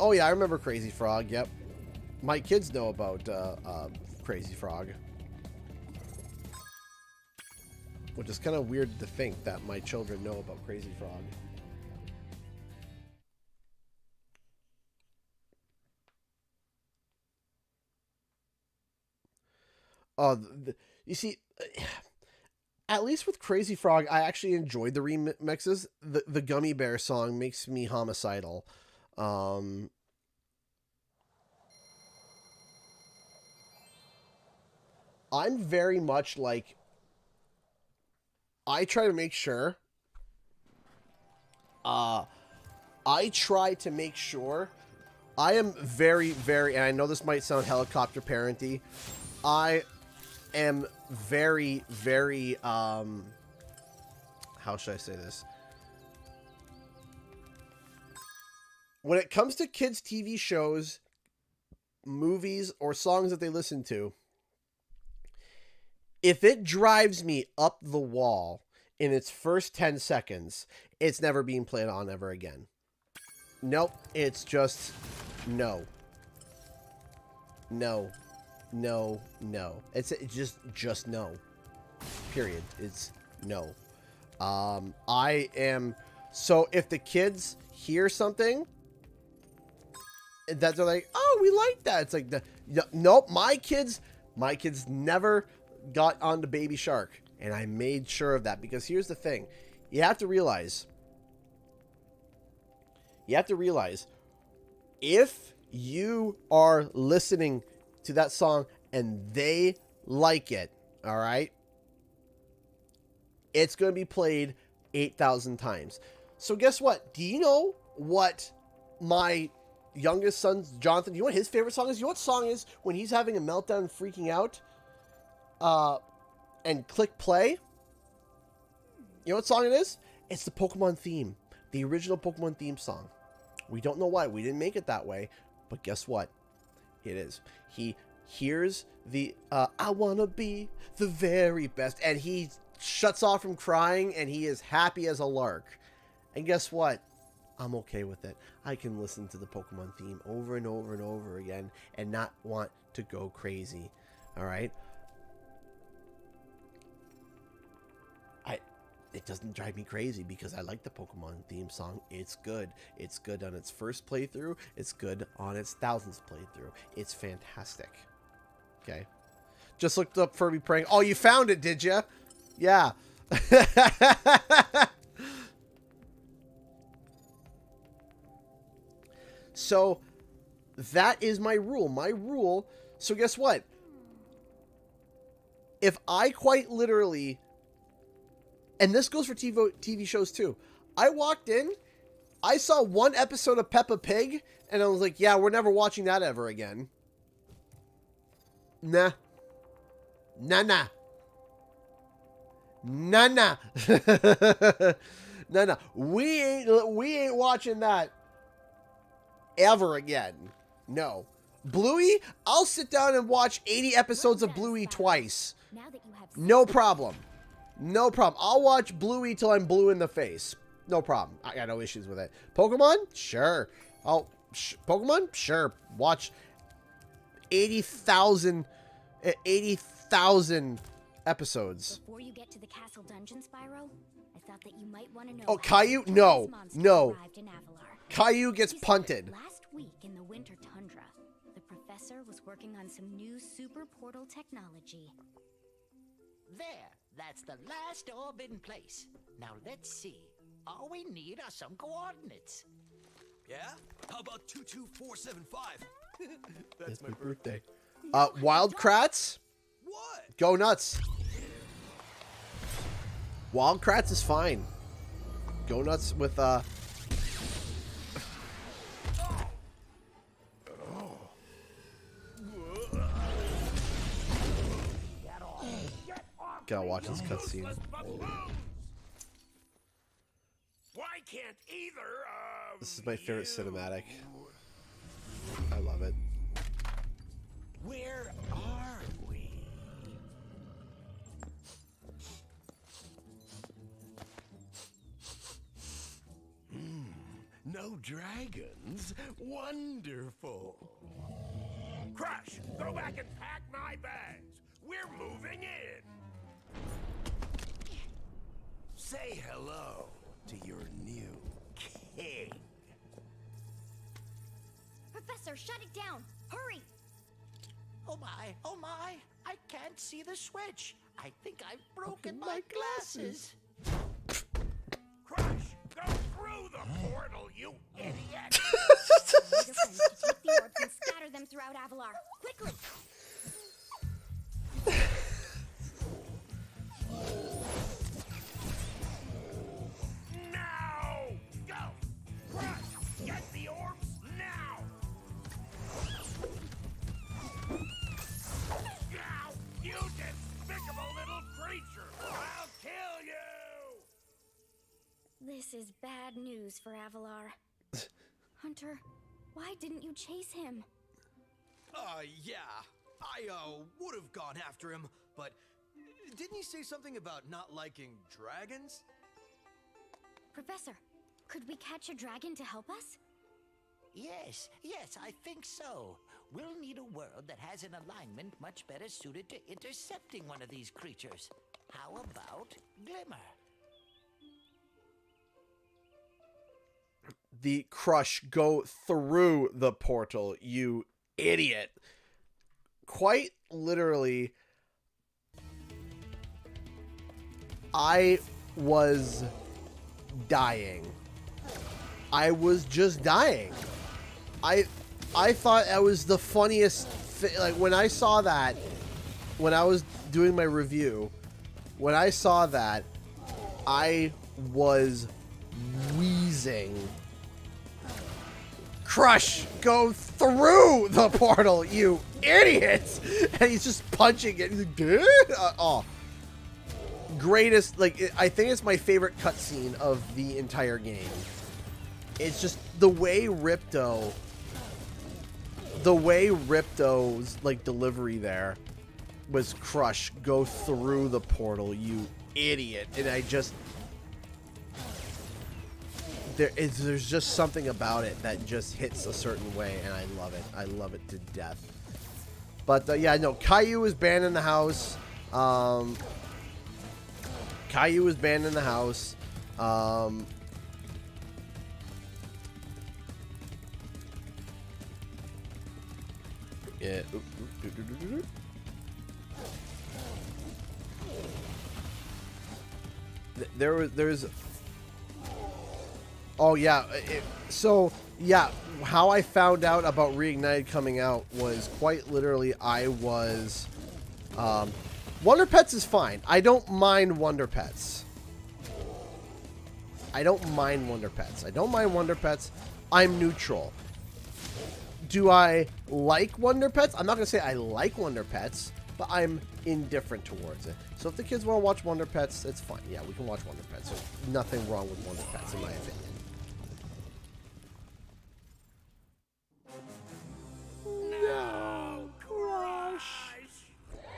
[SPEAKER 1] Oh yeah, I remember Crazy Frog. Yep, my kids know about Crazy Frog. which is kind of weird to think that my children know about Crazy Frog. You see, at least with Crazy Frog, I actually enjoyed the remixes. The Gummy Bear song makes me homicidal. I'm very much like, I try to make sure, I am very, very, and I know this might sound helicopter parenty, I am very, very, how should I say this? When it comes to kids' TV shows, movies, or songs that they listen to, if it drives me up the wall in its first 10 seconds, it's never being played on ever again. Nope, it's just no. No. No, no. It's just no. Period. It's no. I am, so if the kids hear something that they're like, oh, we like that, it's like, nope, my kids never got onto Baby Shark, and I made sure of that, because here's the thing. You have to realize, if you are listening to that song and they like it, all right, it's going to be played 8,000 times. So guess what? Do you know what my youngest son, Jonathan, do you know what his favorite song is? You know what song is when he's having a meltdown and freaking out? And click play? You know what song it is? It's the Pokemon theme. The original Pokemon theme song. We don't know why. We didn't make it that way. But guess what? It is. He hears the, I wanna be the very best. And he shuts off from crying and he is happy as a lark. And guess what? I'm okay with it. I can listen to the Pokemon theme over and over and over again and not want to go crazy. Alright? It doesn't drive me crazy because I like the Pokemon theme song. It's good. It's good on its first playthrough. It's good on its 1000th playthrough. It's fantastic. Okay. Just looked up Furby praying. Oh, you found it, did you? Yeah. So that is my rule. My rule. So guess what? If I quite literally, and this goes for TV shows too. I walked in, I saw one episode of Peppa Pig, and I was like, yeah, we're never watching that ever again. Nah. Nah, nah. Nah, nah. Nah, nah. We ain't watching that ever again. No. Bluey, I'll sit down and watch 80 episodes of Bluey twice. No problem. No problem. I'll watch Bluey till I'm blue in the face. No problem. I got no issues with it. Pokemon? Sure. Pokemon? Sure. Watch 80,000 episodes.
[SPEAKER 3] Before you get to the castle dungeon, Spyro, I thought that you might want to know.
[SPEAKER 1] Oh, Caillou? No. No. Caillou gets punted.
[SPEAKER 3] Last week in the winter tundra, the professor was working on some new super portal technology.
[SPEAKER 8] There, that's the last orb in place. Now let's see. All we need are some coordinates.
[SPEAKER 6] Yeah? How about 22475?
[SPEAKER 1] That's my birthday. Wild Kratts?
[SPEAKER 6] What?
[SPEAKER 1] Go nuts. Wild Kratts is fine. Go nuts with Gotta watch this cutscene.
[SPEAKER 5] Why can't either of
[SPEAKER 1] This is my favorite cinematic. I love it.
[SPEAKER 8] Where are we?
[SPEAKER 5] No dragons? Wonderful. Crush, go back and pack my bags. We're moving in. Say hello to your new king.
[SPEAKER 3] Professor, shut it down! Hurry!
[SPEAKER 8] Oh my, I can't see the switch. I think I've broken my glasses.
[SPEAKER 5] Crush, go through the portal, you idiot!
[SPEAKER 3] Need your friends to take the orbs and scatter them throughout Avalar. Quickly!
[SPEAKER 5] Now! Go! Crush, get the orbs now! Now, you despicable little creature! I'll kill you!
[SPEAKER 3] This is bad news for Avalar. Hunter, why didn't you chase him?
[SPEAKER 10] Yeah. I, would have gone after him, but didn't he say something about not liking dragons?
[SPEAKER 3] Professor, could we catch a dragon to help us?
[SPEAKER 8] Yes, I think so. We'll need a world that has an alignment much better suited to intercepting one of these creatures. How about Glimmer?
[SPEAKER 1] The Crush, go through the portal, you idiot. Quite literally, I was dying. I was just dying. I thought that was the funniest thing. Like, when I saw that, when I was doing my review, when I saw that, I was wheezing. Crush, go through the portal, you idiots! And he's just punching it. He's like, oh. Greatest, like, I think it's my favorite cutscene of the entire game. It's just the way Ripto's, like, delivery there was Crush, go through the portal, you idiot. And I just... There's just something about it that just hits a certain way, and I love it. I love it to death. But, yeah, no, Caillou is banned in the house. Caillou is banned in the house. Yeah. There's... Oh, yeah. So, yeah, how I found out about Reignited coming out was quite literally I was... Wonder Pets is fine. I don't mind Wonder Pets. I don't mind Wonder Pets. I'm neutral. Do I like Wonder Pets? I'm not going to say I like Wonder Pets, but I'm indifferent towards it. So if the kids want to watch Wonder Pets, it's fine. Yeah, we can watch Wonder Pets. There's nothing wrong with Wonder Pets, in my opinion.
[SPEAKER 5] No, Crush!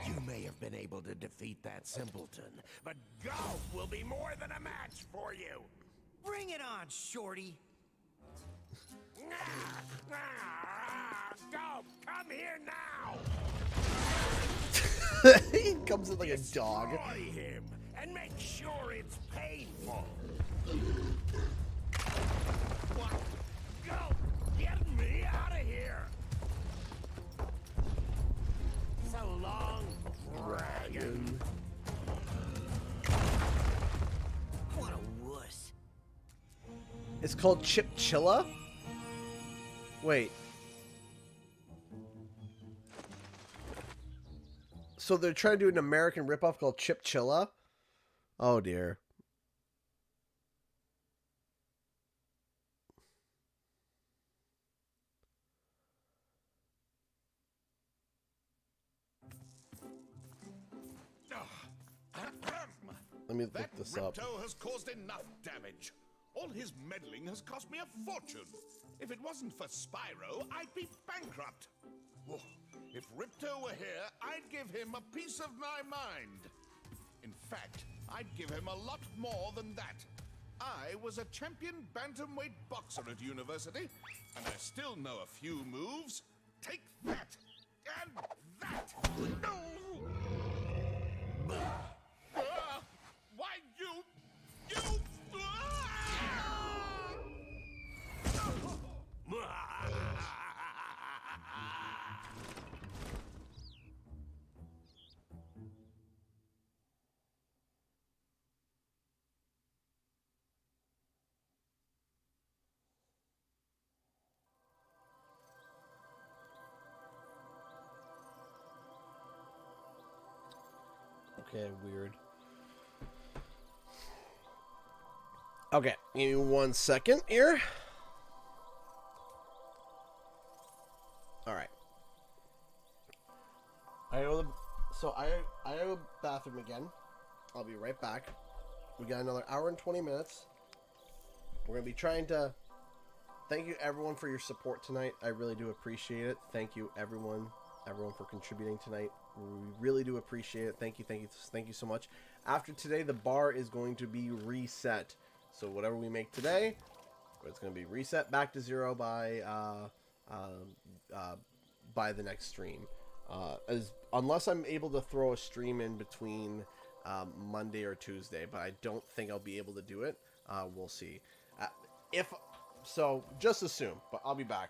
[SPEAKER 5] You may have been able to defeat that simpleton, but golf will be more than a match for you.
[SPEAKER 2] Bring it on, Shorty.
[SPEAKER 5] Golf, come here now!
[SPEAKER 1] He comes in like a dog.
[SPEAKER 5] Destroy him and make sure it's painful. What? Go! Get me out of here! So long, dragon.
[SPEAKER 2] What a wuss.
[SPEAKER 1] It's called Chipchilla? Wait. So they're trying to do an American ripoff called Chipchilla? Oh dear. Let me look this up.
[SPEAKER 5] Ripto has caused enough damage. All his meddling has cost me a fortune. If it wasn't for Spyro, I'd be bankrupt. Oh, if Ripto were here, I'd give him a piece of my mind. In fact, I'd give him a lot more than that. I was a champion bantamweight boxer at university, and I still know a few moves. Take that, and that. No! Why, you
[SPEAKER 1] Okay, weird. Okay, give me 1 second here. All right. I go to the bathroom again. I'll be right back. We got another hour and 20 minutes. We're gonna be trying to. Thank you everyone for your support tonight. I really do appreciate it. Thank you everyone for contributing tonight. We really do appreciate it. Thank you so much. After today, the bar is going to be reset. So whatever we make today, it's going to be reset back to 0 by the next stream. Unless I'm able to throw a stream in between Monday or Tuesday, but I don't think I'll be able to do it. We'll see. If so, just assume. But I'll be back.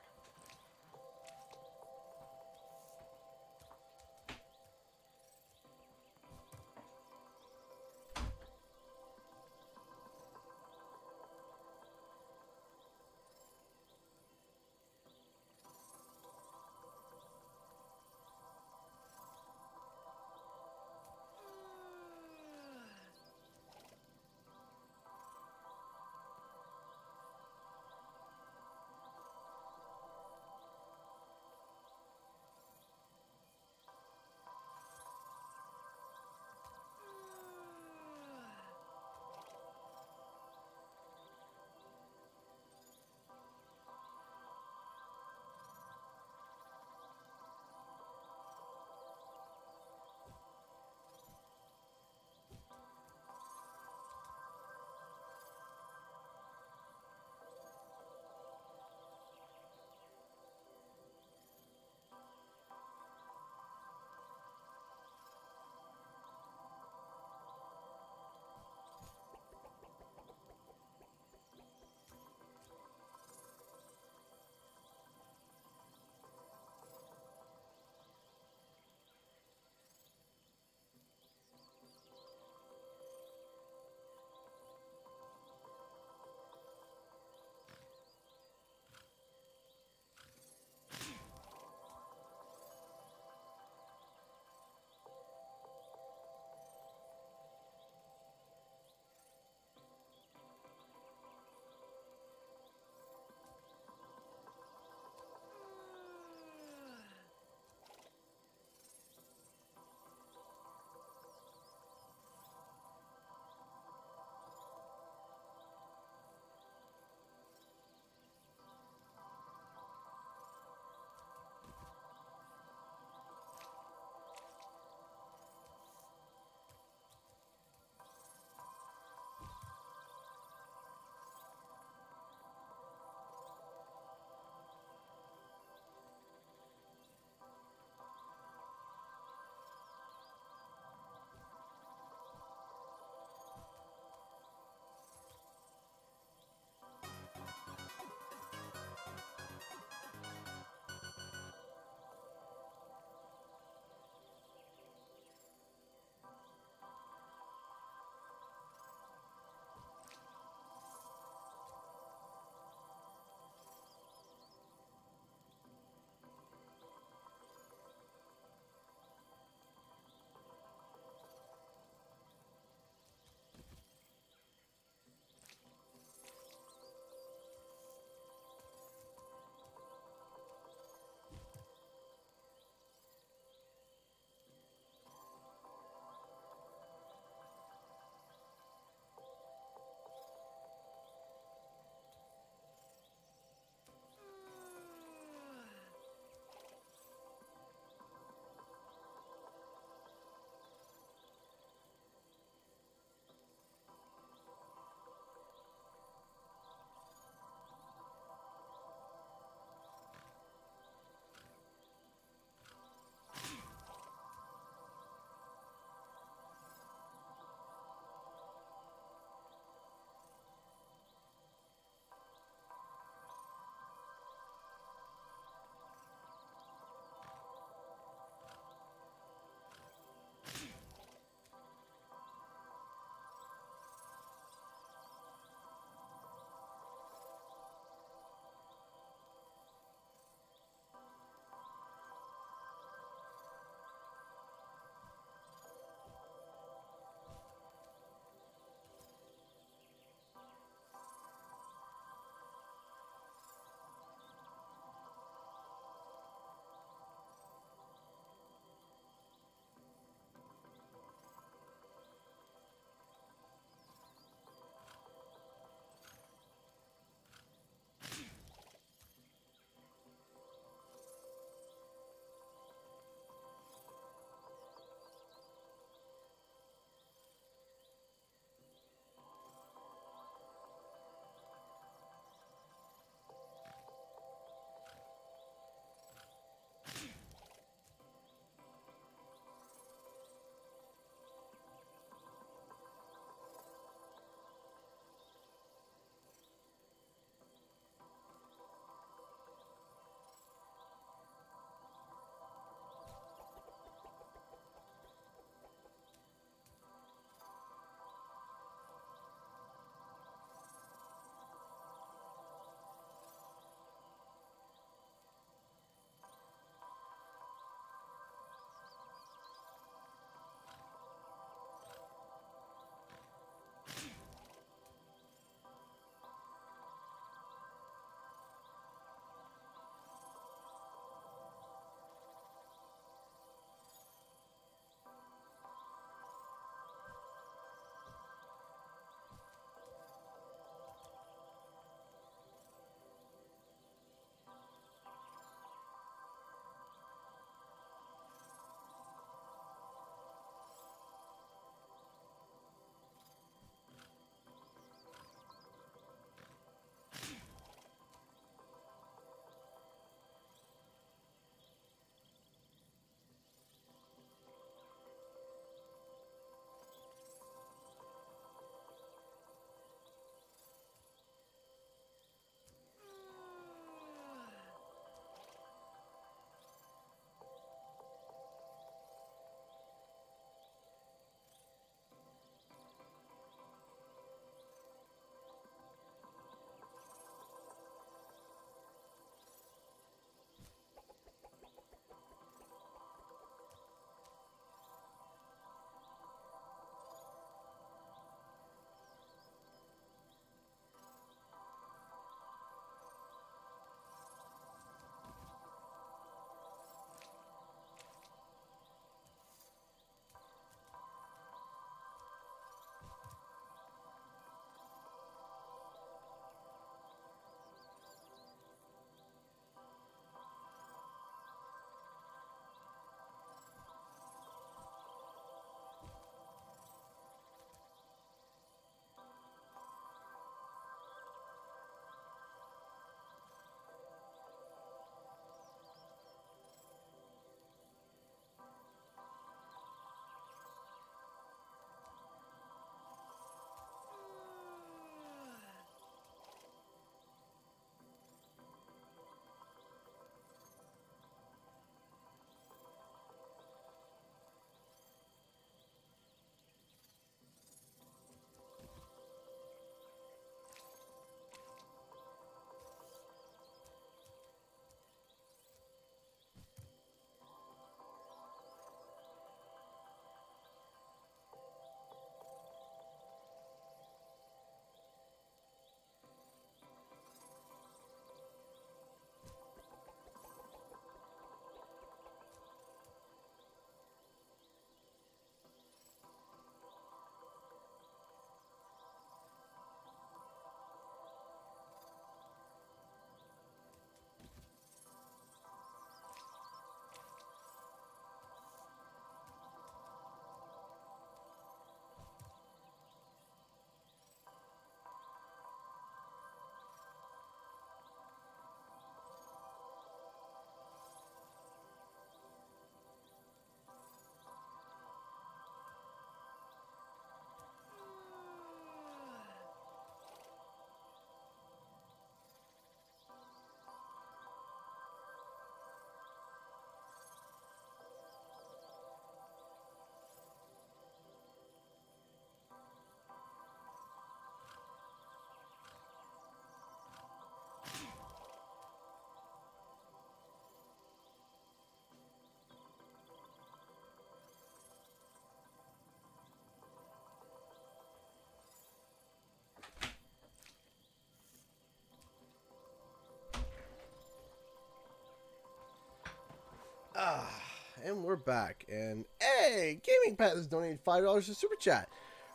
[SPEAKER 1] And we're back. And hey, Gaming Pet has donated $5 to Super Chat.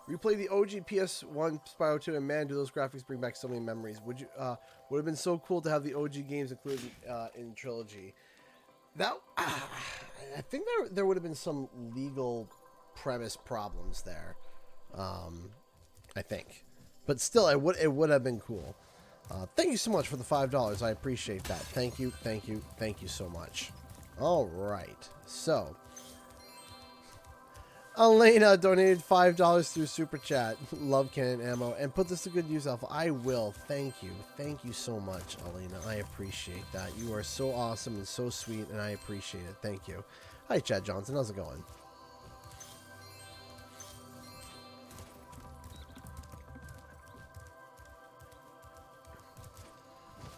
[SPEAKER 1] Replay the OG PS1 Spyro 2, and man, do those graphics bring back so many memories. Would have been so cool to have the OG games included in Trilogy. That I think there would have been some legal premise problems there. I think, but still, it would have been cool. Thank you so much for the $5. I appreciate that. Thank you so much. All right, so Elena donated $5 through Super Chat. Love cannon ammo and put this to good use, Alpha. I will. Thank you so much, Elena. I appreciate that. You are so awesome and so sweet, and I appreciate it. Thank you. Hi, Chad Johnson. How's it going?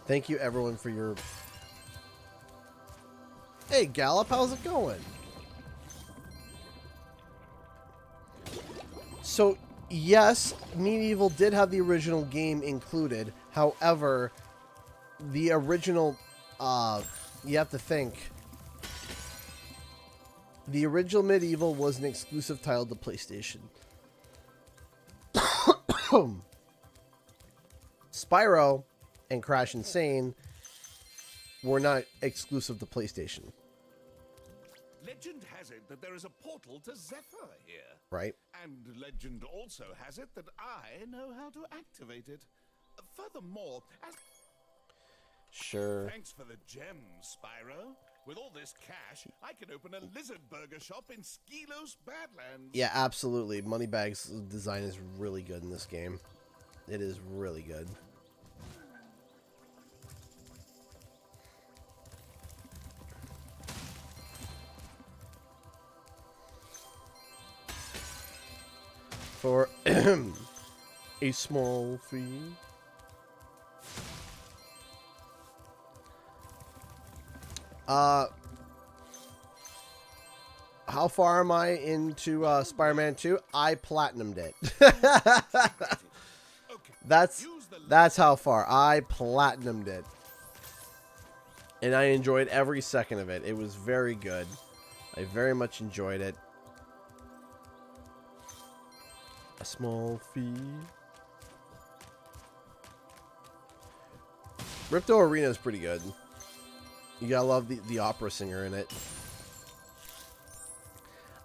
[SPEAKER 1] Thank you, everyone, for your... Hey, Gallop, how's it going? So, yes, Medieval did have the original game included. However, the original... you have to think... The original Medieval was an exclusive title to PlayStation. Spyro and Crash Insane were not exclusive to PlayStation.
[SPEAKER 5] Legend has it that there is a portal to Zephyr here.
[SPEAKER 1] Right.
[SPEAKER 5] And legend also has it that I know how to activate it. Furthermore, as...
[SPEAKER 1] Sure.
[SPEAKER 5] Thanks for the gems, Spyro. With all this cash, I can open a lizard burger shop in Skelos Badlands.
[SPEAKER 1] Yeah, absolutely. Moneybags design is really good in this game. It is really good. For a small fee. How far am I into Spider-Man 2? I platinumed it. That's how far. I platinumed it. And I enjoyed every second of it. It was very good. I very much enjoyed it. A small fee. Ripto Arena is pretty good. You gotta love the opera singer in it.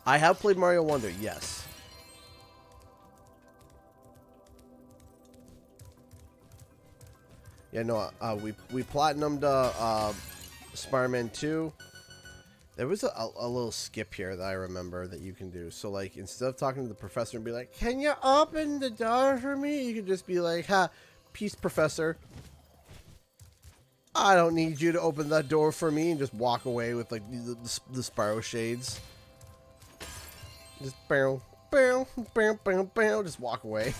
[SPEAKER 1] I have played Mario Wonder, yes. Yeah, no, we platinumed Spider-Man 2. There was a little skip here that I remember that you can do. So, like, instead of talking to the professor and be like, "Can you open the door for me?" You can just be like, "Ha, peace, professor. I don't need you to open that door for me," and just walk away with, like, the Spyro shades. Just bow, bow, bow, bow, bow, just walk away.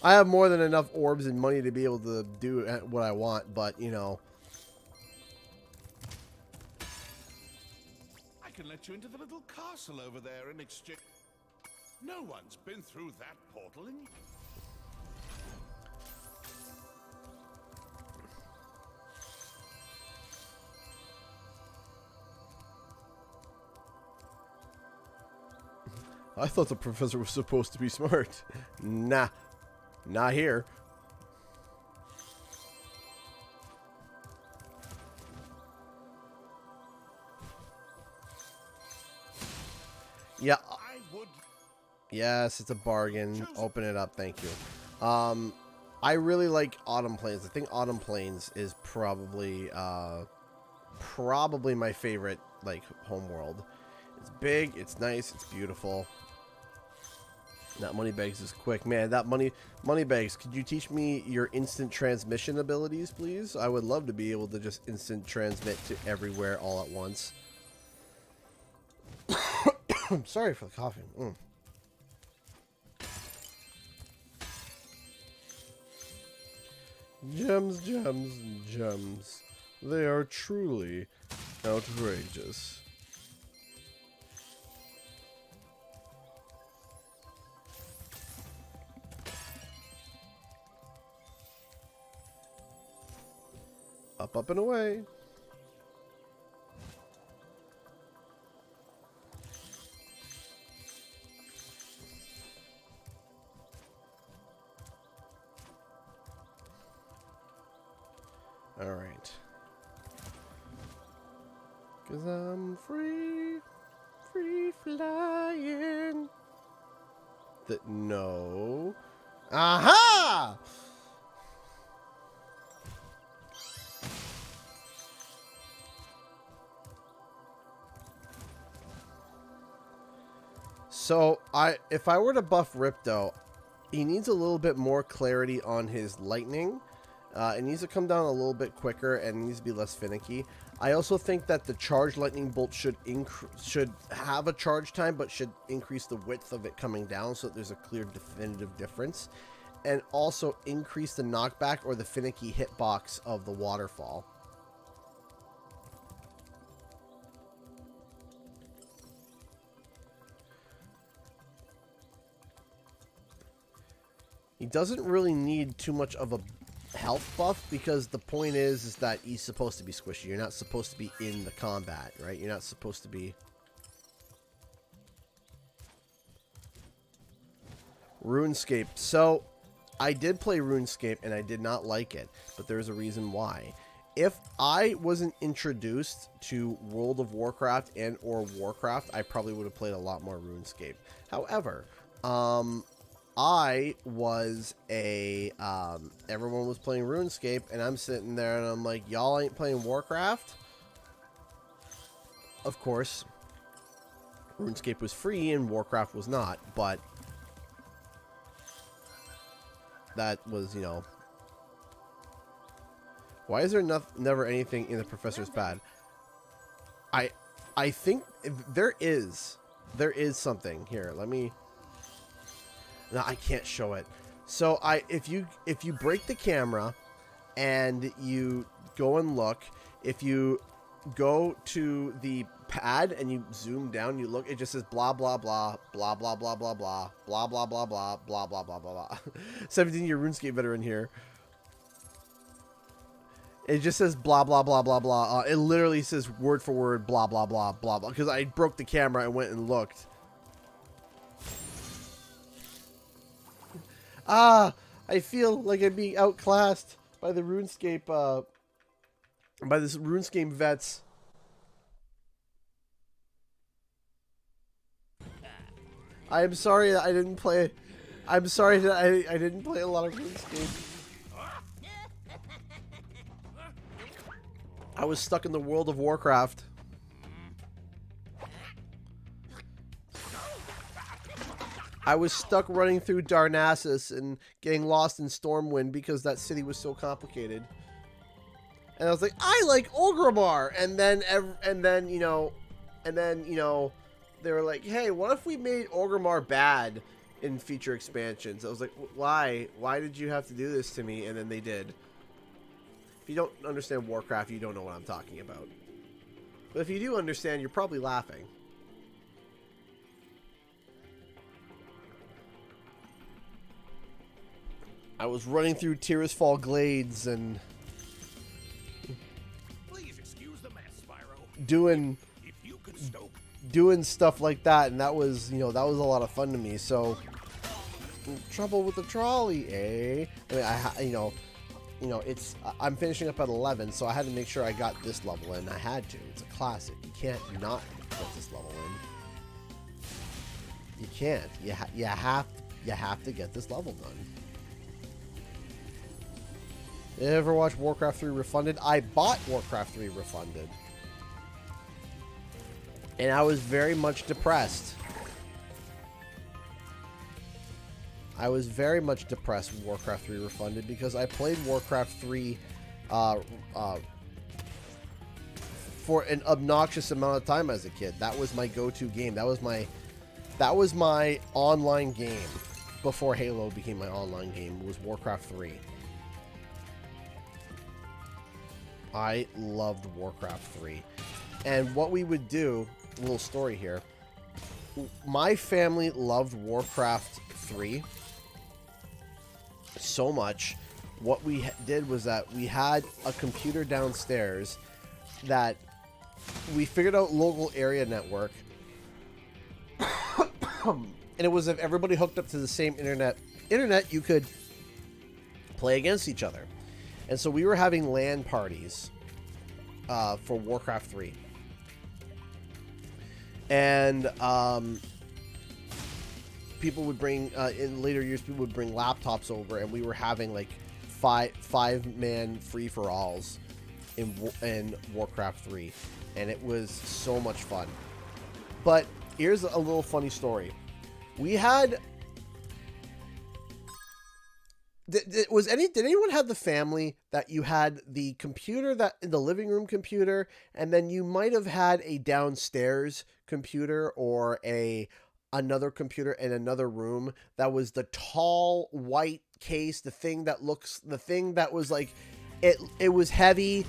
[SPEAKER 1] I have more than enough orbs and money to be able to do what I want, but, you know.
[SPEAKER 5] I can let you into the little castle over there in exchange. No one's been through that portal in...
[SPEAKER 1] I thought the professor was supposed to be smart. Nah, not here. Yeah. Yes, it's a bargain. Open it up, thank you. I really like Autumn Plains. I think Autumn Plains is probably my favorite, like, homeworld. It's big, it's nice, it's beautiful. That Moneybags is quick. Man, that Moneybags, could you teach me your instant transmission abilities, please? I would love to be able to just instant transmit to everywhere all at once. I'm sorry for the coughing. Gems, gems, gems. They are truly outrageous. Up, up, and away. Alright. Cause I'm free flying. No. Aha! So, if I were to buff Ripto, he needs a little bit more clarity on his lightning. It needs to come down a little bit quicker and needs to be less finicky. I also think that the charged lightning bolt should have a charge time, but should increase the width of it coming down so that there's a clear definitive difference. And also increase the knockback or the finicky hitbox of the waterfall. He doesn't really need too much of a health buff because the point is that he's supposed to be squishy. You're not supposed to be in the combat, right? You're not supposed to be... RuneScape. So, I did play RuneScape and I did not like it, but there's a reason why. If I wasn't introduced to World of Warcraft and or Warcraft, I probably would have played a lot more RuneScape. However, I was everyone was playing RuneScape, and I'm sitting there and I'm like, y'all ain't playing Warcraft? Of course, RuneScape was free and Warcraft was not, but that was, you know... Why is there never anything in the professor's pad? I think there is something here. Let me... No, I can't show it. So if you break the camera and you go and look, if you go to the pad and you zoom down, you look, it just says blah blah blah blah blah blah blah blah blah blah blah blah blah blah blah blah. 17-year RuneScape veteran here. It just says blah blah blah blah blah. It literally says word for word blah blah blah blah blah because I broke the camera and went and looked. I feel like I'm being outclassed by the RuneScape, by this RuneScape vets. I'm sorry that I didn't play. I'm sorry that I didn't play a lot of RuneScape. I was stuck in the World of Warcraft. I was stuck running through Darnassus and getting lost in Stormwind because that city was so complicated. And I was like, I like Orgrimmar, and then you know, they were like, hey, what if we made Orgrimmar bad in future expansions? I was like, why? Why did you have to do this to me? And then they did. If you don't understand Warcraft, you don't know what I'm talking about. But if you do understand, you're probably laughing. I was running through Tirisfal Glades and
[SPEAKER 5] Please excuse the mess, Spyro.
[SPEAKER 1] doing stuff like that, and that was, you know, that was a lot of fun to me. So, trouble with the trolley, eh? I mean, I'm finishing up at 11, so I had to make sure I got this level in. I had to. It's a classic. You can't not get this level in. You can't. You have to get this level done. Ever watch Warcraft 3 Refunded? I bought Warcraft 3 Refunded. And I was very much depressed. I was very much depressed with Warcraft 3 Refunded because I played Warcraft 3 for an obnoxious amount of time as a kid. That was my go-to game. That was my online game before Halo became my online game. Was Warcraft 3. I loved Warcraft 3. And what we would do, a little story here. My family loved Warcraft 3 so much. What we did was that we had a computer downstairs that we figured out local area network. And it was if everybody hooked up to the same internet, you could play against each other. And so we were having LAN parties for Warcraft 3. And people would bring, in later years, people would bring laptops over, and we were having like five-man free-for-alls in Warcraft 3. And it was so much fun. But here's a little funny story. We had... Did anyone have the family that you had the computer, that the living room computer, and then you might have had a downstairs computer or another computer in another room that was the tall white case, the thing that was like, it was heavy.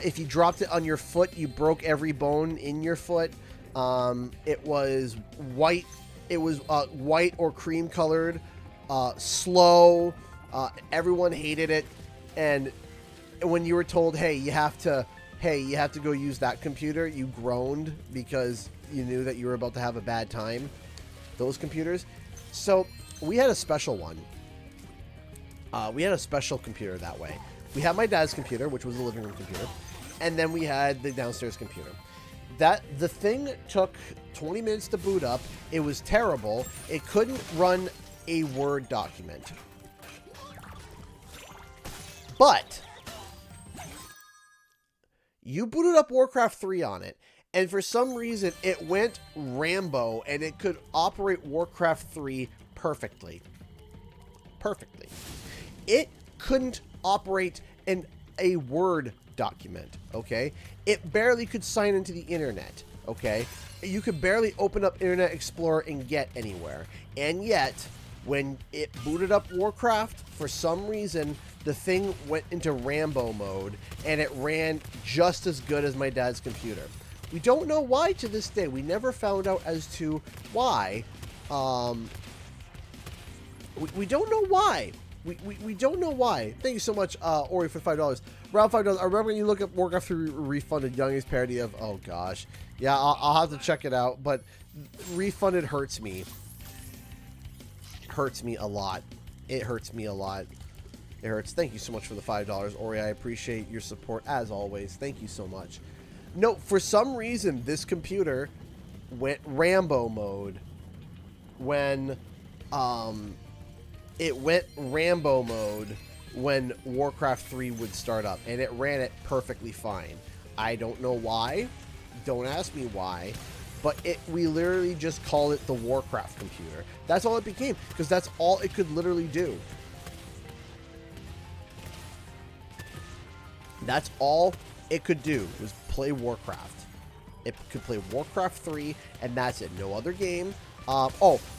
[SPEAKER 1] If you dropped it on your foot, you broke every bone in your foot. It was white. It was white or cream colored, slow. Everyone hated it, and when you were told, hey, you have to go use that computer, you groaned because you knew that you were about to have a bad time. Those computers. So we had a special one. We had a special computer that way. We had my dad's computer, which was a living room computer, and then we had the downstairs computer. The thing took 20 minutes to boot up. It was terrible. It couldn't run a Word document. But you booted up Warcraft 3 on it, and for some reason it went Rambo, and it could operate Warcraft 3 perfectly. Perfectly. It couldn't operate a Word document, okay? It barely could sign into the internet, okay? You could barely open up Internet Explorer and get anywhere. And yet, when it booted up Warcraft, for some reason, the thing went into Rambo mode, and it ran just as good as my dad's computer. We don't know why to this day. We never found out as to why. We don't know why. We don't know why. Thank you so much, Ori, for $5. Around $5. I remember when you look at Warcraft 3 refunded Youngest parody of, oh gosh. Yeah, I'll have to check it out, but refunded hurts me. Hurts me a lot. It hurts me a lot. It hurts. Thank you so much for the $5, Ori. I appreciate your support as always. Thank you so much. No, for some reason, this computer went Rambo mode when, it went Rambo mode when Warcraft 3 would start up, and it ran it perfectly fine. I don't know why. Don't ask me why. But we literally just called it the Warcraft computer. That's all it became, because that's all it could literally do. That's all it could do, was play Warcraft. It could play Warcraft 3, and that's it. No other game.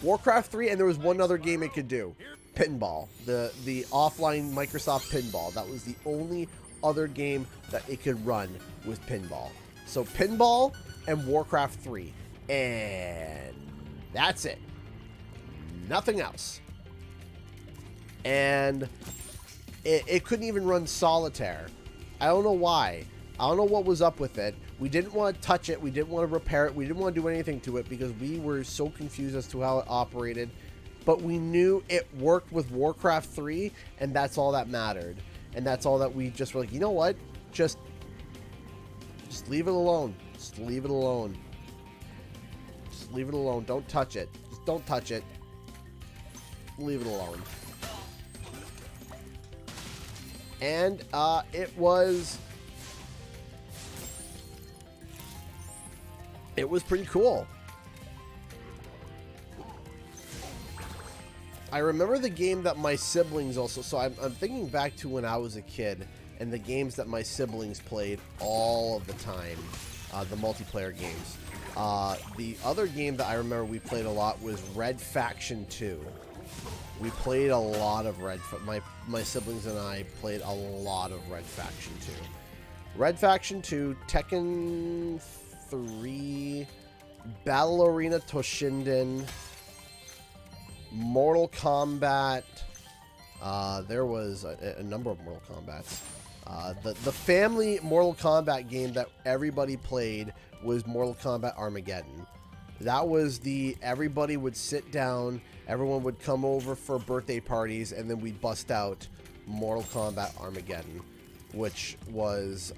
[SPEAKER 1] Warcraft 3, and there was one other game it could do. Pinball. The offline Microsoft Pinball. That was the only other game that it could run, was Pinball. So Pinball and Warcraft 3. And that's it. Nothing else. And it couldn't even run Solitaire. I don't know why. I don't know what was up with it. We didn't want to touch it. We didn't want to repair it. We didn't want to do anything to it because we were so confused as to how it operated. But we knew it worked with Warcraft 3, and that's all that mattered. And that's all that we just were like, you know what? Just leave it alone. Just leave it alone. Just leave it alone. Don't touch it. Just don't touch it. Leave it alone. And it was pretty cool. I remember the game that my siblings also, so I'm thinking back to when I was a kid and the games that my siblings played all of the time, the multiplayer games. The other game that I remember we played a lot was Red Faction 2. We played a lot of my siblings and I played a lot of Red Faction 2. Red Faction 2, Tekken 3, Battle Arena Toshinden, Mortal Kombat. There was a number of Mortal Kombats. The family Mortal Kombat game that everybody played was Mortal Kombat Armageddon. That was everybody would sit down, everyone would come over for birthday parties, and then we'd bust out Mortal Kombat Armageddon. which was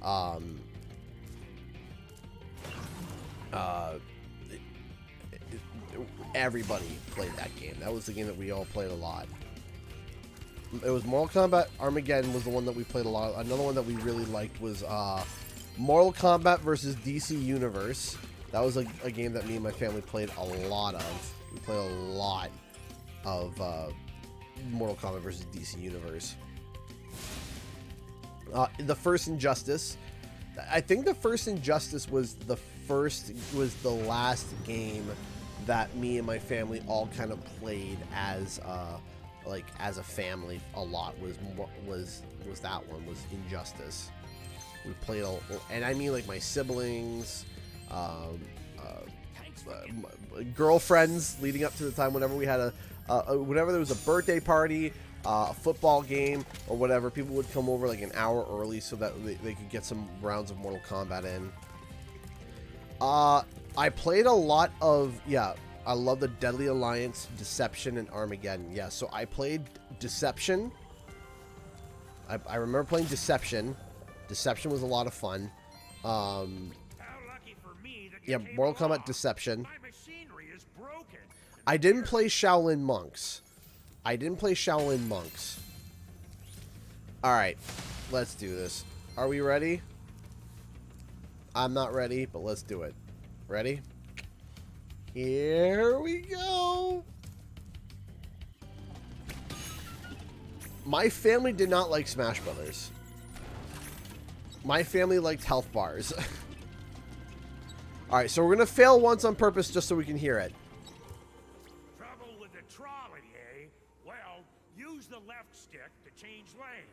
[SPEAKER 1] everybody played that game. That was the game that we all played a lot. It was Mortal Kombat Armageddon was the one that we played a lot. Another one that we really liked was Mortal Kombat versus DC Universe. That was a game that me and my family played a lot of. We played a lot of Mortal Kombat versus DC Universe. The first Injustice. I think the first Injustice was the last game that me and my family all kind of played as as a family a lot. Was that one was Injustice. We played and I mean like my siblings, girlfriends leading up to the time whenever we had whenever there was a birthday party, a football game or whatever, people would come over like an hour early so that they could get some rounds of Mortal Kombat in. I played a lot of, I love the Deadly Alliance, Deception, and Armageddon. Yeah, so I played Deception. I remember playing Deception. Deception was a lot of fun. Yeah, Mortal Kombat Deception. I didn't play Shaolin Monks. Alright, let's do this. Are we ready? I'm not ready, but let's do it. Ready? Here we go. My family did not like Smash Brothers. My family liked health bars. Alright, so we're going to fail once on purpose just so we can hear it.
[SPEAKER 11] Trouble with the trolley, eh? Well, use the left stick to change lanes.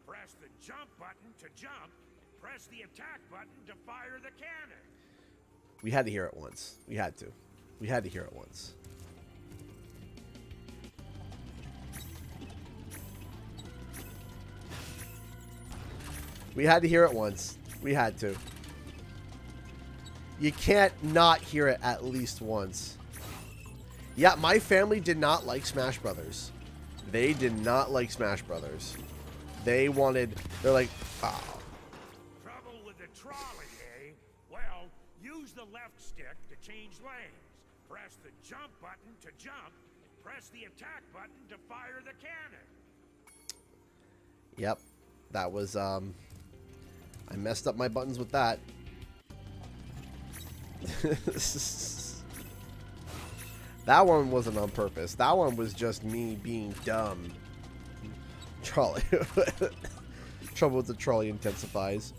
[SPEAKER 11] Press the jump button to jump. Press the attack button to fire the cannon.
[SPEAKER 1] We had to hear it once. We had to hear it once. We had to hear it once. We had to. You can't not hear it at least once. Yeah, my family did not like Smash Brothers. They did not like Smash Brothers. They're like, oh.
[SPEAKER 11] Trouble with the trolley, eh? Well, use the left stick to change lanes. Press the jump button to jump. Press the attack button to fire the cannon.
[SPEAKER 1] Yep. That was, I messed up my buttons with that. That one wasn't on purpose. That one was just me being dumb. Trolley. Trouble with the trolley intensifies.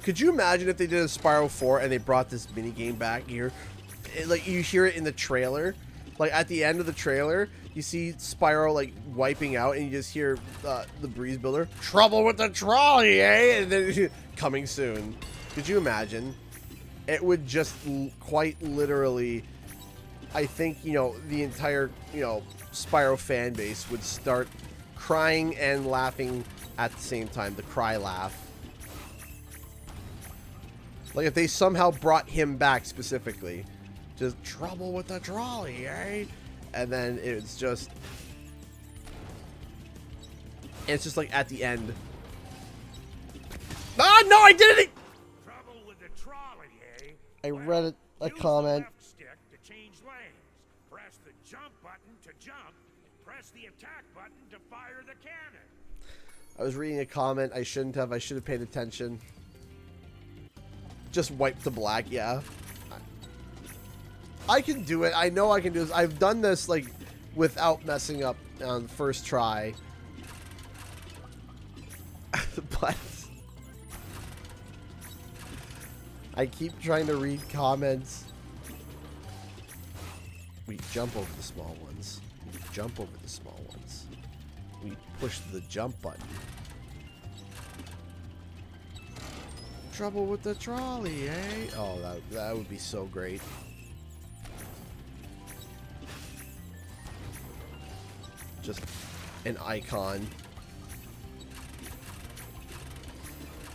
[SPEAKER 1] Could you imagine if they did a Spyro 4 and they brought this mini game back here? Like, you hear it in the trailer. Like, at the end of the trailer, you see Spyro, like, wiping out, and you just hear the Breeze Builder. Trouble with the trolley, eh? And then, coming soon. Could you imagine? It would just quite literally, I think, the entire, Spyro fan base would start crying and laughing at the same time. The cry laugh. Like, if they somehow brought him back specifically. Just trouble with the trolley, eh? And then it's just like at the end. Ah, no, I did it!
[SPEAKER 11] Trouble with the trolley, eh?
[SPEAKER 1] I read a comment.
[SPEAKER 11] Use the left stick to change lanes. Press the jump button to jump. Press the attack button to fire the cannon.
[SPEAKER 1] I was reading a comment. I shouldn't have. I should have paid attention. Just wipe to black, yeah. I can do it. I know I can do this. I've done this, like, without messing up on the first try. But I keep trying to read comments. We jump over the small ones. We jump over the small ones. We push the jump button. Trouble with the trolley, eh? Oh, that would be so great. Just an icon.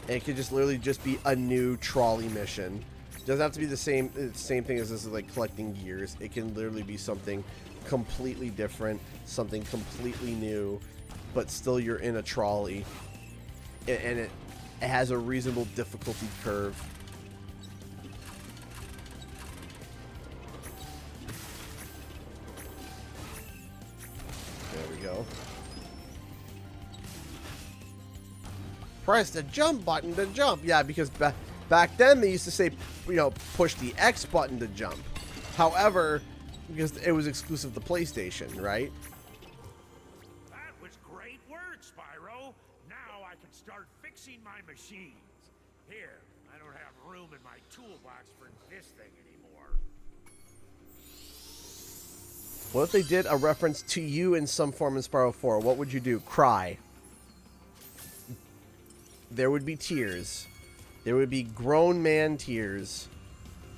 [SPEAKER 1] And it could just literally just be a new trolley mission. It doesn't have to be the same thing as this is like collecting gears. It can literally be something completely different, something completely new, but still you're in a trolley. and it has a reasonable difficulty curve. There we go. Press the jump button to jump. Yeah, because back then they used to say, you know, push the X button to jump. However, because it was exclusive to PlayStation, right?
[SPEAKER 11] That was great work, Spyro. Now I can start fixing my machines. Here, I don't have room in my toolbox for this thing anymore.
[SPEAKER 1] What if they did a reference to you in some form in Spyro 4? What would you do? Cry. There would be tears. There would be grown man tears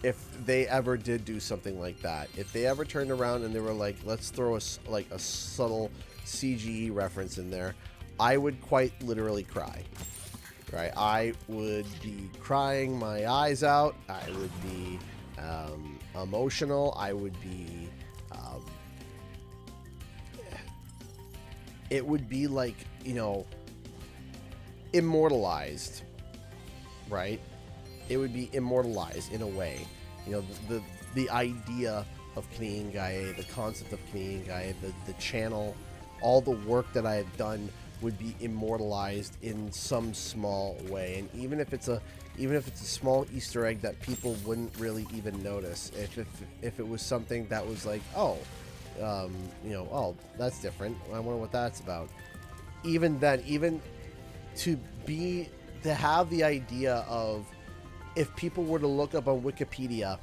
[SPEAKER 1] if they ever did do something like that. If they ever turned around and they were like, let's throw a subtle CGE reference in there, I would quite literally cry. Right? I would be crying my eyes out. I would be emotional. I would be... it would be like, you know, immortalized, right? It would be immortalized in a way. You know, the idea of Canadian Gaia, the concept of Canadian Gaia, the channel, all the work that I have done would be immortalized in some small way. And even if it's a small Easter egg that people wouldn't really even notice, if it was something that was like, oh, you know, oh, that's different, I wonder what that's about. Even then, even to have the idea of, if people were to look up on Wikipedia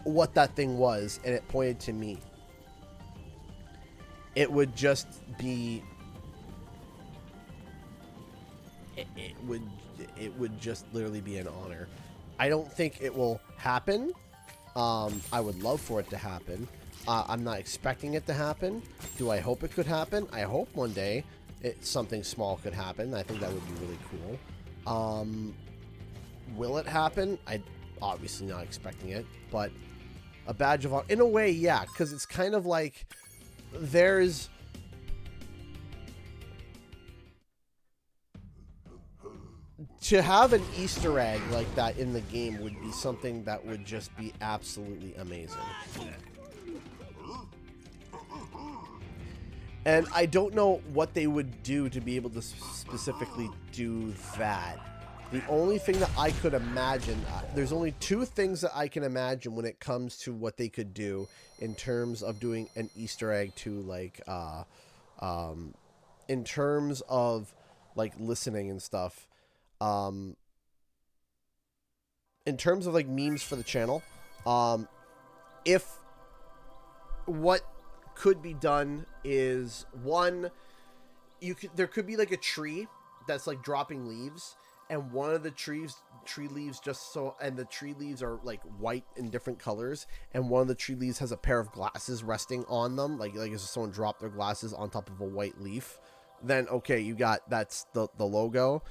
[SPEAKER 1] what that thing was and it pointed to me, it would just be, it would just literally be an honor. I don't think it will happen. I would love for it to happen. I'm not expecting it to happen. Do I hope it could happen? I hope one day something small could happen. I think that would be really cool. Will it happen? I'm obviously not expecting it, but a badge of honor, in a way, yeah, because it's kind of like there's... to have an Easter egg like that in the game would be something that would just be absolutely amazing. And I don't know what they would do to be able to specifically do that. The only thing that I could imagine, there's only two things that I can imagine when it comes to what they could do in terms of doing an Easter egg to, like, in terms of, like, listening and stuff. In terms of, like, memes for the channel, if what could be done is, one, there could be like a tree that's like dropping leaves, and one of the tree leaves and the tree leaves are like white in different colors, and one of the tree leaves has a pair of glasses resting on them, like if someone dropped their glasses on top of a white leaf, then okay, that's the logo.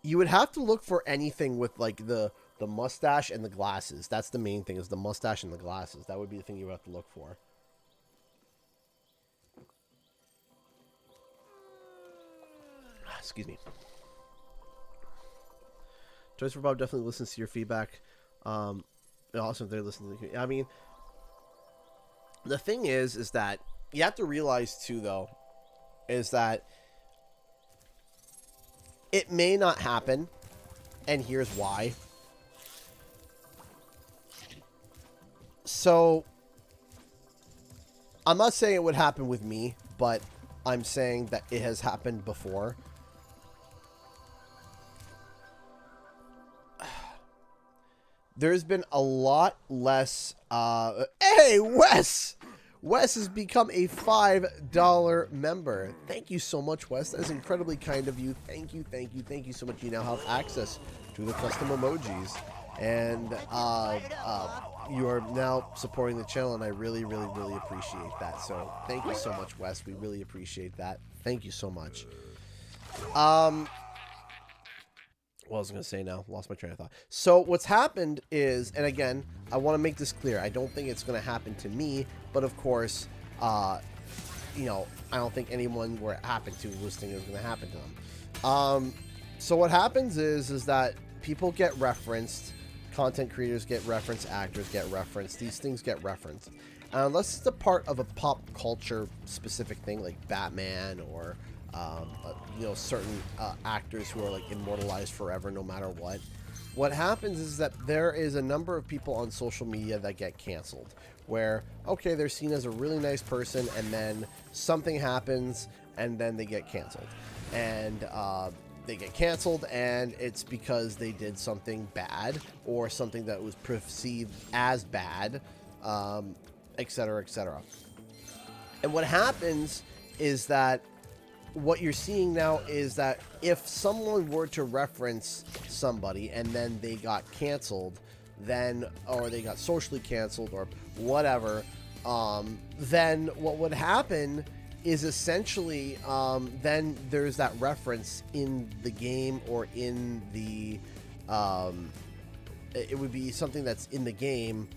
[SPEAKER 1] You would have to look for anything with, like, the mustache and the glasses. That's the main thing, is the mustache and the glasses. That would be the thing you would have to look for. Excuse me. Toys for Bob definitely listens to your feedback. Awesome if they're listening to you. I mean, the thing is that you have to realize, too, though, is that it may not happen, and here's why. So, I'm not saying it would happen with me, but I'm saying that it has happened before. There's been a lot less... Hey, Wes! Wes has become a $5 member. Thank you so much, Wes. That is incredibly kind of you. Thank you, thank you, thank you so much. You now have access to the custom emojis. And you are now supporting the channel, and I really, really, really appreciate that. So thank you so much, Wes. We really appreciate that. Thank you so much. What was I going to say now? Lost my train of thought. So what's happened is, and again, I want to make this clear. I don't think it's going to happen to me, but of course, you know, I don't think anyone where it happened to listening is going to happen to them. So what happens is that people get referenced, content creators get referenced, actors get referenced, these things get referenced. Unless it's a part of a pop culture specific thing like Batman or you know, certain actors who are like immortalized forever no matter what. What happens is that there is a number of people on social media that get canceled where, okay, they're seen as a really nice person and then something happens and then they get canceled. And they get canceled and it's because they did something bad or something that was perceived as bad, etc., etc. And what happens is that what you're seeing now is that if someone were to reference somebody and then they got canceled, then, or they got socially canceled or whatever, then what would happen is essentially then there's that reference in the game or in the it would be something that's in the game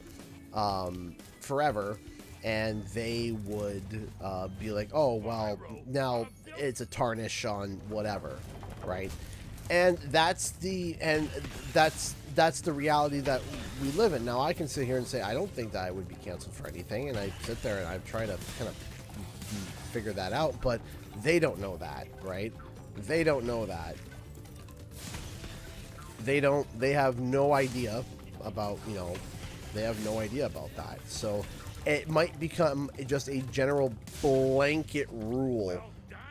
[SPEAKER 1] forever, and they would be like, oh well, now it's a tarnish on whatever, right? And that's the reality that we live in. Now I can sit here and say I don't think that I would be canceled for anything, and I sit there and I try to kind of figure that out, but they don't know that, right? They don't know that. They have no idea about, you know, they have no idea about that. So it might become just a general blanket rule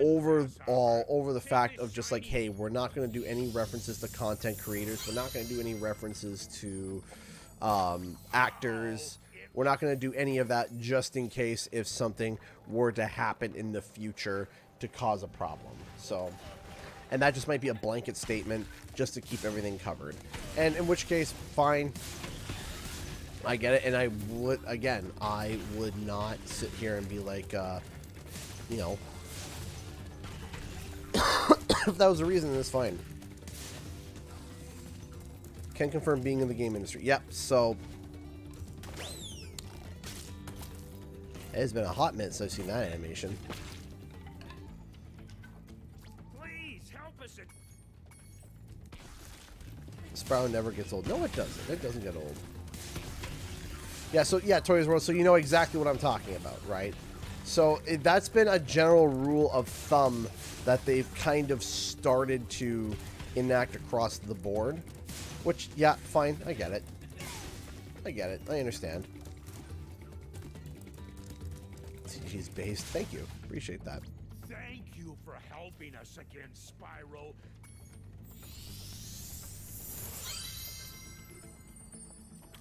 [SPEAKER 1] over the fact of just like, hey, we're not going to do any references to content creators. We're not going to do any references to actors. We're not going to do any of that just in case if something were to happen in the future to cause a problem. So, and that just might be a blanket statement just to keep everything covered. And in which case, fine. I get it. And I would not sit here and be like, you know, if that was the reason, it's fine. Can confirm being in the game industry. Yep. So it has been a hot minute since I've seen that animation.
[SPEAKER 11] Please help us.
[SPEAKER 1] Spyro never gets old. No, it doesn't. It doesn't get old. Yeah, so yeah, Toys World, so you know exactly what I'm talking about, right? So that's been a general rule of thumb that they've kind of started to enact across the board. Which, yeah, fine, I get it. I understand. He's based. Thank you. Appreciate that.
[SPEAKER 11] Thank you for helping us again, Spyro.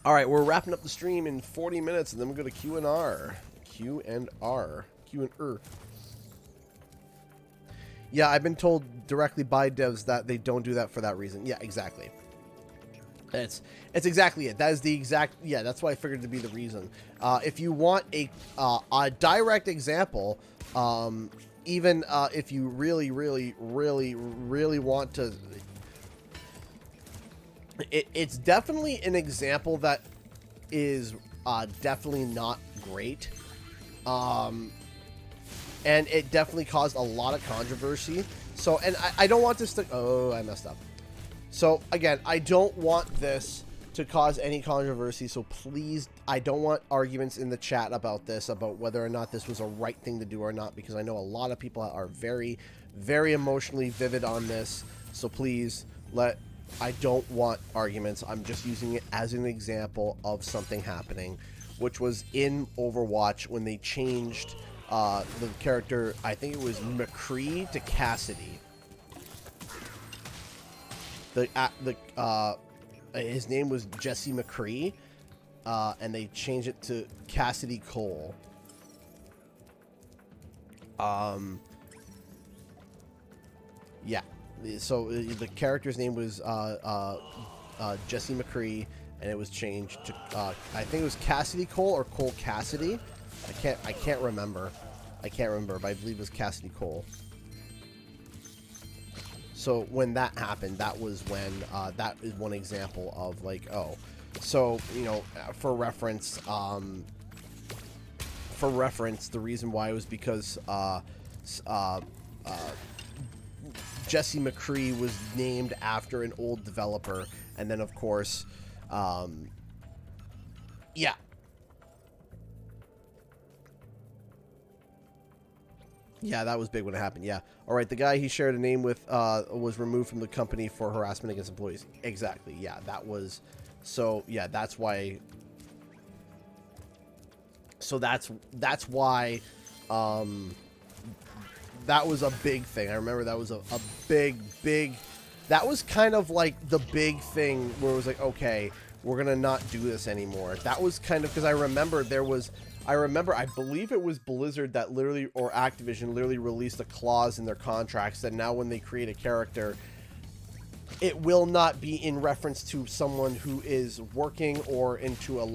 [SPEAKER 1] All right, we're wrapping up the stream in 40 minutes, and then we'll go to Q&R. Q&R. Yeah, I've been told directly by devs that they don't do that for that reason. Yeah, exactly. It's exactly it. That is the exact, yeah, that's why I figured to be the reason. If you want a direct example, even if you really want to, it's definitely an example that is definitely not great. And it definitely caused a lot of controversy. So, and I don't want this to, oh, I messed up. So again, I don't want this to cause any controversy, so please, I don't want arguments in the chat about this, about whether or not this was a right thing to do or not, because I know a lot of people are very, very emotionally vivid on this. So please, I don't want arguments. I'm just using it as an example of something happening, which was in Overwatch when they changed the character, I think it was McCree to Cassidy. His name was Jesse McCree, and they changed it to Cassidy Cole. Yeah. So the character's name was Jesse McCree, and it was changed to I think it was Cassidy Cole or Cole Cassidy. I can't remember. But I believe it was Cassidy Cole. So when that happened, that was when that is one example of like, oh, so you know, for reference, the reason why was because Jesse McCree was named after an old developer, and then of course, yeah. Yeah, that was big when it happened. Yeah. All right. The guy he shared a name with was removed from the company for harassment against employees. Exactly. Yeah, that was. So yeah, that's why. So that's why. That was a big thing. I remember that was a big. That was kind of like the big thing where it was like, okay, we're gonna not do this anymore. That was kind of because I remember there was. I believe it was Blizzard that literally, or Activision, literally released a clause in their contracts that now when they create a character, it will not be in reference to someone who is working or into a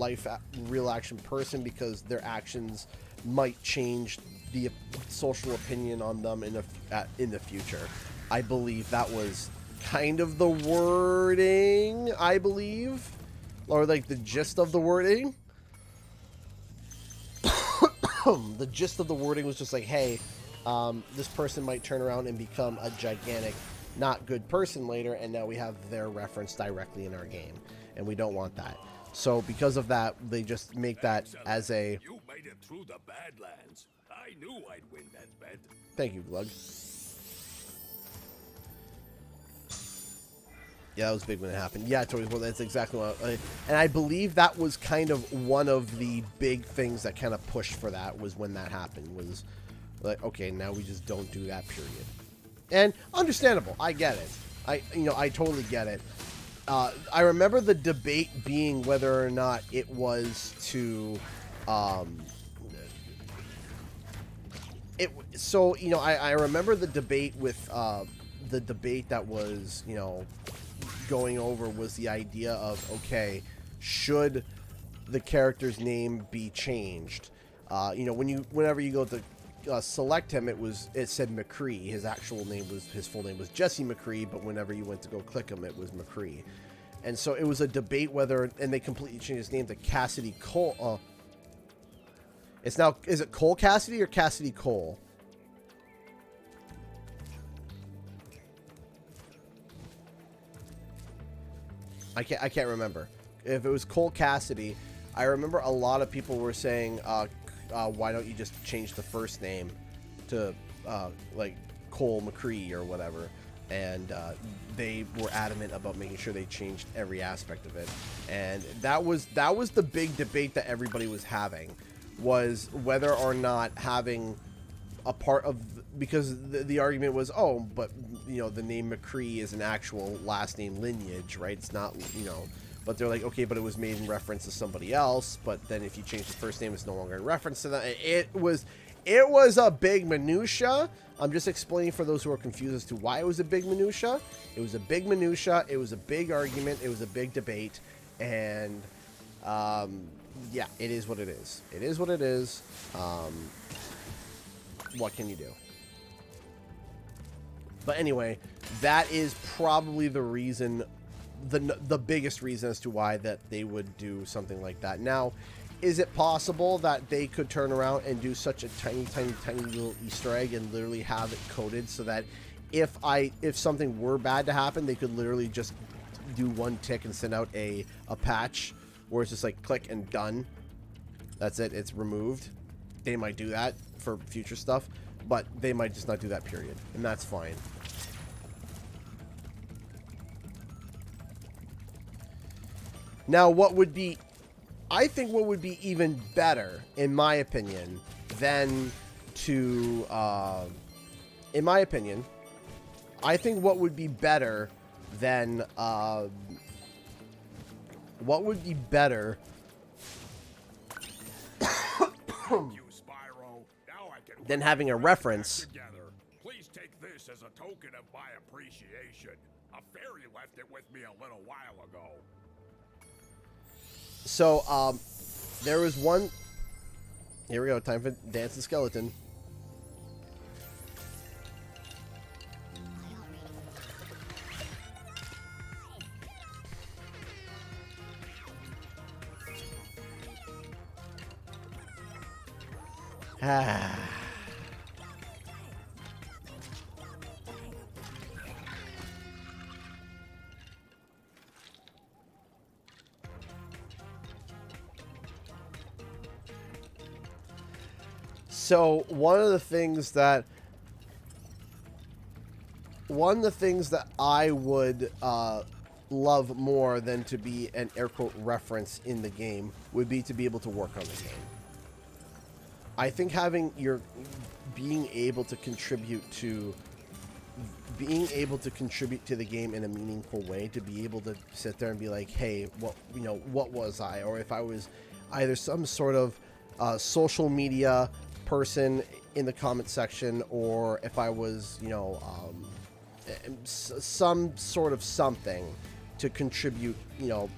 [SPEAKER 1] real action person, because their actions might change the social opinion on them in the future. I believe that was kind of the wording, I believe, or like the gist of the wording. The gist of the wording was just like, hey, this person might turn around and become a gigantic, not good person later, and now we have their reference directly in our game, and we don't want that. So because of that, they just make that as a...
[SPEAKER 11] You made it through the Badlands. I knew I'd win that bet.
[SPEAKER 1] Thank you, Glug. Yeah, that was big when it happened. Yeah, totally. Well, that's exactly what and I believe that was kind of one of the big things that kind of pushed for that, was when that happened, was like, okay, now we just don't do that, period. And understandable. I get it. I totally get it. I remember the debate being whether or not it was to, so, you know, I remember the debate with, the debate that was, you know, going over was the idea of, okay, should the character's name be changed? You know, whenever you go to select him, it said McCree. His full name was Jesse McCree, but whenever you went to go click him, it was McCree. And so it was a debate whether, and they completely changed his name to Cassidy Cole. It's now, is it Cole Cassidy or Cassidy Cole? I can't remember. If it was Cole Cassidy, I remember a lot of people were saying, why don't you just change the first name to like Cole McCree or whatever, and they were adamant about making sure they changed every aspect of it. And that was the big debate that everybody was having, was whether or not having a part of, because the argument was, oh, but you know, the name McCree is an actual last name lineage, right? It's not, you know, but they're like, okay, but it was made in reference to somebody else, but then if you change the first name, it's no longer in reference to that. It was a big minutia. I'm just explaining for those who are confused as to why it was a big minutia. It was a big minutia. It was a big argument. It was a big debate. And, yeah, it is what it is. It is what it is. What can you do? But anyway, that is probably the reason, the biggest reason as to why that they would do something like that. Now, is it possible that they could turn around and do such a tiny little Easter egg and literally have it coded so that if something were bad to happen, they could literally just do one tick and send out a patch where it's just like click and done. That's it. It's removed. They might do that for future stuff, but they might just not do that, period. And that's fine. Now, I think what would be even better, in my opinion, than to, in my opinion, I think what would be better than, what would be better than having a reference.
[SPEAKER 11] Please take this as a token of my appreciation. A fairy left it with me a little while ago.
[SPEAKER 1] So, there was one... Here we go, time for Dancing Skeleton. So one of the things that I would love more than to be an air quote reference in the game would be to be able to work on the game. I think having being able to contribute to the game in a meaningful way, to be able to sit there and be like, hey, what was I? Or if I was either some sort of social media person in the comment section, or if I was, some sort of something to contribute,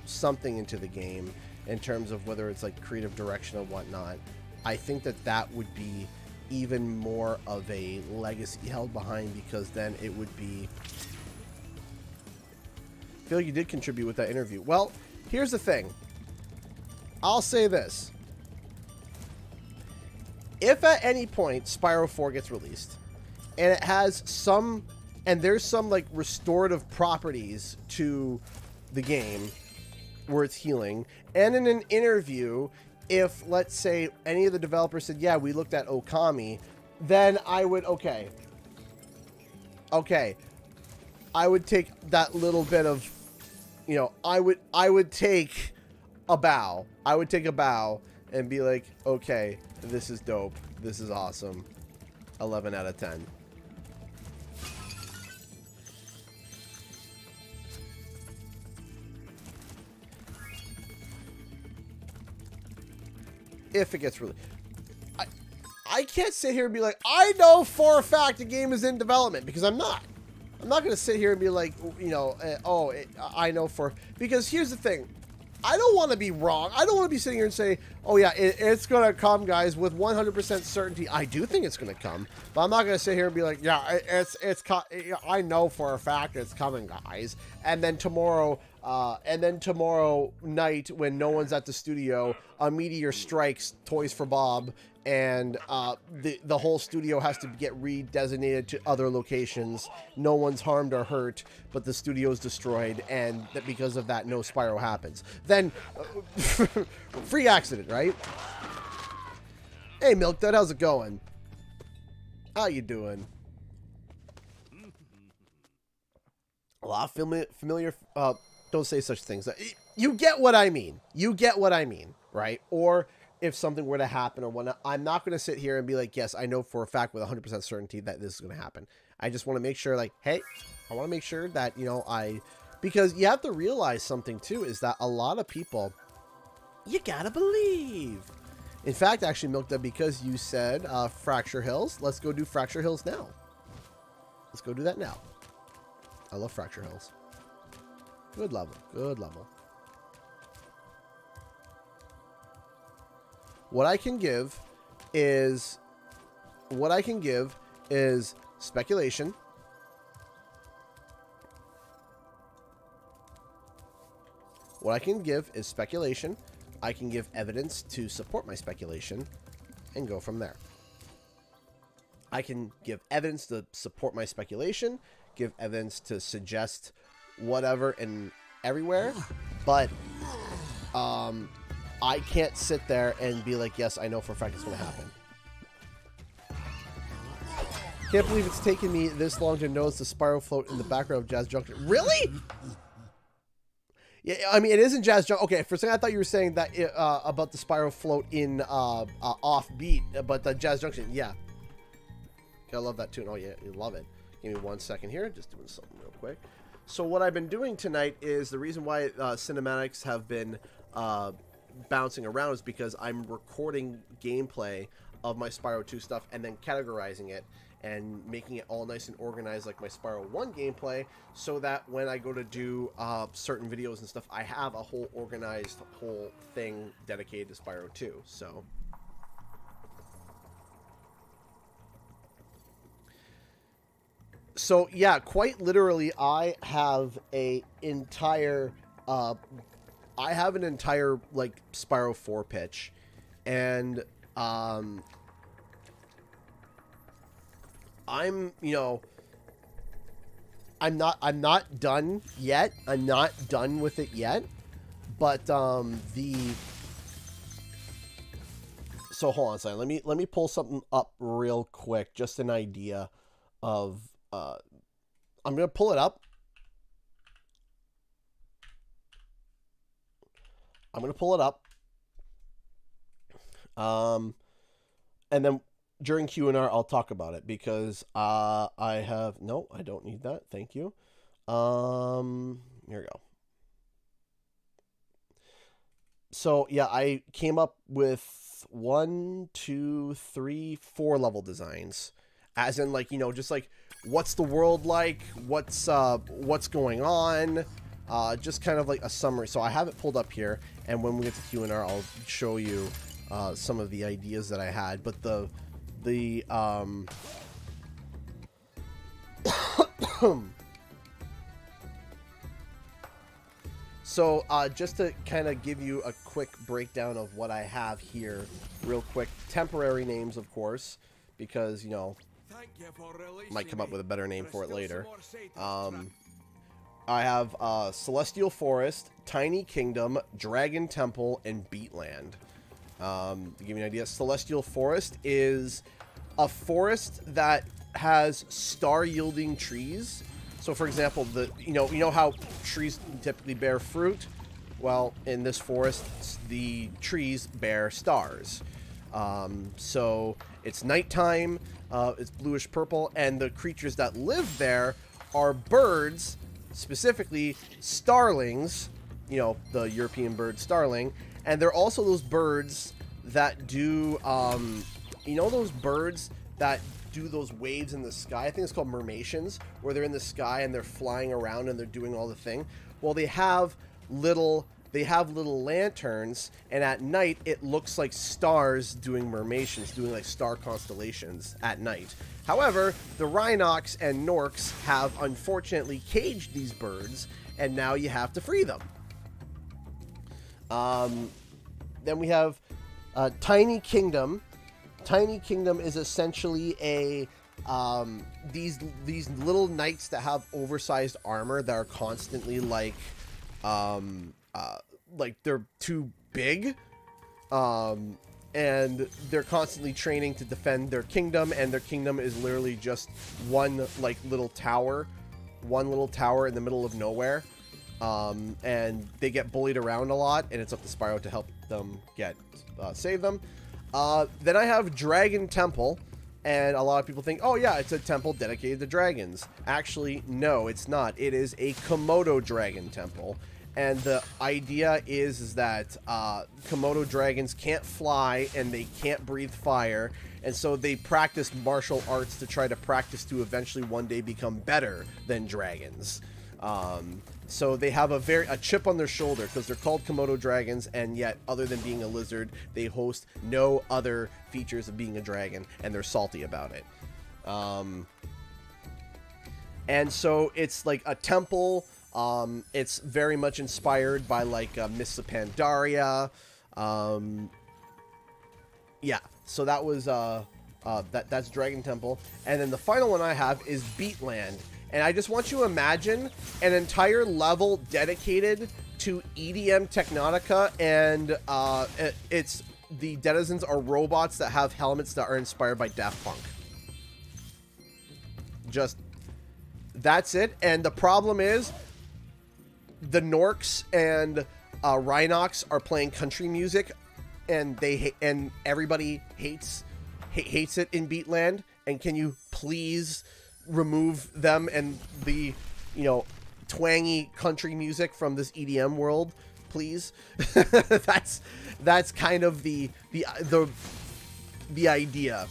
[SPEAKER 1] something into the game in terms of whether it's like creative direction or whatnot. I think that would be even more of a legacy held behind, because then it would be... I feel like you did contribute with that interview. Well, here's the thing. I'll say this. If at any point Spyro 4 gets released and it has there's some like restorative properties to the game where it's healing, and in an interview, if let's say any of the developers said, yeah, we looked at Okami, then I would, okay, I would take that little bit of, I would take a bow. I would take a bow and be like, okay, this is dope. This is awesome. 11 out of 10. If it gets really... I can't sit here and be like, I know for a fact the game is in development, because I'm not. I'm not going to sit here and be like, I know for... Because here's the thing. I don't want to be wrong. I don't want to be sitting here and say, oh yeah, it's going to come, guys, with 100% certainty. I do think it's going to come, but I'm not going to sit here and be like, yeah, I know for a fact it's coming, guys. And then tomorrow night, when no one's at the studio, a meteor strikes Toys for Bob, and the whole studio has to get redesignated to other locations. No one's harmed or hurt, but the studio is destroyed, and that because of that, no Spyro happens. Then, free accident, right? Hey, Milk Dud, how's it going? How you doing? A lot of familiar. Don't say such things. You get what I mean. You get what I mean, right? Or if something were to happen or whatnot, I'm not going to sit here and be like, yes, I know for a fact with 100% certainty that this is going to happen. I just want to make sure, like, hey, I want to make sure that, because you have to realize something too, is that a lot of people, you gotta believe. In fact, actually, Milk Dub, because you said Fracture Hills, let's go do Fracture Hills now. Let's go do that now. I love Fracture Hills. Good level. Good level. What I can give is speculation. What I can give is speculation. I can give evidence to support my speculation and go from there. I can give evidence to support my speculation, give evidence to suggest whatever and everywhere, but I can't sit there and be like, yes, I know for a fact it's going to happen. Can't believe it's taken me this long to notice the Spyro float in the background of Jazz Junction. Really? Yeah, I mean, it isn't Jazz Junction. Okay, for a second I thought you were saying that about the Spyro float in Offbeat, but the Jazz Junction, yeah. I love that tune. Oh, yeah, you love it. Give me 1 second here. Just doing something real quick. So what I've been doing tonight is the reason why cinematics have been bouncing around is because I'm recording gameplay of my Spyro 2 stuff and then categorizing it and making it all nice and organized like my Spyro 1 gameplay, so that when I go to do certain videos and stuff, I have a whole organized whole thing dedicated to Spyro 2. So yeah, quite literally, I have an entire like Spyro 4 pitch, and I'm, you know, I'm not done yet. I'm not done with it yet. But so hold on a second. Let me pull something up real quick, just an idea of I'm gonna pull it up. I'm gonna pull it up. And then during Q&R, I'll talk about it because I have no, I don't need that. Thank you. Here we go. So yeah, I came up with 1, 2, 3, 4 level designs, as in like, you know, just like what's the world like, what's going on, just kind of like a summary. So I have it pulled up here, and when we get to Q&R, I'll show you some of the ideas that I had. But so just to kind of give you a quick breakdown of what I have here real quick. Temporary names, of course, because, you know, might come up with a better name for it later. I have Celestial Forest, Tiny Kingdom, Dragon Temple, and Beatland. To give you an idea, Celestial Forest is a forest that has star-yielding trees. So, for example, you know how trees typically bear fruit? Well, in this forest, the trees bear stars. So it's nighttime. It's bluish purple, and the creatures that live there are birds, specifically starlings. You know, the European bird starling, and they're also those birds that do, you know, those birds that do those waves in the sky. I think it's called mermations, where they're in the sky and they're flying around and they're doing all the thing. Well, they have little lanterns, and at night it looks like stars doing mermations, doing like star constellations at night. However, the Rhinox and Norks have unfortunately caged these birds, and now you have to free them. Then we have Tiny Kingdom. Tiny Kingdom is essentially a these little knights that have oversized armor that are constantly like they're too big, and they're constantly training to defend their kingdom, and their kingdom is literally just one little tower in the middle of nowhere, and they get bullied around a lot, and it's up to Spyro to help them save them. Then I have Dragon Temple, and a lot of people think, oh yeah, it's a temple dedicated to dragons. Actually, no, it's not. It is a Komodo dragon temple, and the idea is that Komodo dragons can't fly and they can't breathe fire, and so they practice martial arts to try to practice to eventually one day become better than dragons. So they have a chip on their shoulder because they're called Komodo dragons, and yet, other than being a lizard, they host no other features of being a dragon, and they're salty about it. And so it's like a temple. It's very much inspired by like Mists of Pandaria. Yeah, so that was that's Dragon Temple, and then the final one I have is Beatland. And I just want you to imagine an entire level dedicated to EDM Technotica, and it's the denizens are robots that have helmets that are inspired by Daft Punk. Just, that's it. And the problem is, the Norks and Rhinox are playing country music, and and everybody hates it in Beatland. And can you please remove them and the, you know, twangy country music from this EDM world, please? that's kind of the idea.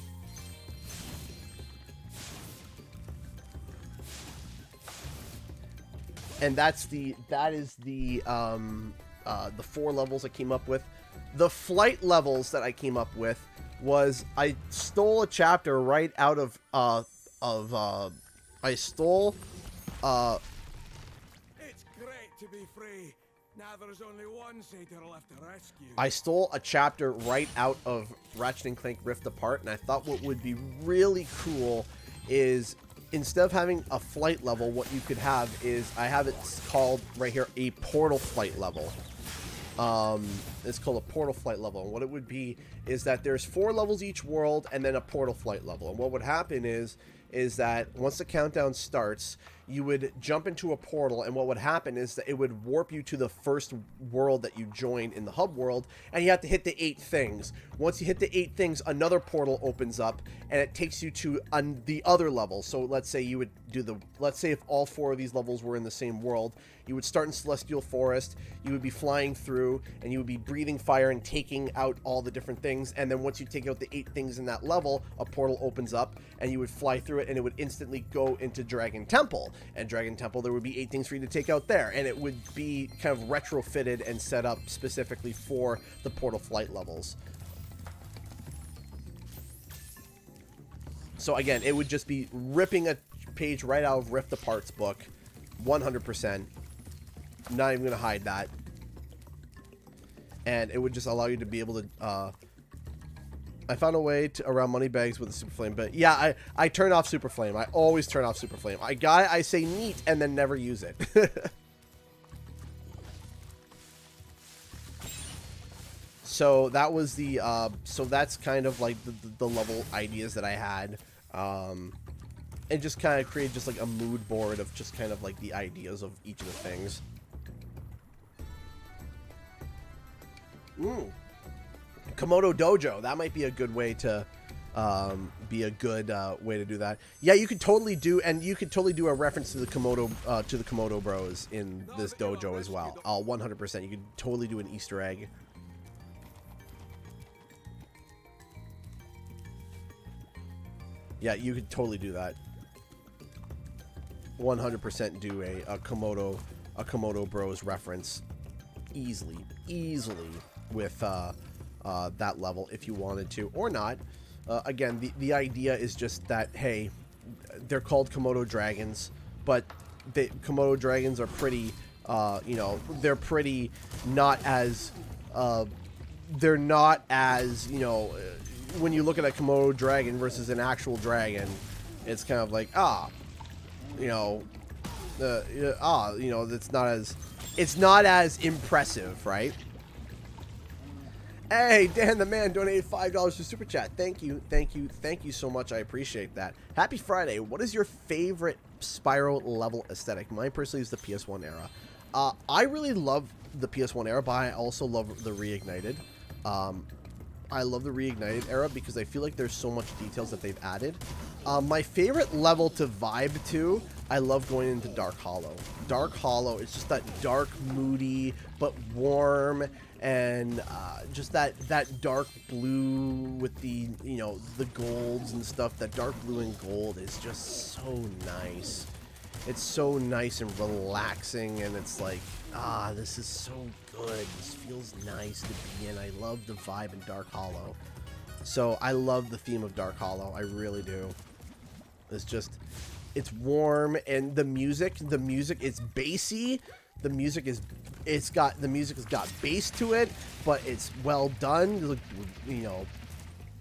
[SPEAKER 1] And that is the 4 levels I came up with. The flight levels that I came up with was, I stole a chapter right out of I stole
[SPEAKER 11] It's great to be free. Now there's only one satyr left to rescue.
[SPEAKER 1] I stole a chapter right out of Ratchet & Clank Rift Apart, and I thought what would be really cool is instead of having a flight level, what you could have is, I have it called right here, a portal flight level. It's called a portal flight level, and what it would be is that there's 4 levels each world and then a portal flight level. And what would happen is that once the countdown starts, you would jump into a portal, and what would happen is that it would warp you to the first world that you joined in the hub world, and you have to hit the 8 things. Once you hit the 8 things, another portal opens up, and it takes you to the other level. So let's say you would do let's say if all 4 of these levels were in the same world, you would start in Celestial Forest, you would be flying through, and you would be breathing fire and taking out all the different things, and then once you take out the 8 things in that level, a portal opens up, and you would fly through it, and it would instantly go into Dragon Temple. And Dragon Temple, there would be 8 things for you to take out there, and it would be kind of retrofitted and set up specifically for the portal flight levels. So again, it would just be ripping a page right out of Rift Apart's book, 100%. Not even gonna hide that. And it would just allow you to be able to I found a way to around Moneybags with a Super Flame, but yeah, I turn off Super Flame. I always turn off Super Flame. I say neat and then never use it. So that was the so that's kind of like the level ideas that I had, and just kind of create just like a mood board of just kind of like the ideas of each of the things. Komodo Dojo, that might be a good way to way to do that. Yeah, you could totally do, and you could totally do a reference to the Komodo Bros in this dojo as well. 100%. You could totally do an Easter egg. Yeah, you could totally do that. 100% do a Komodo Bros reference easily with that level if you wanted to, or not. Again, the idea is just that, hey, they're called Komodo dragons, but Komodo dragons are pretty, you know, they're pretty not as, they're not as, you know, when you look at a Komodo dragon versus an actual dragon, it's kind of like, you know, you know, it's not as impressive, right? Hey, Dan the Man donated $5 to Super Chat. Thank you so much. I appreciate that. Happy Friday. What is your favorite Spyro level aesthetic? Mine personally is the PS1 era. I really love the PS1 era, but I also love the Reignited. I love the Reignited era because I feel like there's so much details that they've added. My favorite level to vibe to, I love going into Dark Hollow. Dark Hollow, it's just that dark, moody, but warm, and just that dark blue with the, you know, the golds and stuff. That dark blue and gold is just so nice. It's so nice and relaxing, and it's like, this is so good. This feels nice to be in. I love the vibe in Dark Hollow. So I love the theme of Dark Hollow. I really do. It's just, it's warm, and the music is bassy. The music has got bass to it, but it's well done. You know,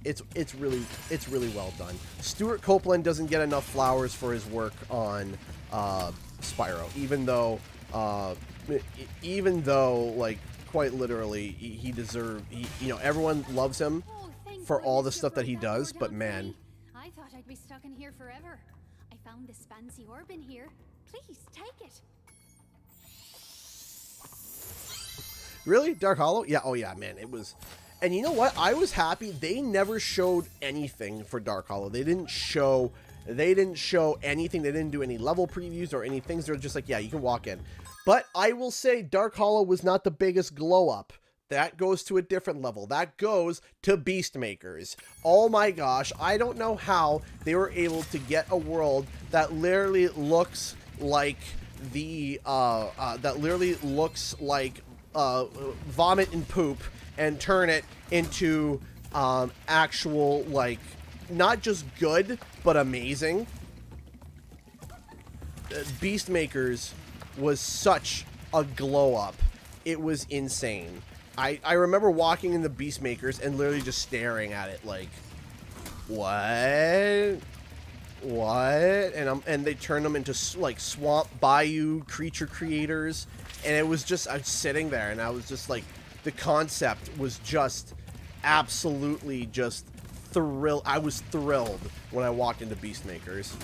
[SPEAKER 1] it's really well done. Stuart Copeland doesn't get enough flowers for his work on Spyro, even though like quite literally he deserved, you know, everyone loves him for all the stuff that he does, but man,
[SPEAKER 12] I thought I'd be stuck in here forever. I found this fancy orb in here. Please take it.
[SPEAKER 1] Really? Dark Hollow? Yeah, oh yeah, man, it was. And you know what? I was happy they never showed anything for Dark Hollow. They didn't show anything. They didn't do any level previews or any things. They're just like, yeah, you can walk in. But I will say Dark Hollow was not the biggest glow up. That goes to a different level. That goes to Beastmakers. Oh my gosh, I don't know how they were able to get a world that literally looks like vomit and poop, and turn it into actual, like, not just good but amazing. Beastmakers was such a glow up. It was insane. I remember walking in the Beastmakers and literally just staring at it like, what? what? And they turned them into like swamp bayou creature creators, and it was just, I was sitting there and I was just like, the concept was just absolutely just thrilled. I was thrilled when I walked into Beastmakers.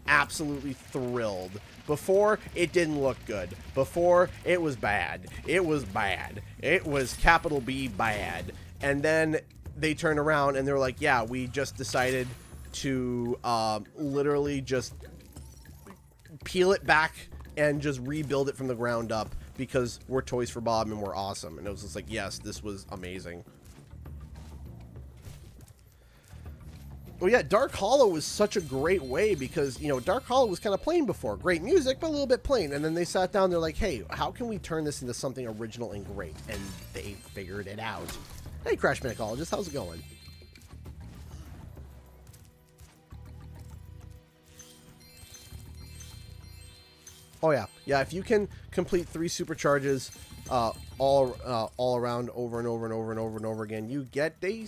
[SPEAKER 1] Absolutely thrilled. Before, it didn't look good. Before, it was bad. It was bad. It was capital B bad. And then they turned around and they're like, yeah, we just decided to literally just peel it back and just rebuild it from the ground up because we're Toys for Bob and we're awesome. And it was just like, yes, this was amazing. Well, yeah, Dark Hollow was such a great way because, you know, Dark Hollow was kind of plain before. Great music, but a little bit plain. And then they sat down, they're like, hey, how can we turn this into something original and great? And they figured it out. Hey, Crash Mycologist, how's it going? Oh, yeah. Yeah, if you can complete 3 supercharges all around over and over and over and over and over again, you get a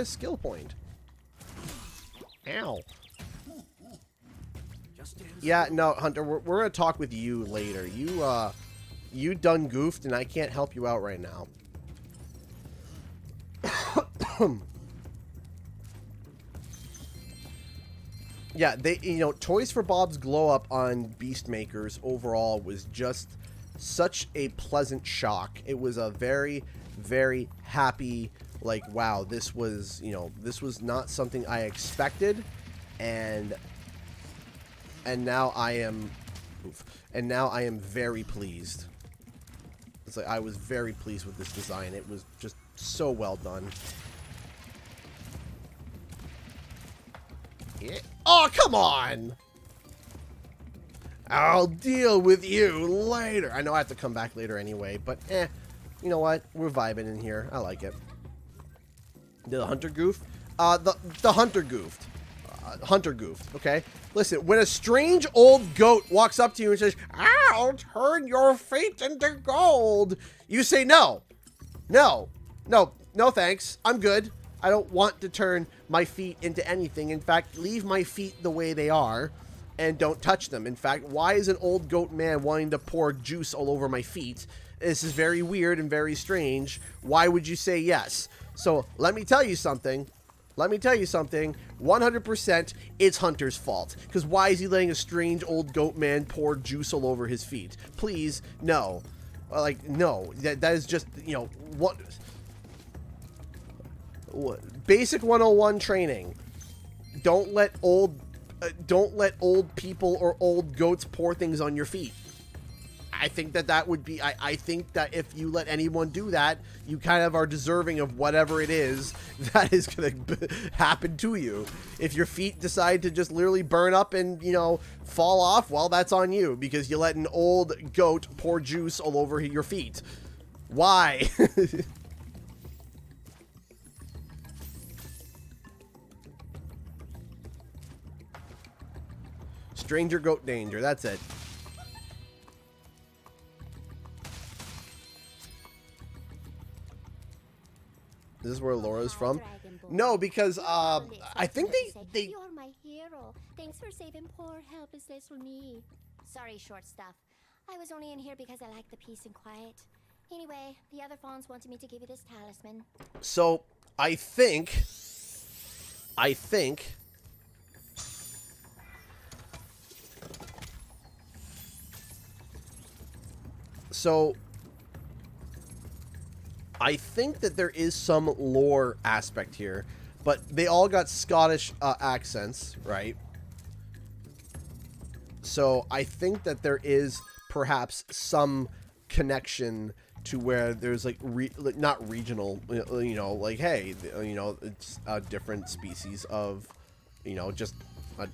[SPEAKER 1] skill point. Ow. Yeah, no, Hunter, we're gonna talk with you later. You done goofed, and I can't help you out right now. Yeah, Toys for Bob's glow up on Beastmakers overall was just such a pleasant shock. It was a very, very happy, like, wow, this was not something I expected, and now I am very pleased. It's like I was very pleased with this design. It was just so well done. Yeah. Oh, come on! I'll deal with you later. I know I have to come back later anyway, but you know what? We're vibing in here. I like it. The Hunter goof? The Hunter goofed. Hunter goofed, okay? Listen, when a strange old goat walks up to you and says, I'll turn your feet into gold, you say no. No. No. No thanks. I'm good. I don't want to turn my feet into anything. In fact, leave my feet the way they are and don't touch them. In fact, why is an old goat man wanting to pour juice all over my feet? This is very weird and very strange. Why would you say yes? So let me tell you something. 100% it's Hunter's fault. Because why is he letting a strange old goat man pour juice all over his feet? Please, no. Like, no. That is just, what... Basic 101 training. Don't let old people or old goats pour things on your feet. I think that would be, I think that if you let anyone do that, you kind of are deserving of whatever it is that is going to happen to you. If your feet decide to just literally burn up and, fall off, well, that's on you because you let an old goat pour juice all over your feet. Why? Stranger goat danger, that's it. This is where Laura's from? No, because I think they
[SPEAKER 7] You're my hero. Thanks for saving poor helpless little me.
[SPEAKER 3] Sorry, short stuff. I was only in here because I like the peace and quiet. Anyway, the other fawns wanted me to give you this talisman.
[SPEAKER 1] So, I think that there is some lore aspect here, but they all got Scottish accents, right? So I think that there is perhaps some connection to where there's like not regional, like, hey, it's a different species of, just a,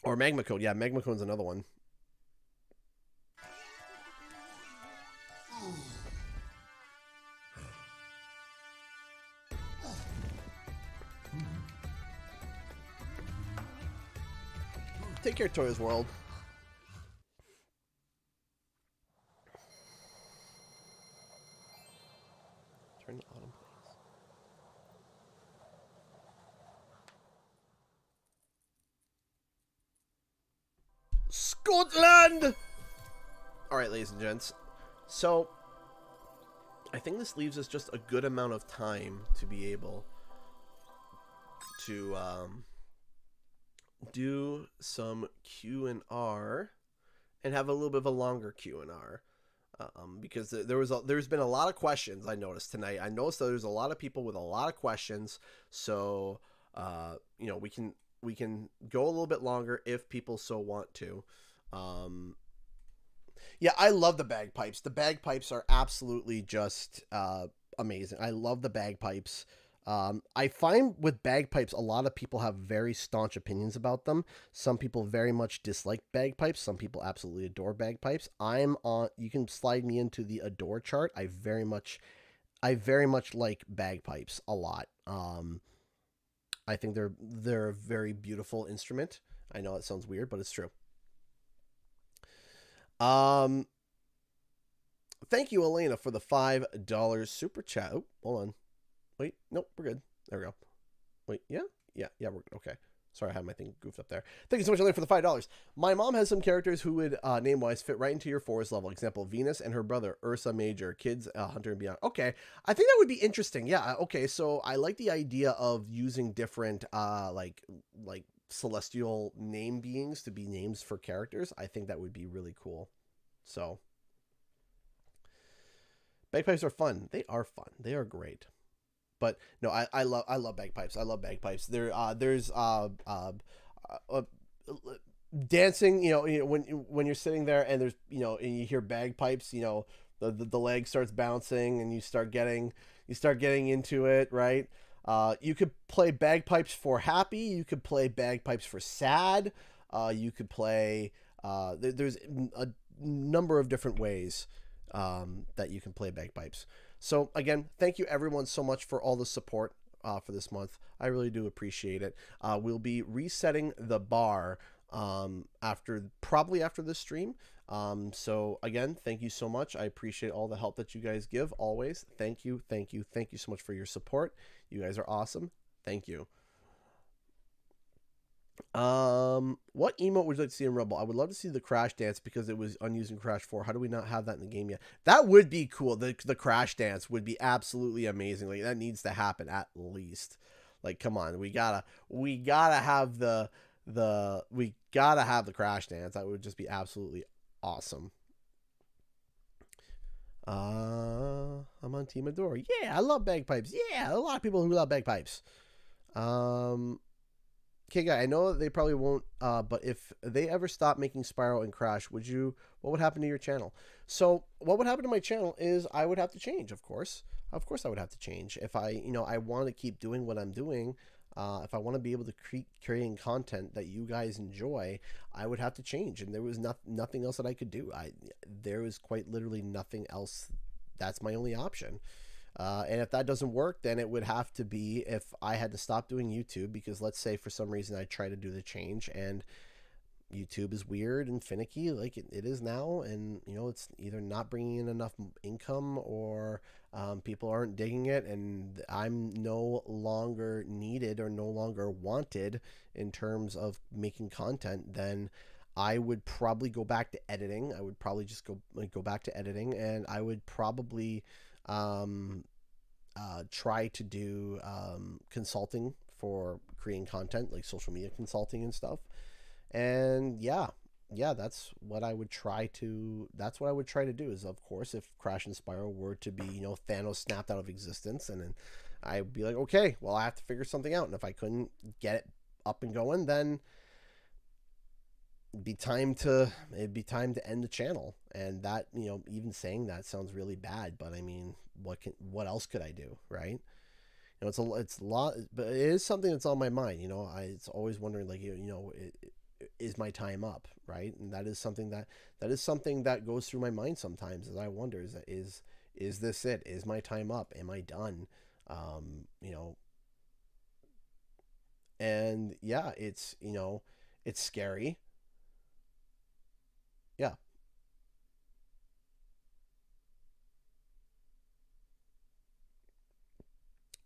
[SPEAKER 1] or magma cone. Yeah, magma cone's another one. Take care, Toys World. Turn the autumn, please. Scotland! Alright, ladies and gents. So, I think this leaves us just a good amount of time to be able to do some Q&R and have a little bit of a longer Q&R. Because there's been a lot of questions I noticed tonight. I noticed that there's a lot of people with a lot of questions. So, you know, we can go a little bit longer if people so want to. Yeah, I love the bagpipes. The bagpipes are absolutely just amazing. I love the bagpipes. I find with bagpipes, a lot of people have very staunch opinions about them. Some people very much dislike bagpipes. Some people absolutely adore bagpipes. You can slide me into the adore chart. I very much like bagpipes a lot. I think they're a very beautiful instrument. I know it sounds weird, but it's true. Thank you, Elena, for the $5 super chat. Oh, hold on. Wait, nope, we're good. There we go. Wait, yeah, we're good. Okay. Sorry, I had my thing goofed up there. Thank you so much, Elena, for the $5. My mom has some characters who would, name-wise, fit right into your forest level. Example, Venus and her brother, Ursa Major, Kids, Hunter and Beyond. Okay, I think that would be interesting. Yeah, okay, so I like the idea of using different, like celestial name beings to be names for characters. I think that would be really cool. So, bagpipes are fun. They are fun. They are great. But no, I love bagpipes. I love bagpipes. There's dancing. You know, when you're sitting there and there's, you know, and you hear bagpipes. You know, the leg starts bouncing and you start getting into it, right? You could play bagpipes for happy. You could play bagpipes for sad. You could play. There's a number of different ways that you can play bagpipes. So again, thank you everyone so much for all the support for this month. I really do appreciate it. We'll be resetting the bar probably after this stream. So again, thank you so much. I appreciate all the help that you guys give always. Thank you so much for your support. You guys are awesome. Thank you. What emote would you like to see in Rumble? I would love to see the crash dance because it was unused in Crash 4. How do we not have that in the game yet? That would be cool. The crash dance would be absolutely amazing. Like, that needs to happen at least. Like, come on, we gotta have the crash dance. That would just be absolutely awesome. I'm on Team Adore. Yeah, I love bagpipes. Yeah, a lot of people who love bagpipes. Okay, guy, I know they probably won't, but if they ever stop making Spyro and Crash, what would happen to your channel? So what would happen to my channel is I would have to change, of course. Of course I would have to change. If I want to keep doing what I'm doing, if I want to be able to creating content that you guys enjoy, I would have to change. And there was nothing else that I could do. There was quite literally nothing else. That's my only option. And if that doesn't work, then it would have to be if I had to stop doing YouTube, because let's say for some reason I try to do the change and YouTube is weird and finicky like it is now, and you know, it's either not bringing in enough income or people aren't digging it, and I'm no longer needed or no longer wanted in terms of making content, then I would probably go back to editing. I would probably just go back to editing, and I would probably try to do consulting for creating content, like social media consulting and stuff. And yeah, that's what I would try to do. Is, of course, if Crash and Spyro were to be, you know, Thanos snapped out of existence, and then I'd be like, okay, well, I have to figure something out, and if I couldn't get it up and going, then it'd be time to end the channel. And that, you know, even saying that sounds really bad, but I mean, what else could I do, right? You know, it's a lot, but it is something that's on my mind. You know, it's always wondering, like, you know, is my time up, right? And that is something that goes through my mind sometimes, as I wonder, is this it? Is my time up? Am I done? You know, and yeah, it's, you know, it's scary. Yeah.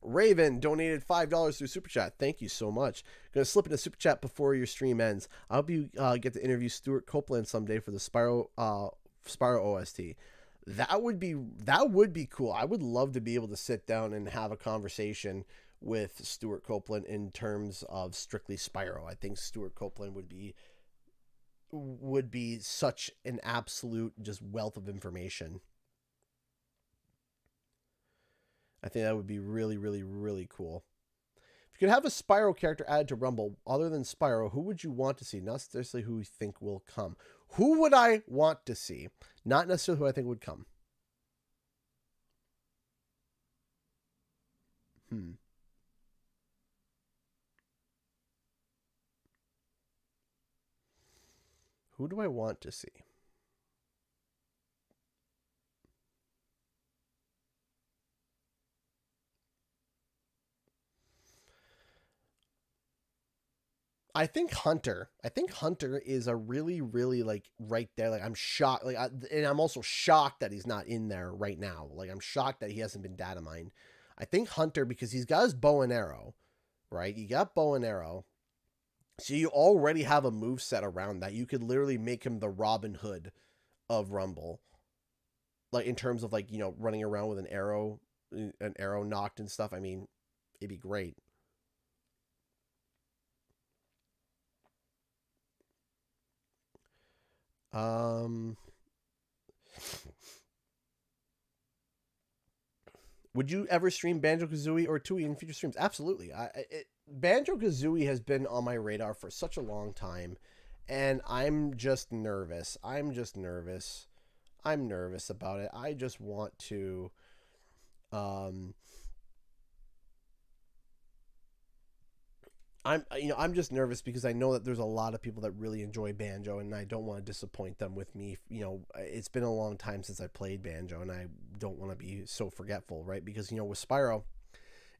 [SPEAKER 1] Raven donated $5 through Super Chat. Thank you so much. Gonna slip into Super Chat before your stream ends. I hope you get to interview Stuart Copeland someday for the Spyro OST. That would be cool. I would love to be able to sit down and have a conversation with Stuart Copeland in terms of strictly Spyro. I think Stuart Copeland would be such an absolute just wealth of information. I think that would be really, really, really cool. If you could have a Spyro character added to Rumble, other than Spyro, who would you want to see? Not necessarily who you think will come. Who would I want to see? Not necessarily who I think would come. Who do I want to see? I think Hunter. I think Hunter is a really, really like right there. Like I'm shocked. Like, and I'm also shocked that he's not in there right now. Like I'm shocked that he hasn't been data mined. I think Hunter, because he's got his bow and arrow, right? You got bow and arrow, so you already have a move set around that. You could literally make him the Robin Hood of Rumble, like in terms of like, you know, running around with an arrow knocked and stuff. I mean, it'd be great. Would you ever stream Banjo-Kazooie or Tooie in future streams? Absolutely. Banjo-Kazooie has been on my radar for such a long time, and I'm just nervous. I'm nervous about it. I just want to, I'm just nervous because I know that there's a lot of people that really enjoy Banjo, and I don't want to disappoint them with me. You know, it's been a long time since I played Banjo, and I don't want to be so forgetful, right? Because, you know, with Spyro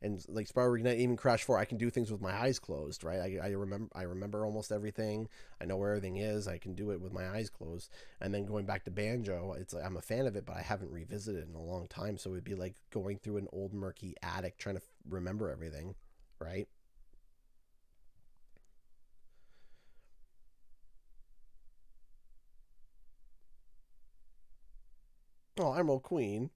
[SPEAKER 1] and like Spyro Reignited, even Crash 4, I can do things with my eyes closed, right? I remember almost everything. I know where everything is. I can do it with my eyes closed. And then going back to Banjo, it's like I'm a fan of it, but I haven't revisited it in a long time. So it'd be like going through an old murky attic trying to remember everything, right? Oh, Emerald Queen.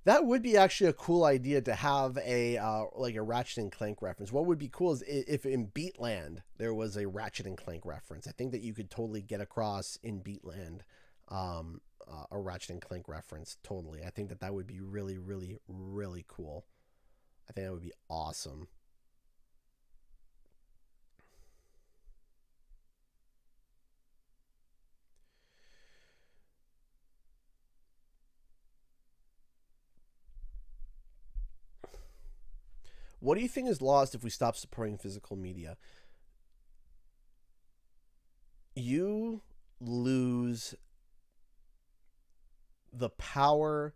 [SPEAKER 1] That would be actually a cool idea to have a like a Ratchet and Clank reference. What would be cool is if in Beatland there was a Ratchet and Clank reference. I think that you could totally get across in Beatland a Ratchet and Clank reference. Totally. I think that would be really, really, really cool. I think that would be awesome. What do you think is lost if we stop supporting physical media? You lose the power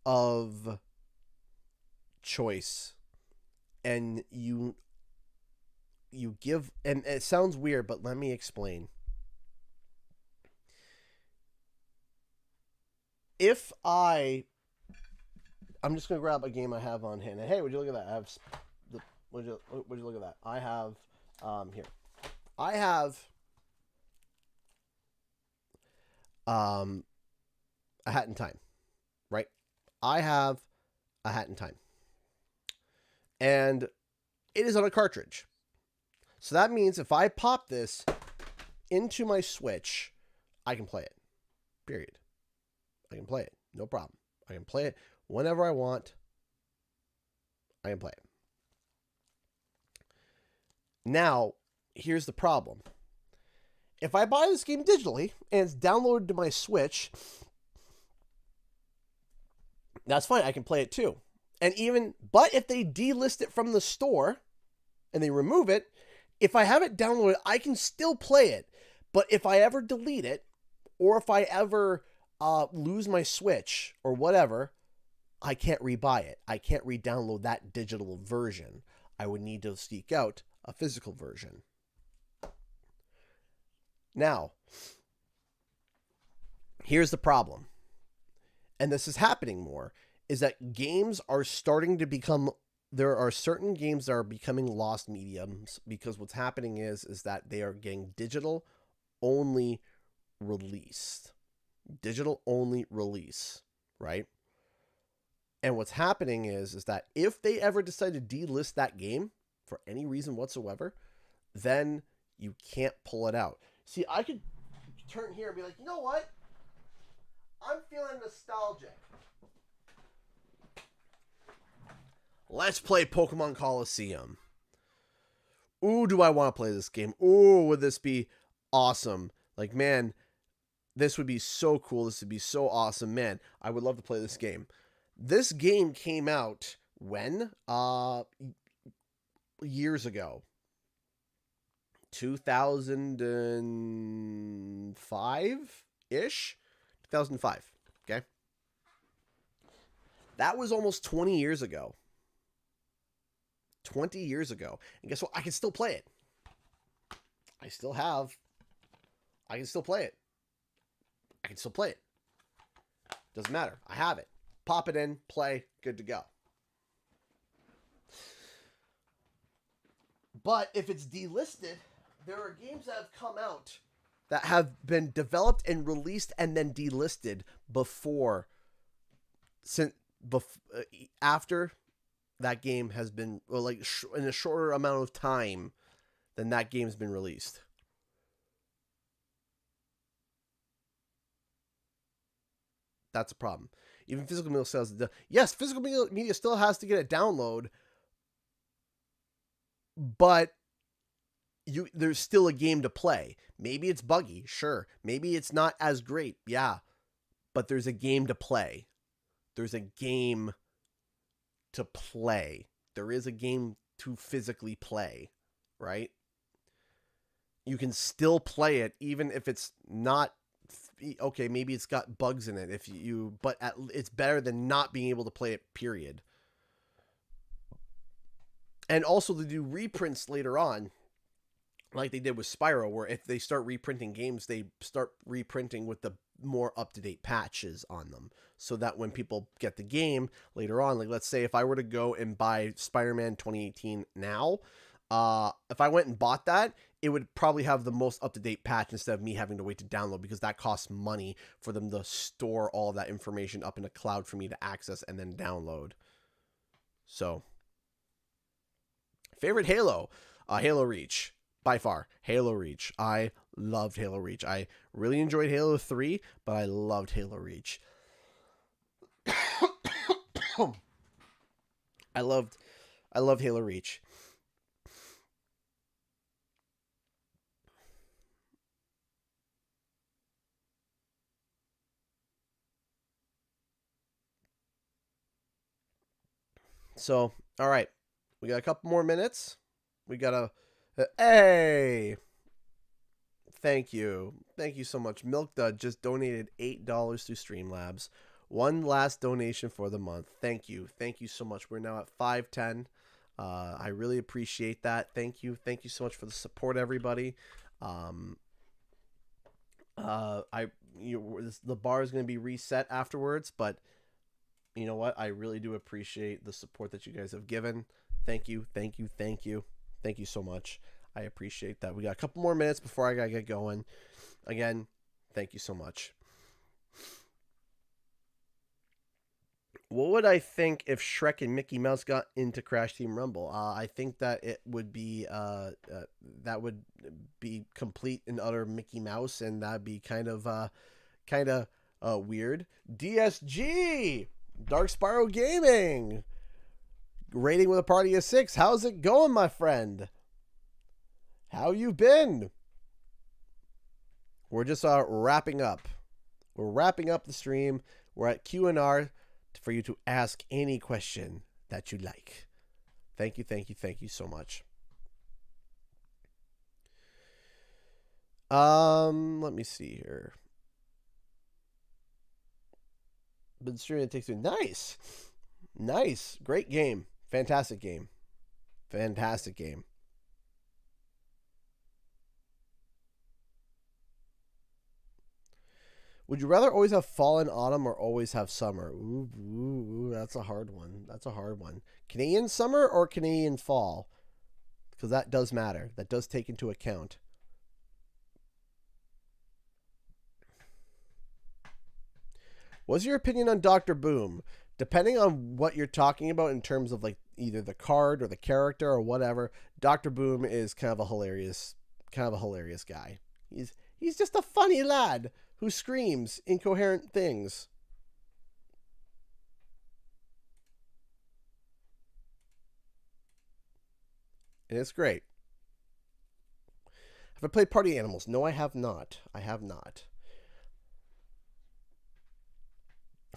[SPEAKER 1] of choice, and you give, and it sounds weird, but let me explain. If I'm just gonna grab a game I have on hand. And hey, would you look at that? I have would you look at that? I have here. I have A Hat in Time, right? I have A Hat in Time, and it is on a cartridge. So that means if I pop this into my Switch, I can play it. Period. I can play it. No problem. I can play it whenever I want. I can play it. Now, here's the problem. If I buy this game digitally and it's downloaded to my Switch, that's fine. I can play it too. But if they delist it from the store and they remove it, if I have it downloaded, I can still play it. But if I ever delete it, or if I ever lose my Switch or whatever, I can't rebuy it. I can't re-download that digital version. I would need to seek out a physical version. Now, Here's the problem, and this is happening more, is that games are starting to become, there are certain games that are becoming lost mediums because what's happening is that they are getting digital only released. Digital only release, right? And what's happening is that if they ever decide to delist that game for any reason whatsoever, then you can't pull it out. See, I could turn here and be like, you know what? I'm feeling nostalgic. Let's play Pokemon Coliseum. Ooh, do I want to play this game? Ooh, would this be awesome? Like, man, this would be so cool. This would be so awesome. Man, I would love to play this game. This game came out when? Years ago. 2005-ish? 2005. Okay. That was almost 20 years ago. 20 years ago. And guess what? I can still play it. I can still play it. I can still play it. Doesn't matter. I have it. Pop it in, play, good to go. But if it's delisted, there are games that have come out that have been developed and released and then delisted after that game has been, well, like in a shorter amount of time than that game's been released. That's a problem. Even physical media sales. Yes, physical media still has to get a download, but there's still a game to play. Maybe it's buggy, sure. Maybe it's not as great, yeah. But there's a game to play. There's a game to play. There is a game to physically play, right? You can still play it even if it's not okay, maybe it's got bugs in it but it's better than not being able to play it, period. And also to do reprints later on, like they did with Spyro, where if they start reprinting games, they start reprinting with the more up-to-date patches on them, so that when people get the game later on, like let's say if I were to go and buy Spider-Man 2018 now, if I went and bought that, it would probably have the most up-to-date patch instead of me having to wait to download, because that costs money for them to store all of that information up in a cloud for me to access and then download. So, favorite Halo? Halo Reach. By far, Halo Reach. I loved Halo Reach. I really enjoyed Halo 3, but I loved Halo Reach. I loved Halo Reach. So, all right. We got a couple more minutes. We got a... hey! Thank you. Thank you so much. Milk Dud just donated $8 to Streamlabs. One last donation for the month. Thank you. Thank you so much. We're now at 510. I really appreciate that. Thank you. Thank you so much for the support, everybody. The bar is going to be reset afterwards, but you know what? I really do appreciate the support that you guys have given. Thank you. Thank you. Thank you. Thank you so much. I appreciate that. We got a couple more minutes before I got to get going. Again, thank you so much. What would I think if Shrek and Mickey Mouse got into Crash Team Rumble? I think that it would be that would be complete and utter Mickey Mouse, and that'd be kind of weird. DSG, Dark Spyro Gaming, rating with a party of 6. How's it going, my friend? How you been? We're just wrapping up. We're wrapping up the stream. We're at Q&R for you to ask any question that you like. Thank you, thank you, thank you so much. Let me see here. Been streaming It Takes Two. Nice. Nice. Great game. Fantastic game. Fantastic game. Would you rather always have fall and autumn or always have summer? Ooh, that's a hard one. That's a hard one. Canadian summer or Canadian fall? Because that does matter. That does take into account. What's your opinion on Dr. Boom? Depending on what you're talking about in terms of like either the card or the character or whatever, Dr. Boom is kind of a hilarious guy. He's just a funny lad who screams incoherent things. And it's great. Have I played Party Animals? No, I have not. I have not.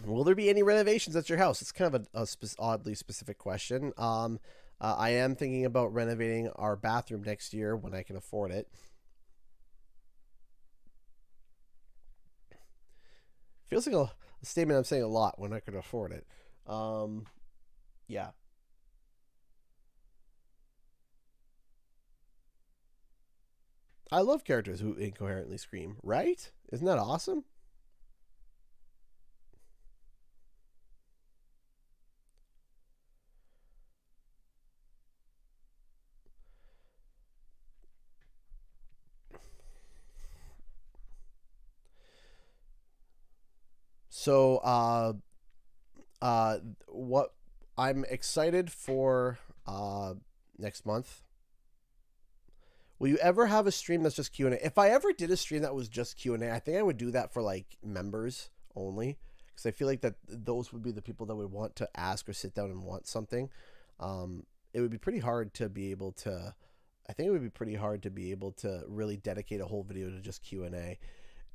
[SPEAKER 1] Will there be any renovations at your house? It's kind of a oddly specific question. I am thinking about renovating our bathroom next year when I can afford it. Feels like a statement I'm saying a lot when I could afford it. Yeah. I love characters who incoherently scream, right? Isn't that awesome? So, what I'm excited for next month. Will you ever have a stream that's just Q&A? If I ever did a stream that was just Q&A, I think I would do that for like members only, because I feel like that those would be the people that would want to ask or sit down and want something. It would be pretty hard to be able to. I think it would be pretty hard to be able to really dedicate a whole video to just Q&A.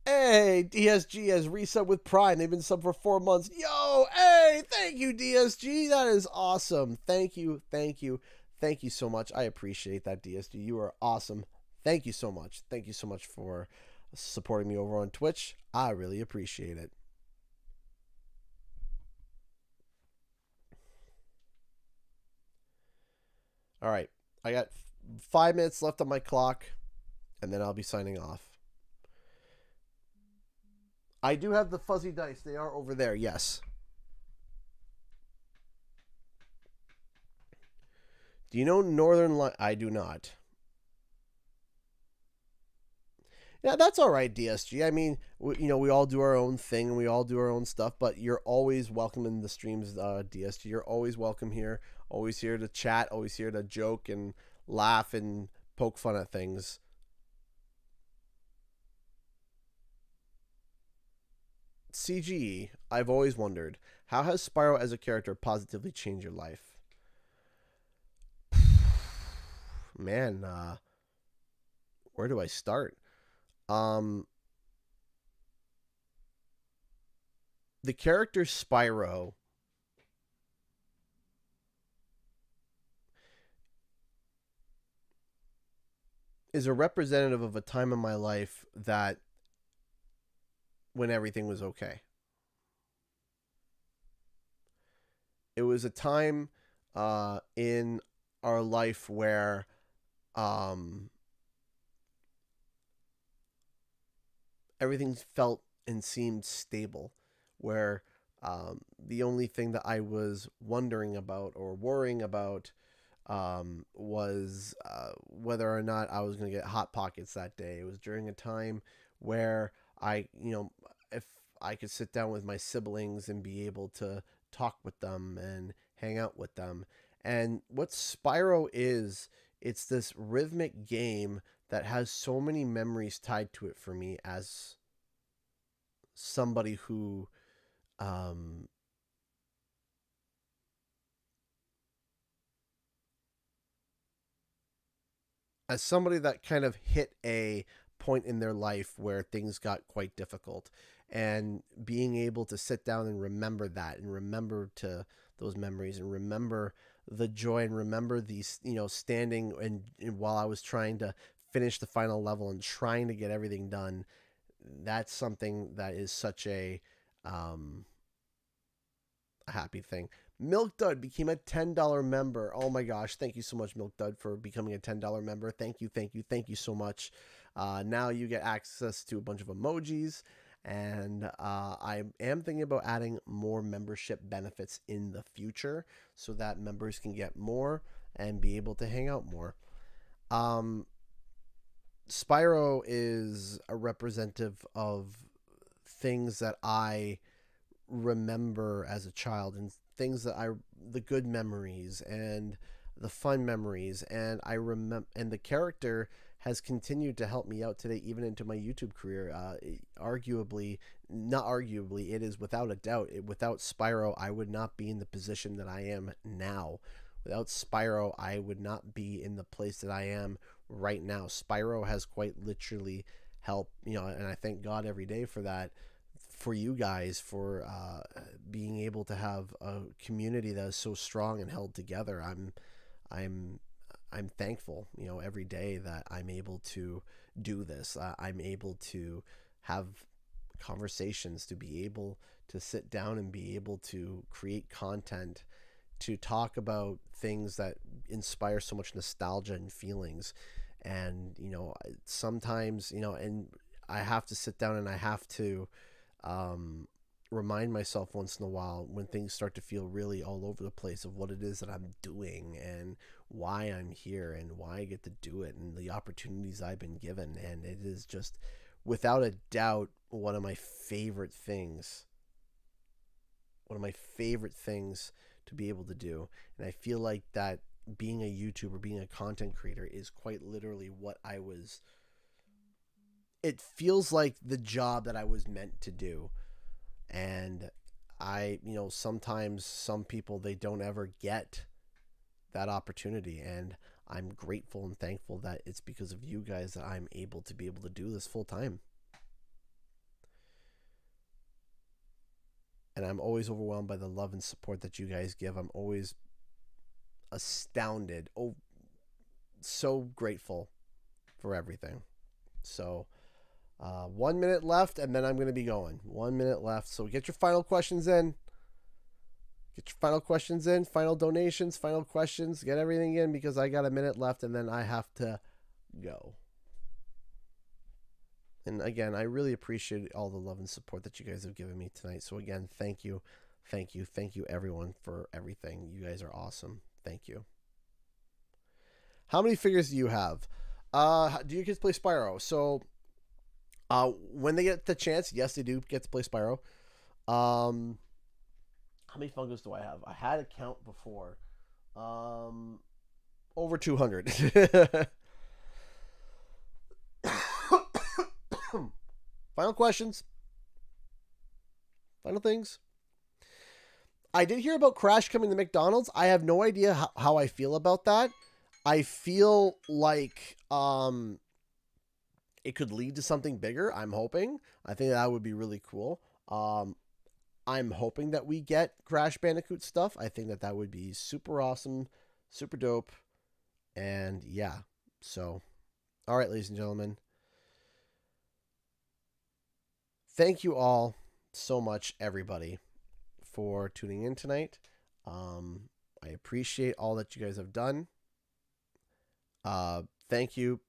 [SPEAKER 1] Hey, DSG has resubbed with Prime. They've been subbed for 4 months. Yo, hey, thank you, DSG. That is awesome. Thank you, thank you, thank you so much. I appreciate that, DSG. You are awesome. Thank you so much. Thank you so much for supporting me over on Twitch. I really appreciate it. All right, I got 5 minutes left on my clock, and then I'll be signing off. I do have the fuzzy dice. They are over there, yes. Do you know Northern Light? I do not. Yeah, that's all right, DSG. I mean, we all do our own thing and we all do our own stuff, but you're always welcome in the streams, DSG. You're always welcome here. Always here to chat. Always here to joke and laugh and poke fun at things. CGE, I've always wondered, how has Spyro as a character positively changed your life? Man, where do I start? The character Spyro is a representative of a time in my life that when everything was okay. It was a time in our life where everything felt and seemed stable, where the only thing that I was wondering about or worrying about was whether or not I was going to get Hot Pockets that day. It was during a time where if I could sit down with my siblings and be able to talk with them and hang out with them. And what Spyro is, it's this rhythmic game that has so many memories tied to it for me as somebody who as somebody that kind of hit a point in their life where things got quite difficult, and being able to sit down and remember that and remember to those memories and remember the joy and remember these, standing and while I was trying to finish the final level and trying to get everything done. That's something that is such a happy thing. Milk Dud became a $10 member. Oh my gosh. Thank you so much, Milk Dud, for becoming a $10 member. Thank you. Thank you. Thank you so much. Now you get access to a bunch of emojis. And I am thinking about adding more membership benefits in the future so that members can get more and be able to hang out more. Spyro is a representative of things that I remember as a child, and things that the good memories and the fun memories, and I remember, and the character has continued to help me out today, even into my YouTube career. Not arguably, it is without a doubt. Without Spyro, I would not be in the position that I am now. Without Spyro, I would not be in the place that I am right now. Spyro has quite literally helped, and I thank God every day for that, for you guys, for being able to have a community that is so strong and held together. I'm thankful, every day that I'm able to do this. I'm able to have conversations, to be able to sit down and be able to create content, to talk about things that inspire so much nostalgia and feelings. And, sometimes, and I have to sit down and I have to remind myself once in a while when things start to feel really all over the place of what it is that I'm doing and why I'm here and why I get to do it and the opportunities I've been given. And it is just, without a doubt, one of my favorite things to be able to do. And I feel like that being a YouTuber, being a content creator is quite literally what it feels like the job that I was meant to do. And sometimes some people, they don't ever get that opportunity. And I'm grateful and thankful that it's because of you guys that I'm able to do this full time. And I'm always overwhelmed by the love and support that you guys give. I'm always astounded. Oh, so grateful for everything. So 1 minute left, and then I'm going to be going. 1 minute left. So get your final questions in. Final donations, final questions. Get everything in, because I got a minute left, and then I have to go. And again, I really appreciate all the love and support that you guys have given me tonight. So again, thank you everyone for everything. You guys are awesome. Thank you. How many figures do you have? Do your kids play Spyro? So when they get the chance, yes, they do get to play Spyro. How many Funkos do I have? I had a count before. Over 200. Final questions. Final things. I did hear about Crash coming to McDonald's. I have no idea how I feel about that. I feel like it could lead to something bigger. I'm hoping. I think that would be really cool. I'm hoping that we get Crash Bandicoot stuff. I think that would be super awesome, super dope. And yeah. So, all right, ladies and gentlemen. Thank you all so much, everybody, for tuning in tonight. I appreciate all that you guys have done. Thank you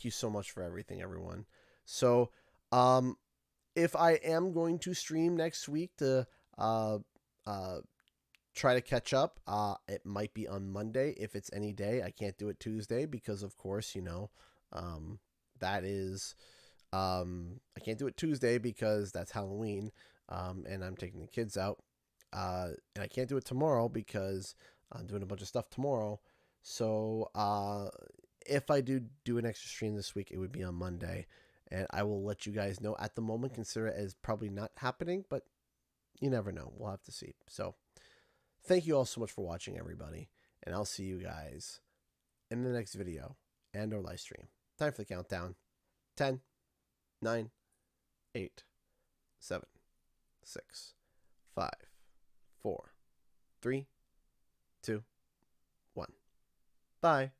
[SPEAKER 1] so much for everything, everyone. So, if I am going to stream next week to try to catch up, it might be on Monday. If it's any day, I can't do it Tuesday because, of course, that is. I can't do it Tuesday because that's Halloween, and I'm taking the kids out. And I can't do it tomorrow because I'm doing a bunch of stuff tomorrow. So, if I do an extra stream this week, it would be on Monday, and I will let you guys know. At the moment, consider it as probably not happening, but you never know. We'll have to see. So, thank you all so much for watching, everybody, and I'll see you guys in the next video and or live stream. Time for the countdown. 10, 9, 8, 7, 6, 5, 4, 3, 2, 1. Bye.